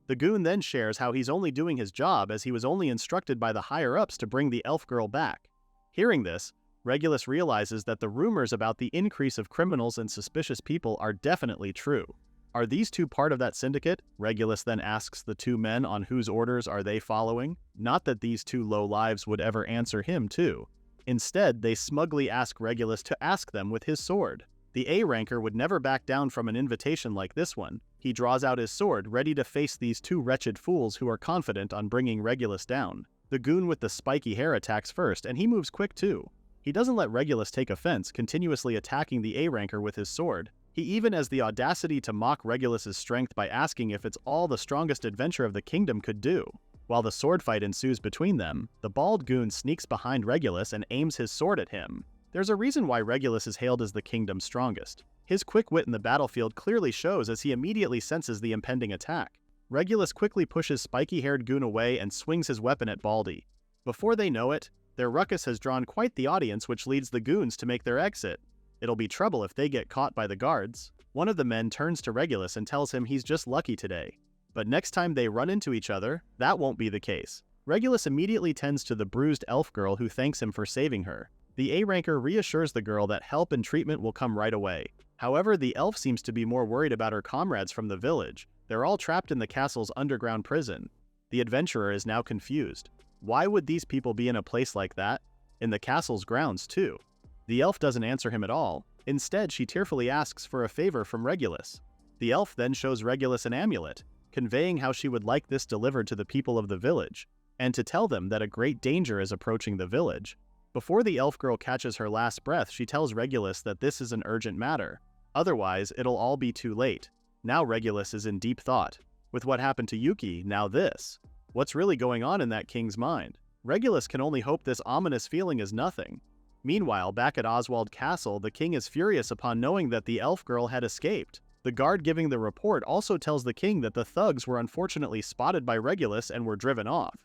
The goon then shares how he's only doing his job as he was only instructed by the higher-ups to bring the elf girl back. Hearing this, Regulus realizes that the rumors about the increase of criminals and suspicious people are definitely true. Are these two part of that syndicate? Regulus then asks the two men on whose orders are they following. Not that these two low-lives would ever answer him too. Instead, they smugly ask Regulus to ask them with his sword. The A-ranker would never back down from an invitation like this one. He draws out his sword, ready to face these two wretched fools who are confident on bringing Regulus down. The goon with the spiky hair attacks first, and he moves quick too. He doesn't let Regulus take offense, continuously attacking the A-ranker with his sword. He even has the audacity to mock Regulus's strength by asking if it's all the strongest adventurer of the kingdom could do. While the sword fight ensues between them, the bald goon sneaks behind Regulus and aims his sword at him. There's a reason why Regulus is hailed as the kingdom's strongest. His quick wit in the battlefield clearly shows as he immediately senses the impending attack. Regulus quickly pushes spiky-haired goon away and swings his weapon at Baldy. Before they know it, their ruckus has drawn quite the audience, which leads the goons to make their exit. It'll be trouble if they get caught by the guards. One of the men turns to Regulus and tells him he's just lucky today. But next time they run into each other, that won't be the case. Regulus immediately tends to the bruised elf girl who thanks him for saving her. The A-ranker reassures the girl that help and treatment will come right away. However, the elf seems to be more worried about her comrades from the village. They're all trapped in the castle's underground prison. The adventurer is now confused. Why would these people be in a place like that? In the castle's grounds, too. The elf doesn't answer him at all. Instead, she tearfully asks for a favor from Regulus. The elf then shows Regulus an amulet, conveying how she would like this delivered to the people of the village, and to tell them that a great danger is approaching the village. Before the elf girl catches her last breath, she tells Regulus that this is an urgent matter. Otherwise, it'll all be too late. Now Regulus is in deep thought. With what happened to Yuki, now this. What's really going on in that king's mind? Regulus can only hope this ominous feeling is nothing. Meanwhile, back at Oswald Castle, the king is furious upon knowing that the elf girl had escaped. The guard giving the report also tells the king that the thugs were unfortunately spotted by Regulus and were driven off.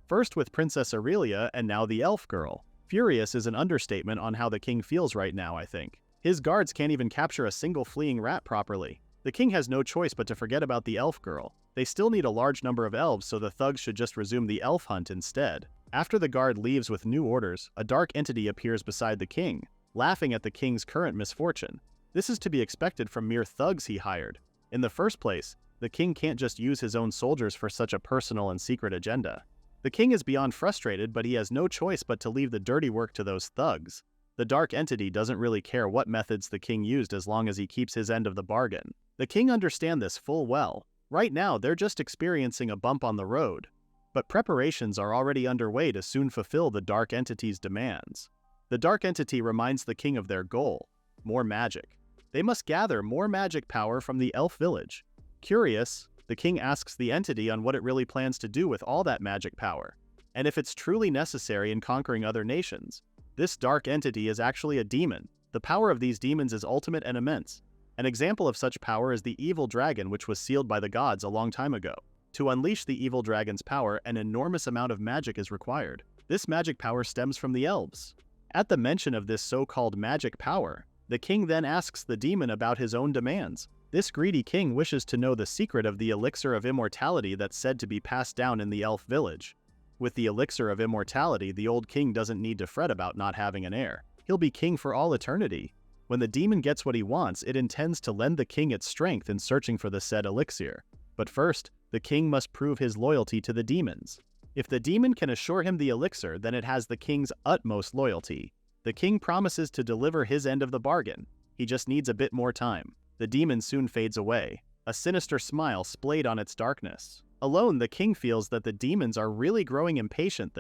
First with Princess Aurelia and now the elf girl. Furious is an understatement on how the king feels right now, I think. His guards can't even capture a single fleeing rat properly. The king has no choice but to forget about the elf girl. They still need a large number of elves, so the thugs should just resume the elf hunt instead. After the guard leaves with new orders, a dark entity appears beside the king, laughing at the king's current misfortune. This is to be expected from mere thugs he hired. In the first place, the king can't just use his own soldiers for such a personal and secret agenda. The king is beyond frustrated, but he has no choice but to leave the dirty work to those thugs. The dark entity doesn't really care what methods the king used as long as he keeps his end of the bargain. The king understands this full well. Right now, they're just experiencing a bump on the road. But preparations are already underway to soon fulfill the dark entity's demands. The dark entity reminds the king of their goal: more magic. They must gather more magic power from the elf village. Curious, the king asks the entity on what it really plans to do with all that magic power, and if it's truly necessary in conquering other nations. This dark entity is actually a demon. The power of these demons is ultimate and immense. An example of such power is the evil dragon, which was sealed by the gods a long time ago. To unleash the evil dragon's power, an enormous amount of magic is required. This magic power stems from the elves. At the mention of this so-called magic power, the king then asks the demon about his own demands. This greedy king wishes to know the secret of the elixir of immortality that's said to be passed down in the elf village. With the elixir of immortality, the old king doesn't need to fret about not having an heir. He'll be king for all eternity. When the demon gets what he wants, it intends to lend the king its strength in searching for the said elixir. But first, the king must prove his loyalty to the demons. If the demon can assure him the elixir, then it has the king's utmost loyalty. The king promises to deliver his end of the bargain. He just needs a bit more time. The demon soon fades away. A sinister smile splayed on its darkness. Alone, the king feels that the demons are really growing impatient.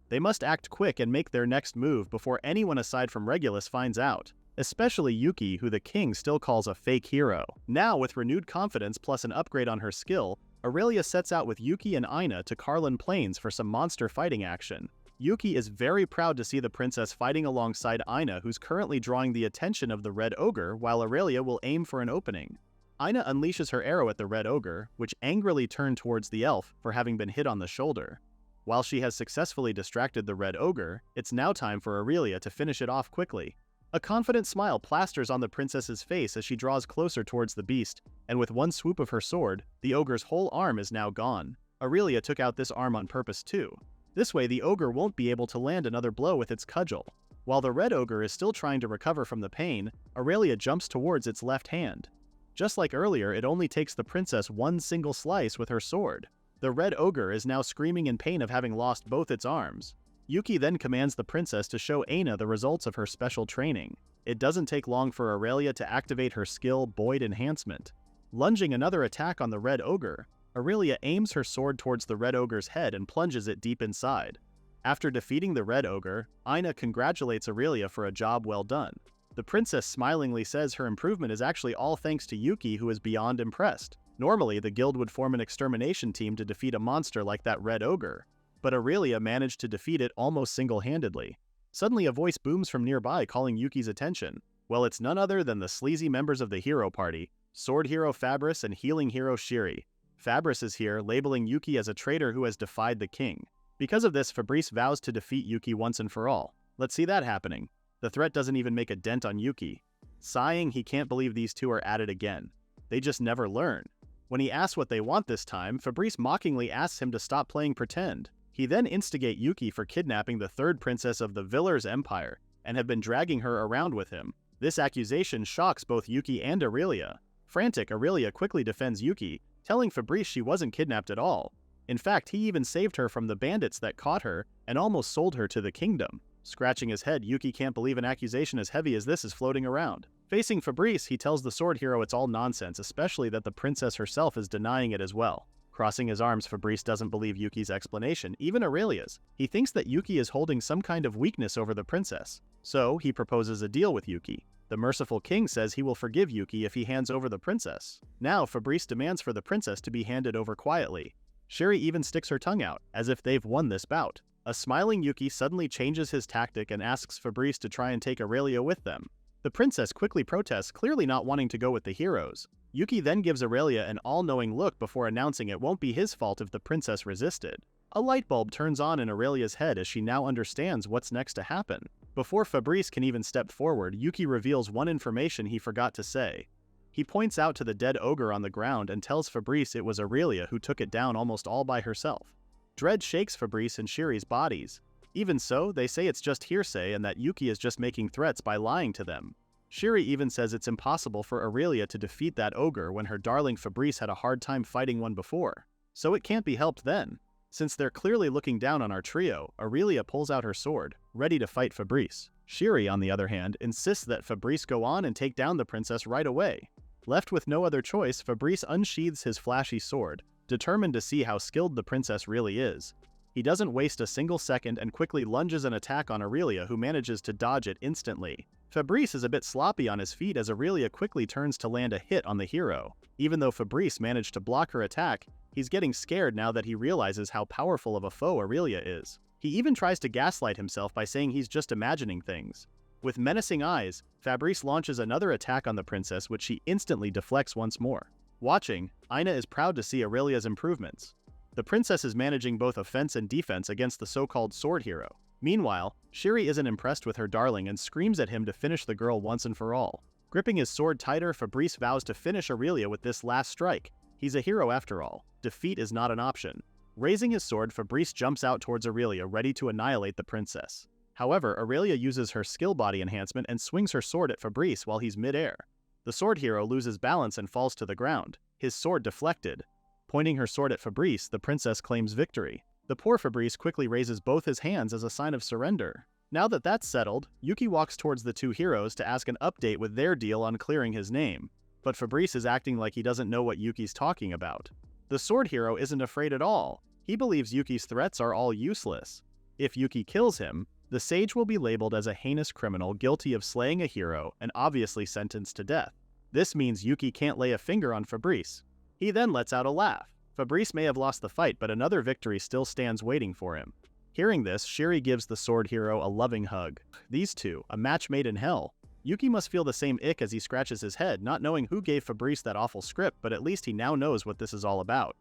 They must act quick and make their next move before anyone aside from Regulus finds out. especially Yuki, who the king still calls a fake hero. Now, with renewed confidence plus an upgrade on her skill, Aurelia sets out with Yuki and Aina to Karlin Plains for some monster fighting action. Yuki is very proud to see the princess fighting alongside Aina, who's currently drawing the attention of the Red Ogre, while Aurelia will aim for an opening. Aina unleashes her arrow at the Red Ogre, which angrily turned towards the elf for having been hit on the shoulder. While she has successfully distracted the Red Ogre, it's now time for Aurelia to finish it off quickly. A confident smile plasters on the princess's face as she draws closer towards the beast, and with one swoop of her sword, the ogre's whole arm is now gone. Aurelia took out this arm on purpose too. This way the ogre won't be able to land another blow with its cudgel. While the Red Ogre is still trying to recover from the pain, Aurelia jumps towards its left hand. Just like earlier, it only takes the princess one single slice with her sword. The Red Ogre is now screaming in pain of having lost both its arms. Yuki then commands the princess to show Aina the results of her special training. It doesn't take long for Aurelia to activate her skill Boyd Enhancement. Lunging another attack on the Red Ogre, Aurelia aims her sword towards the Red Ogre's head and plunges it deep inside. After defeating the Red Ogre, Aina congratulates Aurelia for a job well done. The princess smilingly says her improvement is actually all thanks to Yuki, who is beyond impressed. Normally, the guild would form an extermination team to defeat a monster like that Red Ogre, but Aurelia managed to defeat it almost single-handedly. Suddenly a voice booms from nearby calling Yuki's attention. Well, it's none other than the sleazy members of the hero party, Sword Hero Fabris and Healing Hero Shiri. Fabris is here, labeling Yuki as a traitor who has defied the king. Because of this, Fabrice vows to defeat Yuki once and for all. Let's see that happening. The threat doesn't even make a dent on Yuki. Sighing, he can't believe these two are at it again. They just never learn. When he asks what they want this time, Fabrice mockingly asks him to stop playing pretend. He then instigates Yuki for kidnapping the third princess of the Villers Empire, and have been dragging her around with him. This accusation shocks both Yuki and Aurelia. Frantic, Aurelia quickly defends Yuki, telling Fabrice she wasn't kidnapped at all. In fact, he even saved her from the bandits that caught her and almost sold her to the kingdom. Scratching his head, Yuki can't believe an accusation as heavy as this is floating around. Facing Fabrice, he tells the sword hero it's all nonsense, especially that the princess herself is denying it as well. Crossing his arms, Fabrice doesn't believe Yuki's explanation, even Aurelia's. He thinks that Yuki is holding some kind of weakness over the princess. So, he proposes a deal with Yuki. The merciful king says he will forgive Yuki if he hands over the princess. Now, Fabrice demands for the princess to be handed over quietly. Shiri even sticks her tongue out, as if they've won this bout. A smiling Yuki suddenly changes his tactic and asks Fabrice to try and take Aurelia with them. The princess quickly protests, clearly not wanting to go with the heroes. Yuki then gives Aurelia an all-knowing look before announcing it won't be his fault if the princess resisted. A light bulb turns on in Aurelia's head as she now understands what's next to happen. Before Fabrice can even step forward, Yuki reveals one information he forgot to say. He points out to the dead ogre on the ground and tells Fabrice it was Aurelia who took it down almost all by herself. Dread shakes Fabrice and Shiri's bodies. Even so, they say it's just hearsay and that Yuki is just making threats by lying to them. Shiri even says it's impossible for Aurelia to defeat that ogre when her darling Fabrice had a hard time fighting one before. So it can't be helped then. Since they're clearly looking down on our trio, Aurelia pulls out her sword, ready to fight Fabrice. Shiri, on the other hand, insists that Fabrice go on and take down the princess right away. Left with no other choice, Fabrice unsheathes his flashy sword, determined to see how skilled the princess really is. He doesn't waste a single second and quickly lunges an attack on Aurelia, who manages to dodge it instantly. Fabrice is a bit sloppy on his feet as Aurelia quickly turns to land a hit on the hero. Even though Fabrice managed to block her attack, he's getting scared now that he realizes how powerful of a foe Aurelia is. He even tries to gaslight himself by saying he's just imagining things. With menacing eyes, Fabrice launches another attack on the princess, which she instantly deflects once more. Watching, Aina is proud to see Aurelia's improvements. The princess is managing both offense and defense against the so-called sword hero. Meanwhile, Shiri isn't impressed with her darling and screams at him to finish the girl once and for all. Gripping his sword tighter, Fabrice vows to finish Aurelia with this last strike. He's a hero after all. Defeat is not an option. Raising his sword, Fabrice jumps out towards Aurelia, ready to annihilate the princess. However, Aurelia uses her skill body enhancement and swings her sword at Fabrice while he's mid-air. The sword hero loses balance and falls to the ground, his sword deflected. Pointing her sword at Fabrice, the princess claims victory. The poor Fabrice quickly raises both his hands as a sign of surrender. Now that that's settled, Yuki walks towards the two heroes to ask an update with their deal on clearing his name. But Fabrice is acting like he doesn't know what Yuki's talking about. The sword hero isn't afraid at all. He believes Yuki's threats are all useless. If Yuki kills him, the sage will be labeled as a heinous criminal guilty of slaying a hero and obviously sentenced to death. This means Yuki can't lay a finger on Fabrice. He then lets out a laugh. Fabrice may have lost the fight, but another victory still stands waiting for him. Hearing this, Shiri gives the sword hero a loving hug. These two, a match made in hell. Yuki must feel the same ick as he scratches his head, not knowing who gave Fabrice that awful script, but at least he now knows what this is all about.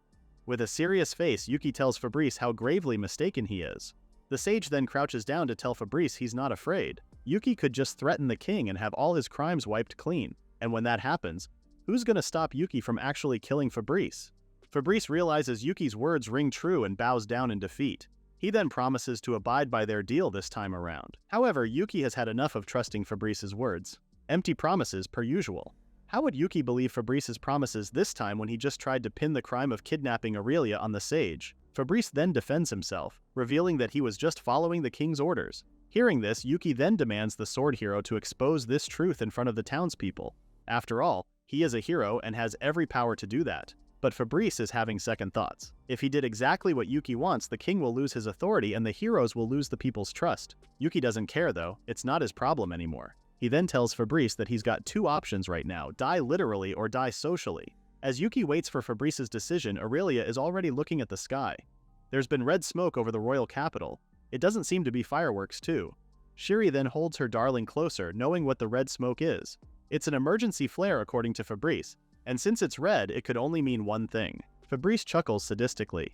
With a serious face, Yuki tells Fabrice how gravely mistaken he is. The sage then crouches down to tell Fabrice he's not afraid. Yuki could just threaten the king and have all his crimes wiped clean. And when that happens, who's gonna stop Yuki from actually killing Fabrice? Fabrice realizes Yuki's words ring true and bows down in defeat. He then promises to abide by their deal this time around. However, Yuki has had enough of trusting Fabrice's words. Empty promises per usual. How would Yuki believe Fabrice's promises this time when he just tried to pin the crime of kidnapping Aurelia on the sage? Fabrice then defends himself, revealing that he was just following the king's orders. Hearing this, Yuki then demands the sword hero to expose this truth in front of the townspeople. After all, he is a hero and has every power to do that. But Fabrice is having second thoughts. If he did exactly what Yuki wants, the king will lose his authority and the heroes will lose the people's trust. Yuki doesn't care though, it's not his problem anymore. He then tells Fabrice that he's got two options right now, die literally or die socially. As Yuki waits for Fabrice's decision, Aurelia is already looking at the sky. There's been red smoke over the royal capital. It doesn't seem to be fireworks too. Shiri then holds her darling closer, knowing what the red smoke is. It's an emergency flare according to Fabrice, and since it's red, it could only mean one thing. Fabrice chuckles sadistically.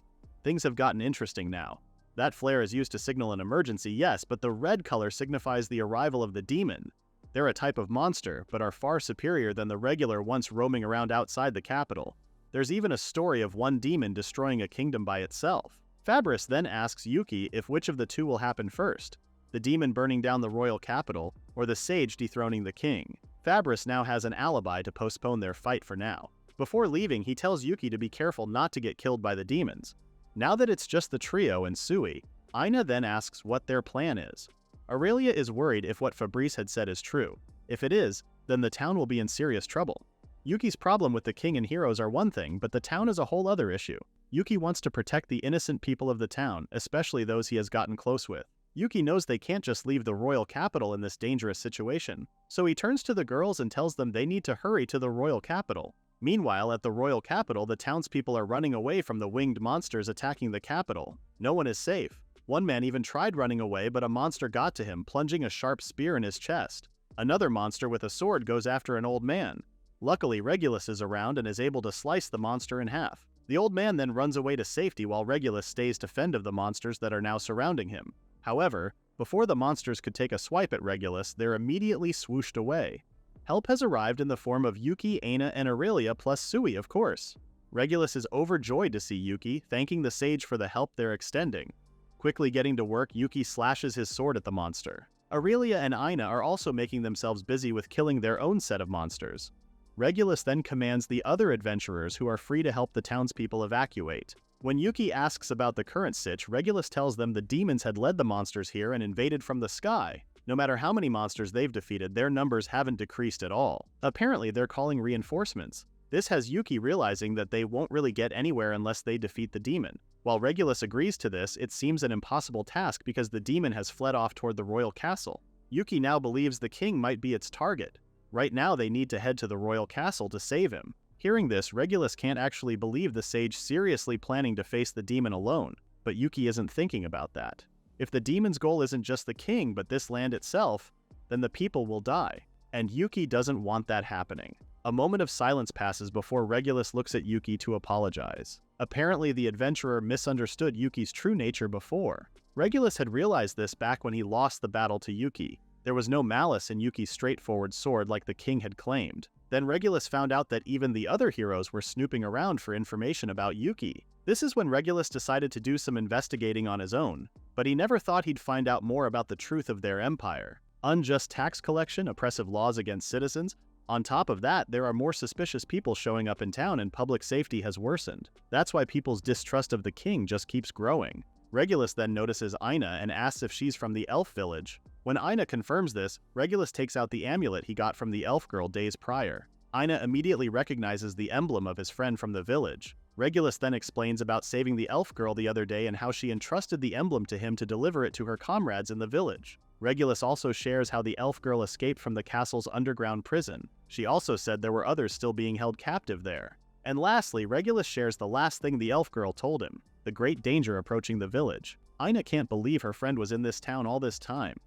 Things have gotten interesting now. That flare is used to signal an emergency, yes, but the red color signifies the arrival of the demon. They're a type of monster, but are far superior than the regular ones roaming around outside the capital. There's even a story of one demon destroying a kingdom by itself. Fabrice then asks Yuki if which of the two will happen first, the demon burning down the royal capital or the sage dethroning the king. Fabrice now has an alibi to postpone their fight for now. Before leaving, he tells Yuki to be careful not to get killed by the demons. Now that it's just the trio and Sui, Aina then asks what their plan is. Aurelia is worried if what Fabrice had said is true. If it is, then the town will be in serious trouble. Yuki's problem with the king and heroes are one thing, but the town is a whole other issue. Yuki wants to protect the innocent people of the town, especially those he has gotten close with. Yuki knows they can't just leave the royal capital in this dangerous situation, so he turns to the girls and tells them they need to hurry to the royal capital. Meanwhile, at the royal capital, the townspeople are running away from the winged monsters attacking the capital. No one is safe. One man even tried running away, but a monster got to him, plunging a sharp spear in his chest. Another monster with a sword goes after an old man. Luckily, Regulus is around and is able to slice the monster in half. The old man then runs away to safety while Regulus stays to fend of the monsters that are now surrounding him. However, before the monsters could take a swipe at Regulus, they're immediately swooshed away. Help has arrived in the form of Yuki, Aina, and Aurelia plus Sui, of course. Regulus is overjoyed to see Yuki, thanking the sage for the help they're extending. Quickly getting to work, Yuki slashes his sword at the monster. Aurelia and Aina are also making themselves busy with killing their own set of monsters. Regulus then commands the other adventurers who are free to help the townspeople evacuate. When Yuki asks about the current sitch, Regulus tells them the demons had led the monsters here and invaded from the sky. No matter how many monsters they've defeated, their numbers haven't decreased at all. Apparently, they're calling reinforcements. This has Yuki realizing that they won't really get anywhere unless they defeat the demon. While Regulus agrees to this, it seems an impossible task because the demon has fled off toward the royal castle. Yuki now believes the king might be its target. Right now, they need to head to the royal castle to save him. Hearing this, Regulus can't actually believe the sage seriously planning to face the demon alone, but Yuki isn't thinking about that. If the demon's goal isn't just the king but this land itself, then the people will die, and Yuki doesn't want that happening. A moment of silence passes before Regulus looks at Yuki to apologize. Apparently, the adventurer misunderstood Yuki's true nature before. Regulus had realized this back when he lost the battle to Yuki. There was no malice in Yuki's straightforward sword like the king had claimed. Then Regulus found out that even the other heroes were snooping around for information about Yuki. This is when Regulus decided to do some investigating on his own, but he never thought he'd find out more about the truth of their empire. Unjust tax collection, oppressive laws against citizens. On top of that, there are more suspicious people showing up in town and public safety has worsened. That's why people's distrust of the king just keeps growing. Regulus then notices Aina and asks if she's from the elf village. When Aina confirms this, Regulus takes out the amulet he got from the elf girl days prior. Aina immediately recognizes the emblem of his friend from the village. Regulus then explains about saving the elf girl the other day and how she entrusted the emblem to him to deliver it to her comrades in the village. Regulus also shares how the elf girl escaped from the castle's underground prison. She also said there were others still being held captive there. And lastly, Regulus shares the last thing the elf girl told him, the great danger approaching the village. Aina can't believe her friend was in this town all this time.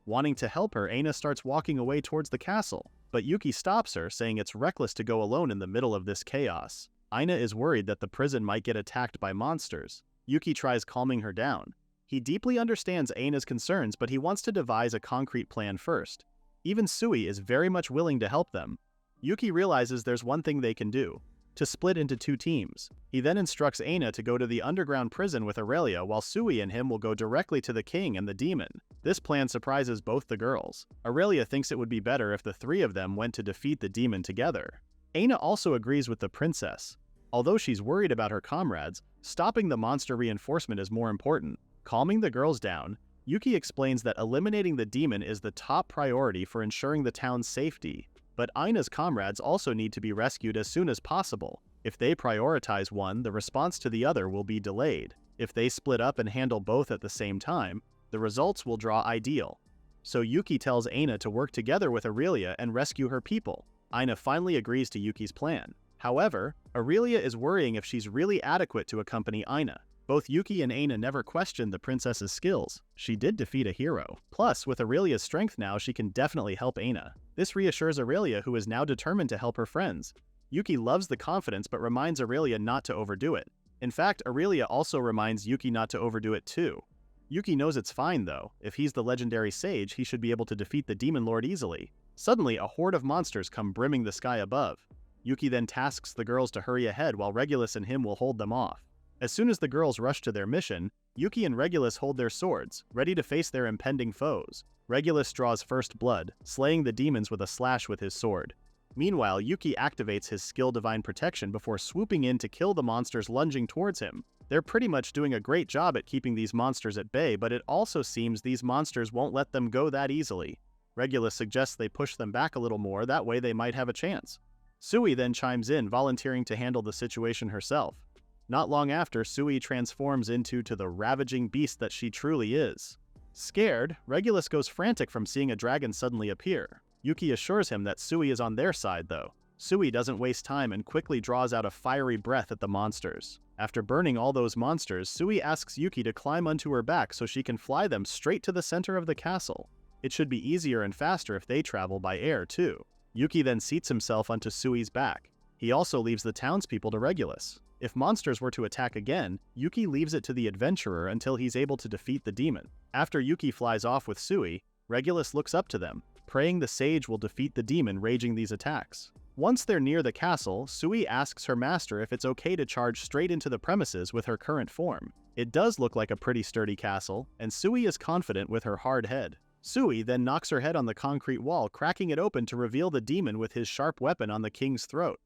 Wanting to help her, Aina starts walking away towards the castle, but Yuki stops her, saying it's reckless to go alone in the middle of this chaos. Aina is worried that the prison might get attacked by monsters. Yuki tries calming her down. He deeply understands Aina's concerns, but he wants to devise a concrete plan first. Even Sui is very much willing to help them. Yuki realizes there's one thing they can do: to split into two teams. He then instructs Aina to go to the underground prison with Aurelia, while Sui and him will go directly to the king and the demon. This plan surprises both the girls. Aurelia thinks it would be better if the three of them went to defeat the demon together. Aina also agrees with the princess. Although she's worried about her comrades, stopping the monster reinforcement is more important. Calming the girls down, Yuki explains that eliminating the demon is the top priority for ensuring the town's safety. But Aina's comrades also need to be rescued as soon as possible. If they prioritize one, the response to the other will be delayed. If they split up and handle both at the same time, the results will draw ideal. So Yuki tells Aina to work together with Aurelia and rescue her people. Aina finally agrees to Yuki's plan. However, Aurelia is worrying if she's really adequate to accompany Aina. Both Yuki and Aina never questioned the princess's skills. She did defeat a hero. Plus, with Aurelia's strength now, she can definitely help Aina. This reassures Aurelia, who is now determined to help her friends. Yuki loves the confidence but reminds Aurelia not to overdo it. In fact, Aurelia also reminds Yuki not to overdo it too. Yuki knows it's fine though. If he's the legendary sage, he should be able to defeat the demon lord easily. Suddenly, a horde of monsters come brimming the sky above. Yuki then tasks the girls to hurry ahead while Regulus and him will hold them off. As soon as the girls rush to their mission, Yuki and Regulus hold their swords, ready to face their impending foes. Regulus draws first blood, slaying the demons with a slash with his sword. Meanwhile, Yuki activates his skill Divine Protection before swooping in to kill the monsters lunging towards him. They're pretty much doing a great job at keeping these monsters at bay, but it also seems these monsters won't let them go that easily. Regulus suggests they push them back a little more, that way they might have a chance. Sui then chimes in, volunteering to handle the situation herself. Not long after, Sui transforms into the ravaging beast that she truly is. Scared, Regulus goes frantic from seeing a dragon suddenly appear. Yuki assures him that Sui is on their side though. Sui doesn't waste time and quickly draws out a fiery breath at the monsters. After burning all those monsters, Sui asks Yuki to climb onto her back so she can fly them straight to the center of the castle. It should be easier and faster if they travel by air too. Yuki then seats himself onto Sui's back. He also leaves the townspeople to Regulus. If monsters were to attack again, Yuki leaves it to the adventurer until he's able to defeat the demon. After Yuki flies off with Sui, Regulus looks up to them, praying the sage will defeat the demon raging these attacks. Once they're near the castle, Sui asks her master if it's okay to charge straight into the premises with her current form. It does look like a pretty sturdy castle, and Sui is confident with her hard head. Sui then knocks her head on the concrete wall, cracking it open to reveal the demon with his sharp weapon on the king's throat.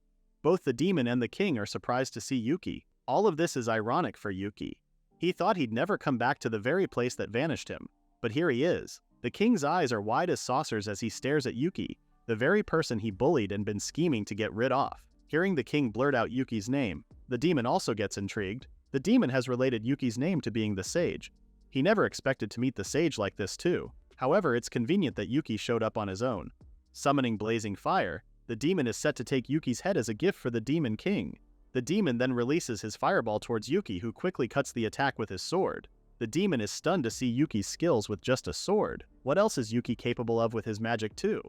Both the demon and the king are surprised to see Yuki. All of this is ironic for Yuki. He thought he'd never come back to the very place that vanished him, but here he is. The king's eyes are wide as saucers as he stares at Yuki, the very person he bullied and been scheming to get rid of. Hearing the king blurt out Yuki's name, the demon also gets intrigued. The demon has related Yuki's name to being the sage. He never expected to meet the sage like this too. However, it's convenient that Yuki showed up on his own. Summoning blazing fire, the demon is set to take Yuki's head as a gift for the demon king. The demon then releases his fireball towards Yuki, who quickly cuts the attack with his sword. The demon is stunned to see Yuki's skills with just a sword. What else is Yuki capable of with his magic too?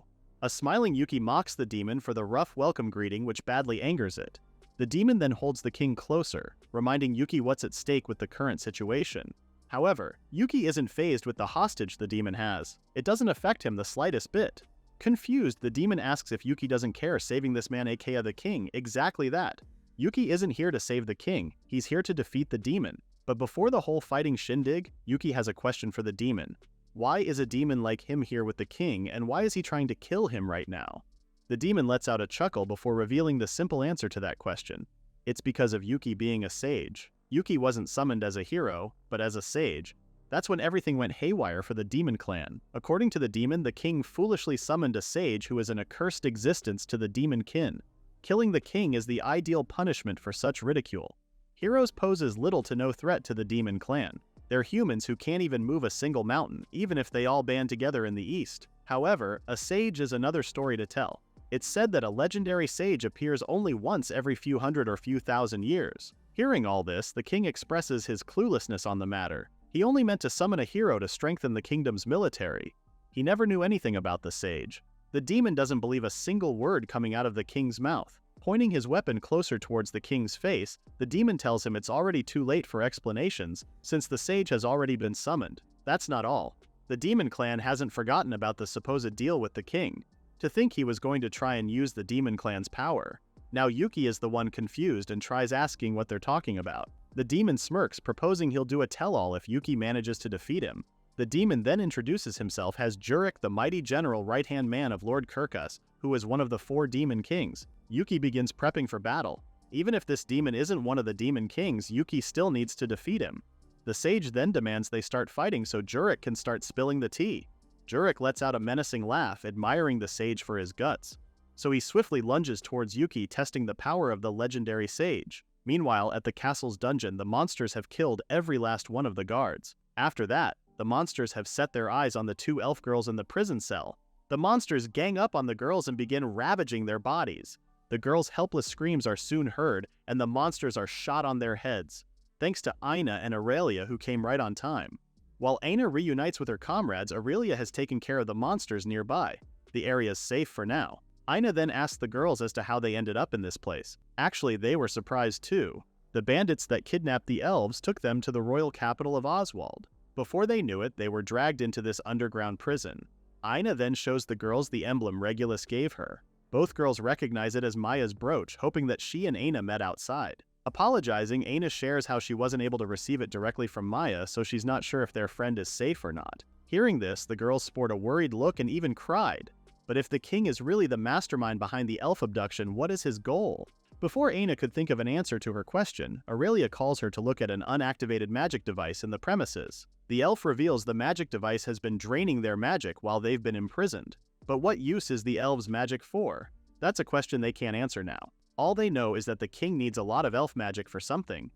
A smiling Yuki mocks the demon for the rough welcome greeting, which badly angers it. The demon then holds the king closer, reminding Yuki what's at stake with the current situation. However, Yuki isn't fazed with the hostage the demon has. It doesn't affect him the slightest bit. Confused, the demon asks if Yuki doesn't care saving this man, aka the king. Exactly that. Yuki isn't here to save the king, he's here to defeat the demon. But before the whole fighting shindig, Yuki has a question for the demon. Why is a demon like him here with the king, and why is he trying to kill him right now? The demon lets out a chuckle before revealing the simple answer to that question. It's because of Yuki being a sage. Yuki wasn't summoned as a hero, but as a sage. That's when everything went haywire for the demon clan. According to the demon, the king foolishly summoned a sage who is an accursed existence to the demon kin. Killing the king is the ideal punishment for such ridicule. Heroes poses little to no threat to the demon clan. They're humans who can't even move a single mountain, even if they all band together in the east. However, a sage is another story to tell. It's said that a legendary sage appears only once every few hundred or few thousand years. Hearing all this, the king expresses his cluelessness on the matter. He only meant to summon a hero to strengthen the kingdom's military. He never knew anything about the sage. The demon doesn't believe a single word coming out of the king's mouth. Pointing his weapon closer towards the king's face, the demon tells him it's already too late for explanations, since the sage has already been summoned. That's not all. The demon clan hasn't forgotten about the supposed deal with the king. To think he was going to try and use the demon clan's power. Now Yuki is the one confused and tries asking what they're talking about. The demon smirks, proposing he'll do a tell-all if Yuki manages to defeat him. The demon then introduces himself as Jurek, the mighty general right-hand man of Lord Kirkus, who is one of the 4 demon kings. Yuki begins prepping for battle. Even if this demon isn't one of the demon kings, Yuki still needs to defeat him. The sage then demands they start fighting so Jurek can start spilling the tea. Jurek lets out a menacing laugh, admiring the sage for his guts. So he swiftly lunges towards Yuki, testing the power of the legendary sage. Meanwhile, at the castle's dungeon, the monsters have killed every last one of the guards. After that, the monsters have set their eyes on the 2 elf girls in the prison cell. The monsters gang up on the girls and begin ravaging their bodies. The girls' helpless screams are soon heard, and the monsters are shot on their heads. Thanks to Aina and Aurelia, who came right on time. While Aina reunites with her comrades, Aurelia has taken care of the monsters nearby. The area's safe for now. Aina then asks the girls as to how they ended up in this place. Actually, they were surprised too. The bandits that kidnapped the elves took them to the royal capital of Oswald. Before they knew it, they were dragged into this underground prison. Aina then shows the girls the emblem Regulus gave her. Both girls recognize it as Maya's brooch, hoping that she and Aina met outside. Apologizing, Aina shares how she wasn't able to receive it directly from Maya, so she's not sure if their friend is safe or not. Hearing this, the girls sport a worried look and even cried. But if the king is really the mastermind behind the elf abduction, what is his goal? Before Aina could think of an answer to her question, Aurelia calls her to look at an unactivated magic device in the premises. The elf reveals the magic device has been draining their magic while they've been imprisoned. But what use is the elves' magic for? That's a question they can't answer now. All they know is that the king needs a lot of elf magic for something.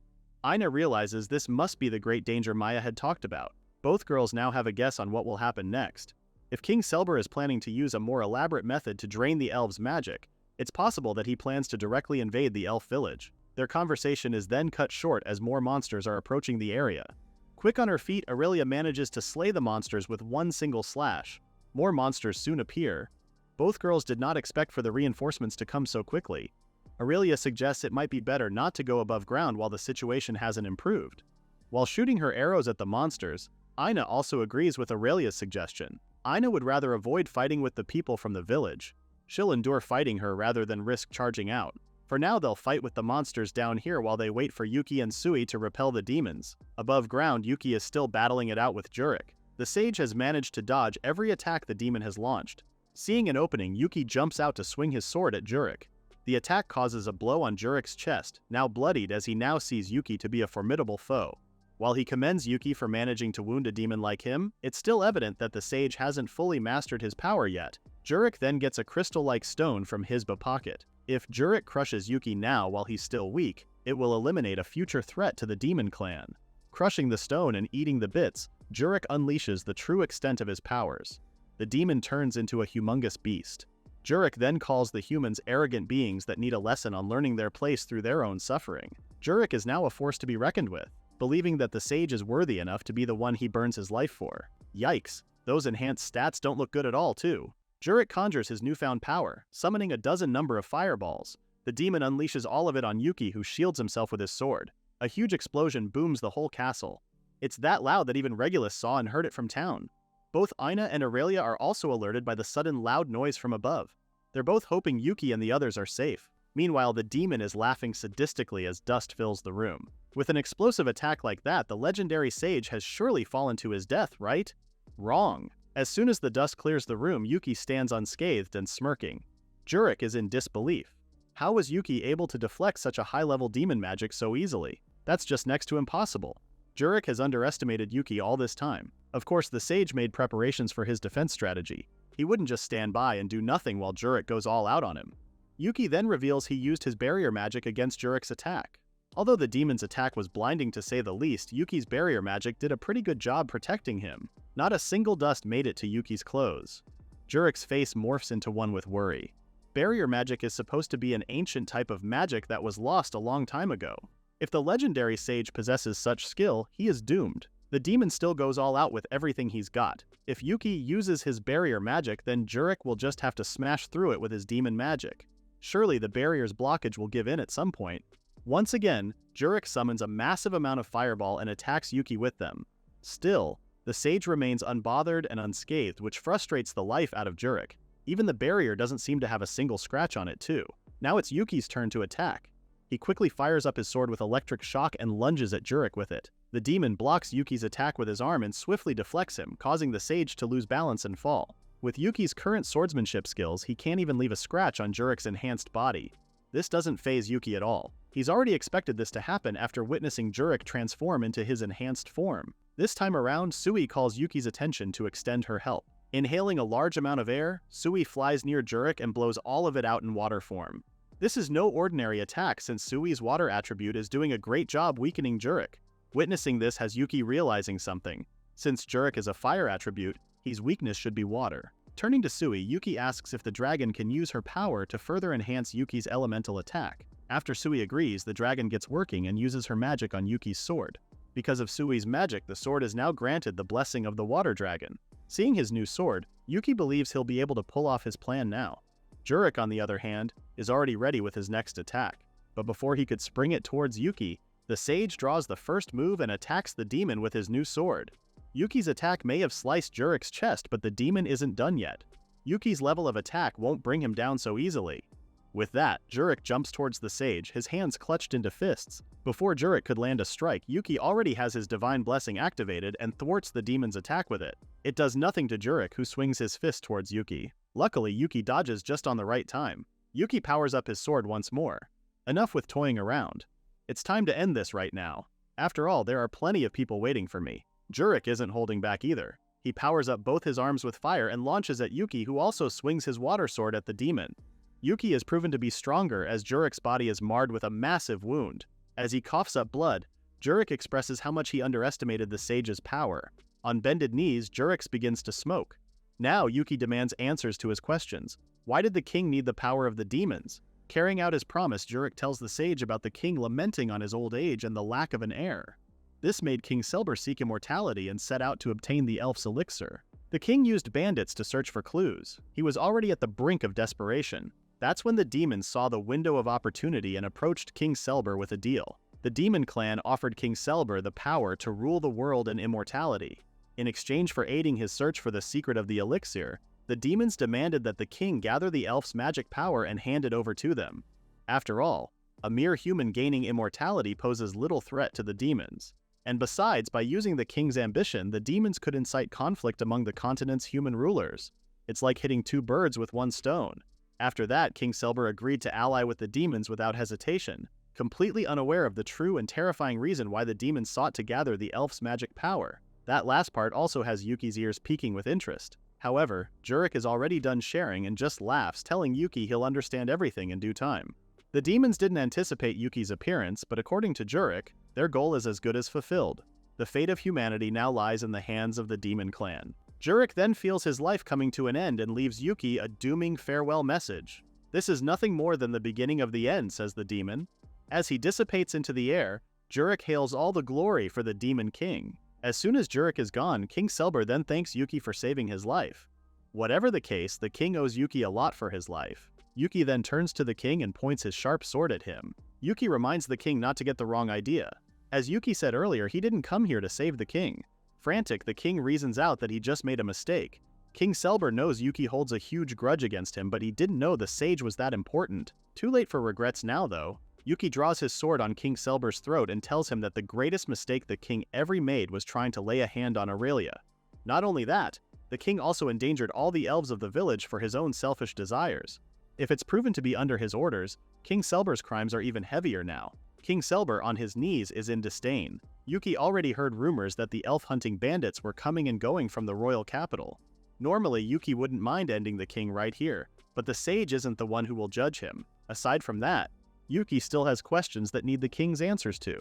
Aina realizes this must be the great danger Maya had talked about. Both girls now have a guess on what will happen next. If King Selber is planning to use a more elaborate method to drain the elves' magic, it's possible that he plans to directly invade the elf village. Their conversation is then cut short as more monsters are approaching the area. Quick on her feet, Aurelia manages to slay the monsters with one single slash. More monsters soon appear. Both girls did not expect for the reinforcements to come so quickly. Aurelia suggests it might be better not to go above ground while the situation hasn't improved. While shooting her arrows at the monsters, Aina also agrees with Aurelia's suggestion. Aina would rather avoid fighting with the people from the village. She'll endure fighting her rather than risk charging out. For now, they'll fight with the monsters down here while they wait for Yuki and Sui to repel the demons. Above ground, Yuki is still battling it out with Jurek. The sage has managed to dodge every attack the demon has launched. Seeing an opening, Yuki jumps out to swing his sword at Jurek. The attack causes a blow on Jurek's chest, now bloodied as he now sees Yuki to be a formidable foe. While he commends Yuki for managing to wound a demon like him, it's still evident that the sage hasn't fully mastered his power yet. Jurek then gets a crystal-like stone from his pocket. If Jurek crushes Yuki now while he's still weak, it will eliminate a future threat to the demon clan. Crushing the stone and eating the bits, Jurek unleashes the true extent of his powers. The demon turns into a humongous beast. Jurek then calls the humans arrogant beings that need a lesson on learning their place through their own suffering. Jurek is now a force to be reckoned with, believing that the sage is worthy enough to be the one he burns his life for. Yikes, those enhanced stats don't look good at all too. Jurek conjures his newfound power, summoning a dozen number of fireballs. The demon unleashes all of it on Yuki, who shields himself with his sword. A huge explosion booms the whole castle. It's that loud that even Regulus saw and heard it from town. Both Aina and Aurelia are also alerted by the sudden loud noise from above. They're both hoping Yuki and the others are safe. Meanwhile, the demon is laughing sadistically as dust fills the room. With an explosive attack like that, the legendary sage has surely fallen to his death, right? Wrong. As soon as the dust clears the room, Yuki stands unscathed and smirking. Jurek is in disbelief. How was Yuki able to deflect such a high-level demon magic so easily? That's just next to impossible. Jurek has underestimated Yuki all this time. Of course, the sage made preparations for his defense strategy. He wouldn't just stand by and do nothing while Jurek goes all out on him. Yuki then reveals he used his barrier magic against Jurek's attack. Although the demon's attack was blinding to say the least, Yuki's barrier magic did a pretty good job protecting him. Not a single dust made it to Yuki's clothes. Jurek's face morphs into one with worry. Barrier magic is supposed to be an ancient type of magic that was lost a long time ago. If the legendary sage possesses such skill, he is doomed. The demon still goes all out with everything he's got. If Yuki uses his barrier magic, then Jurek will just have to smash through it with his demon magic. Surely the barrier's blockage will give in at some point. Once again, Jurek summons a massive amount of fireball and attacks Yuki with them. Still, the sage remains unbothered and unscathed, which frustrates the life out of Jurek. Even the barrier doesn't seem to have a single scratch on it too. Now it's Yuki's turn to attack. He quickly fires up his sword with electric shock and lunges at Jurek with it. The demon blocks Yuki's attack with his arm and swiftly deflects him, causing the sage to lose balance and fall. With Yuki's current swordsmanship skills, he can't even leave a scratch on Jurek's enhanced body. This doesn't faze Yuki at all. He's already expected this to happen after witnessing Jurek transform into his enhanced form. This time around, Sui calls Yuki's attention to extend her help. Inhaling a large amount of air, Sui flies near Jurek and blows all of it out in water form. This is no ordinary attack since Sui's water attribute is doing a great job weakening Jurek. Witnessing this has Yuki realizing something. Since Jurek is a fire attribute, his weakness should be water. Turning to Sui, Yuki asks if the dragon can use her power to further enhance Yuki's elemental attack. After Sui agrees, the dragon gets working and uses her magic on Yuki's sword. Because of Sui's magic, the sword is now granted the blessing of the water dragon. Seeing his new sword, Yuki believes he'll be able to pull off his plan now. Jurek, on the other hand, is already ready with his next attack. But before he could spring it towards Yuki, the sage draws the first move and attacks the demon with his new sword. Yuki's attack may have sliced Jurek's chest, but the demon isn't done yet. Yuki's level of attack won't bring him down so easily. With that, Jurek jumps towards the sage, his hands clutched into fists. Before Jurek could land a strike, Yuki already has his divine blessing activated and thwarts the demon's attack with it. It does nothing to Jurek, who swings his fist towards Yuki. Luckily, Yuki dodges just on the right time. Yuki powers up his sword once more. Enough with toying around. It's time to end this right now. After all, there are plenty of people waiting for me. Jurek isn't holding back either. He powers up both his arms with fire and launches at Yuki, who also swings his water sword at the demon. Yuki has proven to be stronger as Jurek's body is marred with a massive wound. As he coughs up blood, Jurek expresses how much he underestimated the sage's power. On bended knees, Jurek begins to smoke. Now Yuki demands answers to his questions. Why did the king need the power of the demons? Carrying out his promise, Jurek tells the sage about the king lamenting on his old age and the lack of an heir. This made King Selber seek immortality and set out to obtain the elf's elixir. The king used bandits to search for clues. He was already at the brink of desperation. That's when the demons saw the window of opportunity and approached King Selber with a deal. The demon clan offered King Selber the power to rule the world and immortality. In exchange for aiding his search for the secret of the elixir, the demons demanded that the king gather the elf's magic power and hand it over to them. After all, a mere human gaining immortality poses little threat to the demons. And besides, by using the king's ambition, the demons could incite conflict among the continent's human rulers. It's like hitting two birds with one stone. After that, King Selber agreed to ally with the demons without hesitation, completely unaware of the true and terrifying reason why the demons sought to gather the elf's magic power. That last part also has Yuki's ears peaking with interest. However, Jurek is already done sharing and just laughs, telling Yuki he'll understand everything in due time. The demons didn't anticipate Yuki's appearance, but according to Jurek, their goal is as good as fulfilled. The fate of humanity now lies in the hands of the demon clan. Jurek then feels his life coming to an end and leaves Yuki a dooming farewell message. This is nothing more than the beginning of the end, says the demon. As he dissipates into the air, Jurek hails all the glory for the demon king. As soon as Jurek is gone, King Selber then thanks Yuki for saving his life. Whatever the case, the king owes Yuki a lot for his life. Yuki then turns to the king and points his sharp sword at him. Yuki reminds the king not to get the wrong idea. As Yuki said earlier, he didn't come here to save the king. Frantic, the king reasons out that he just made a mistake. King Selber knows Yuki holds a huge grudge against him, but he didn't know the sage was that important. Too late for regrets now, though. Yuki draws his sword on King Selber's throat and tells him that the greatest mistake the king ever made was trying to lay a hand on Aurelia. Not only that, the king also endangered all the elves of the village for his own selfish desires. If it's proven to be under his orders, King Selber's crimes are even heavier now. King Selber, on his knees, is in disdain. Yuki already heard rumors that the elf-hunting bandits were coming and going from the royal capital. Normally, Yuki wouldn't mind ending the king right here, but the sage isn't the one who will judge him. Aside from that, Yuki still has questions that need the king's answers to.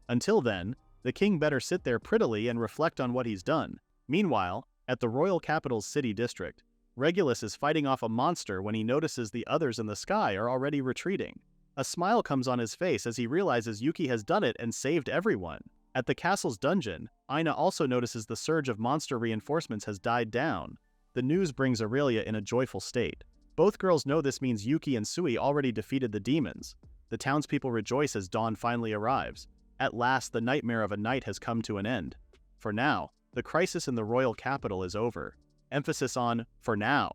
Until then, the king better sit there prettily and reflect on what he's done. Meanwhile, at the royal capital's city district, Regulus is fighting off a monster when he notices the others in the sky are already retreating. A smile comes on his face as he realizes Yuki has done it and saved everyone. At the castle's dungeon, Aina also notices the surge of monster reinforcements has died down. The news brings Aurelia in a joyful state. Both girls know this means Yuki and Sui already defeated the demons. The townspeople rejoice as dawn finally arrives. At last, the nightmare of a night has come to an end. For now, the crisis in the royal capital is over. Emphasis on, for now.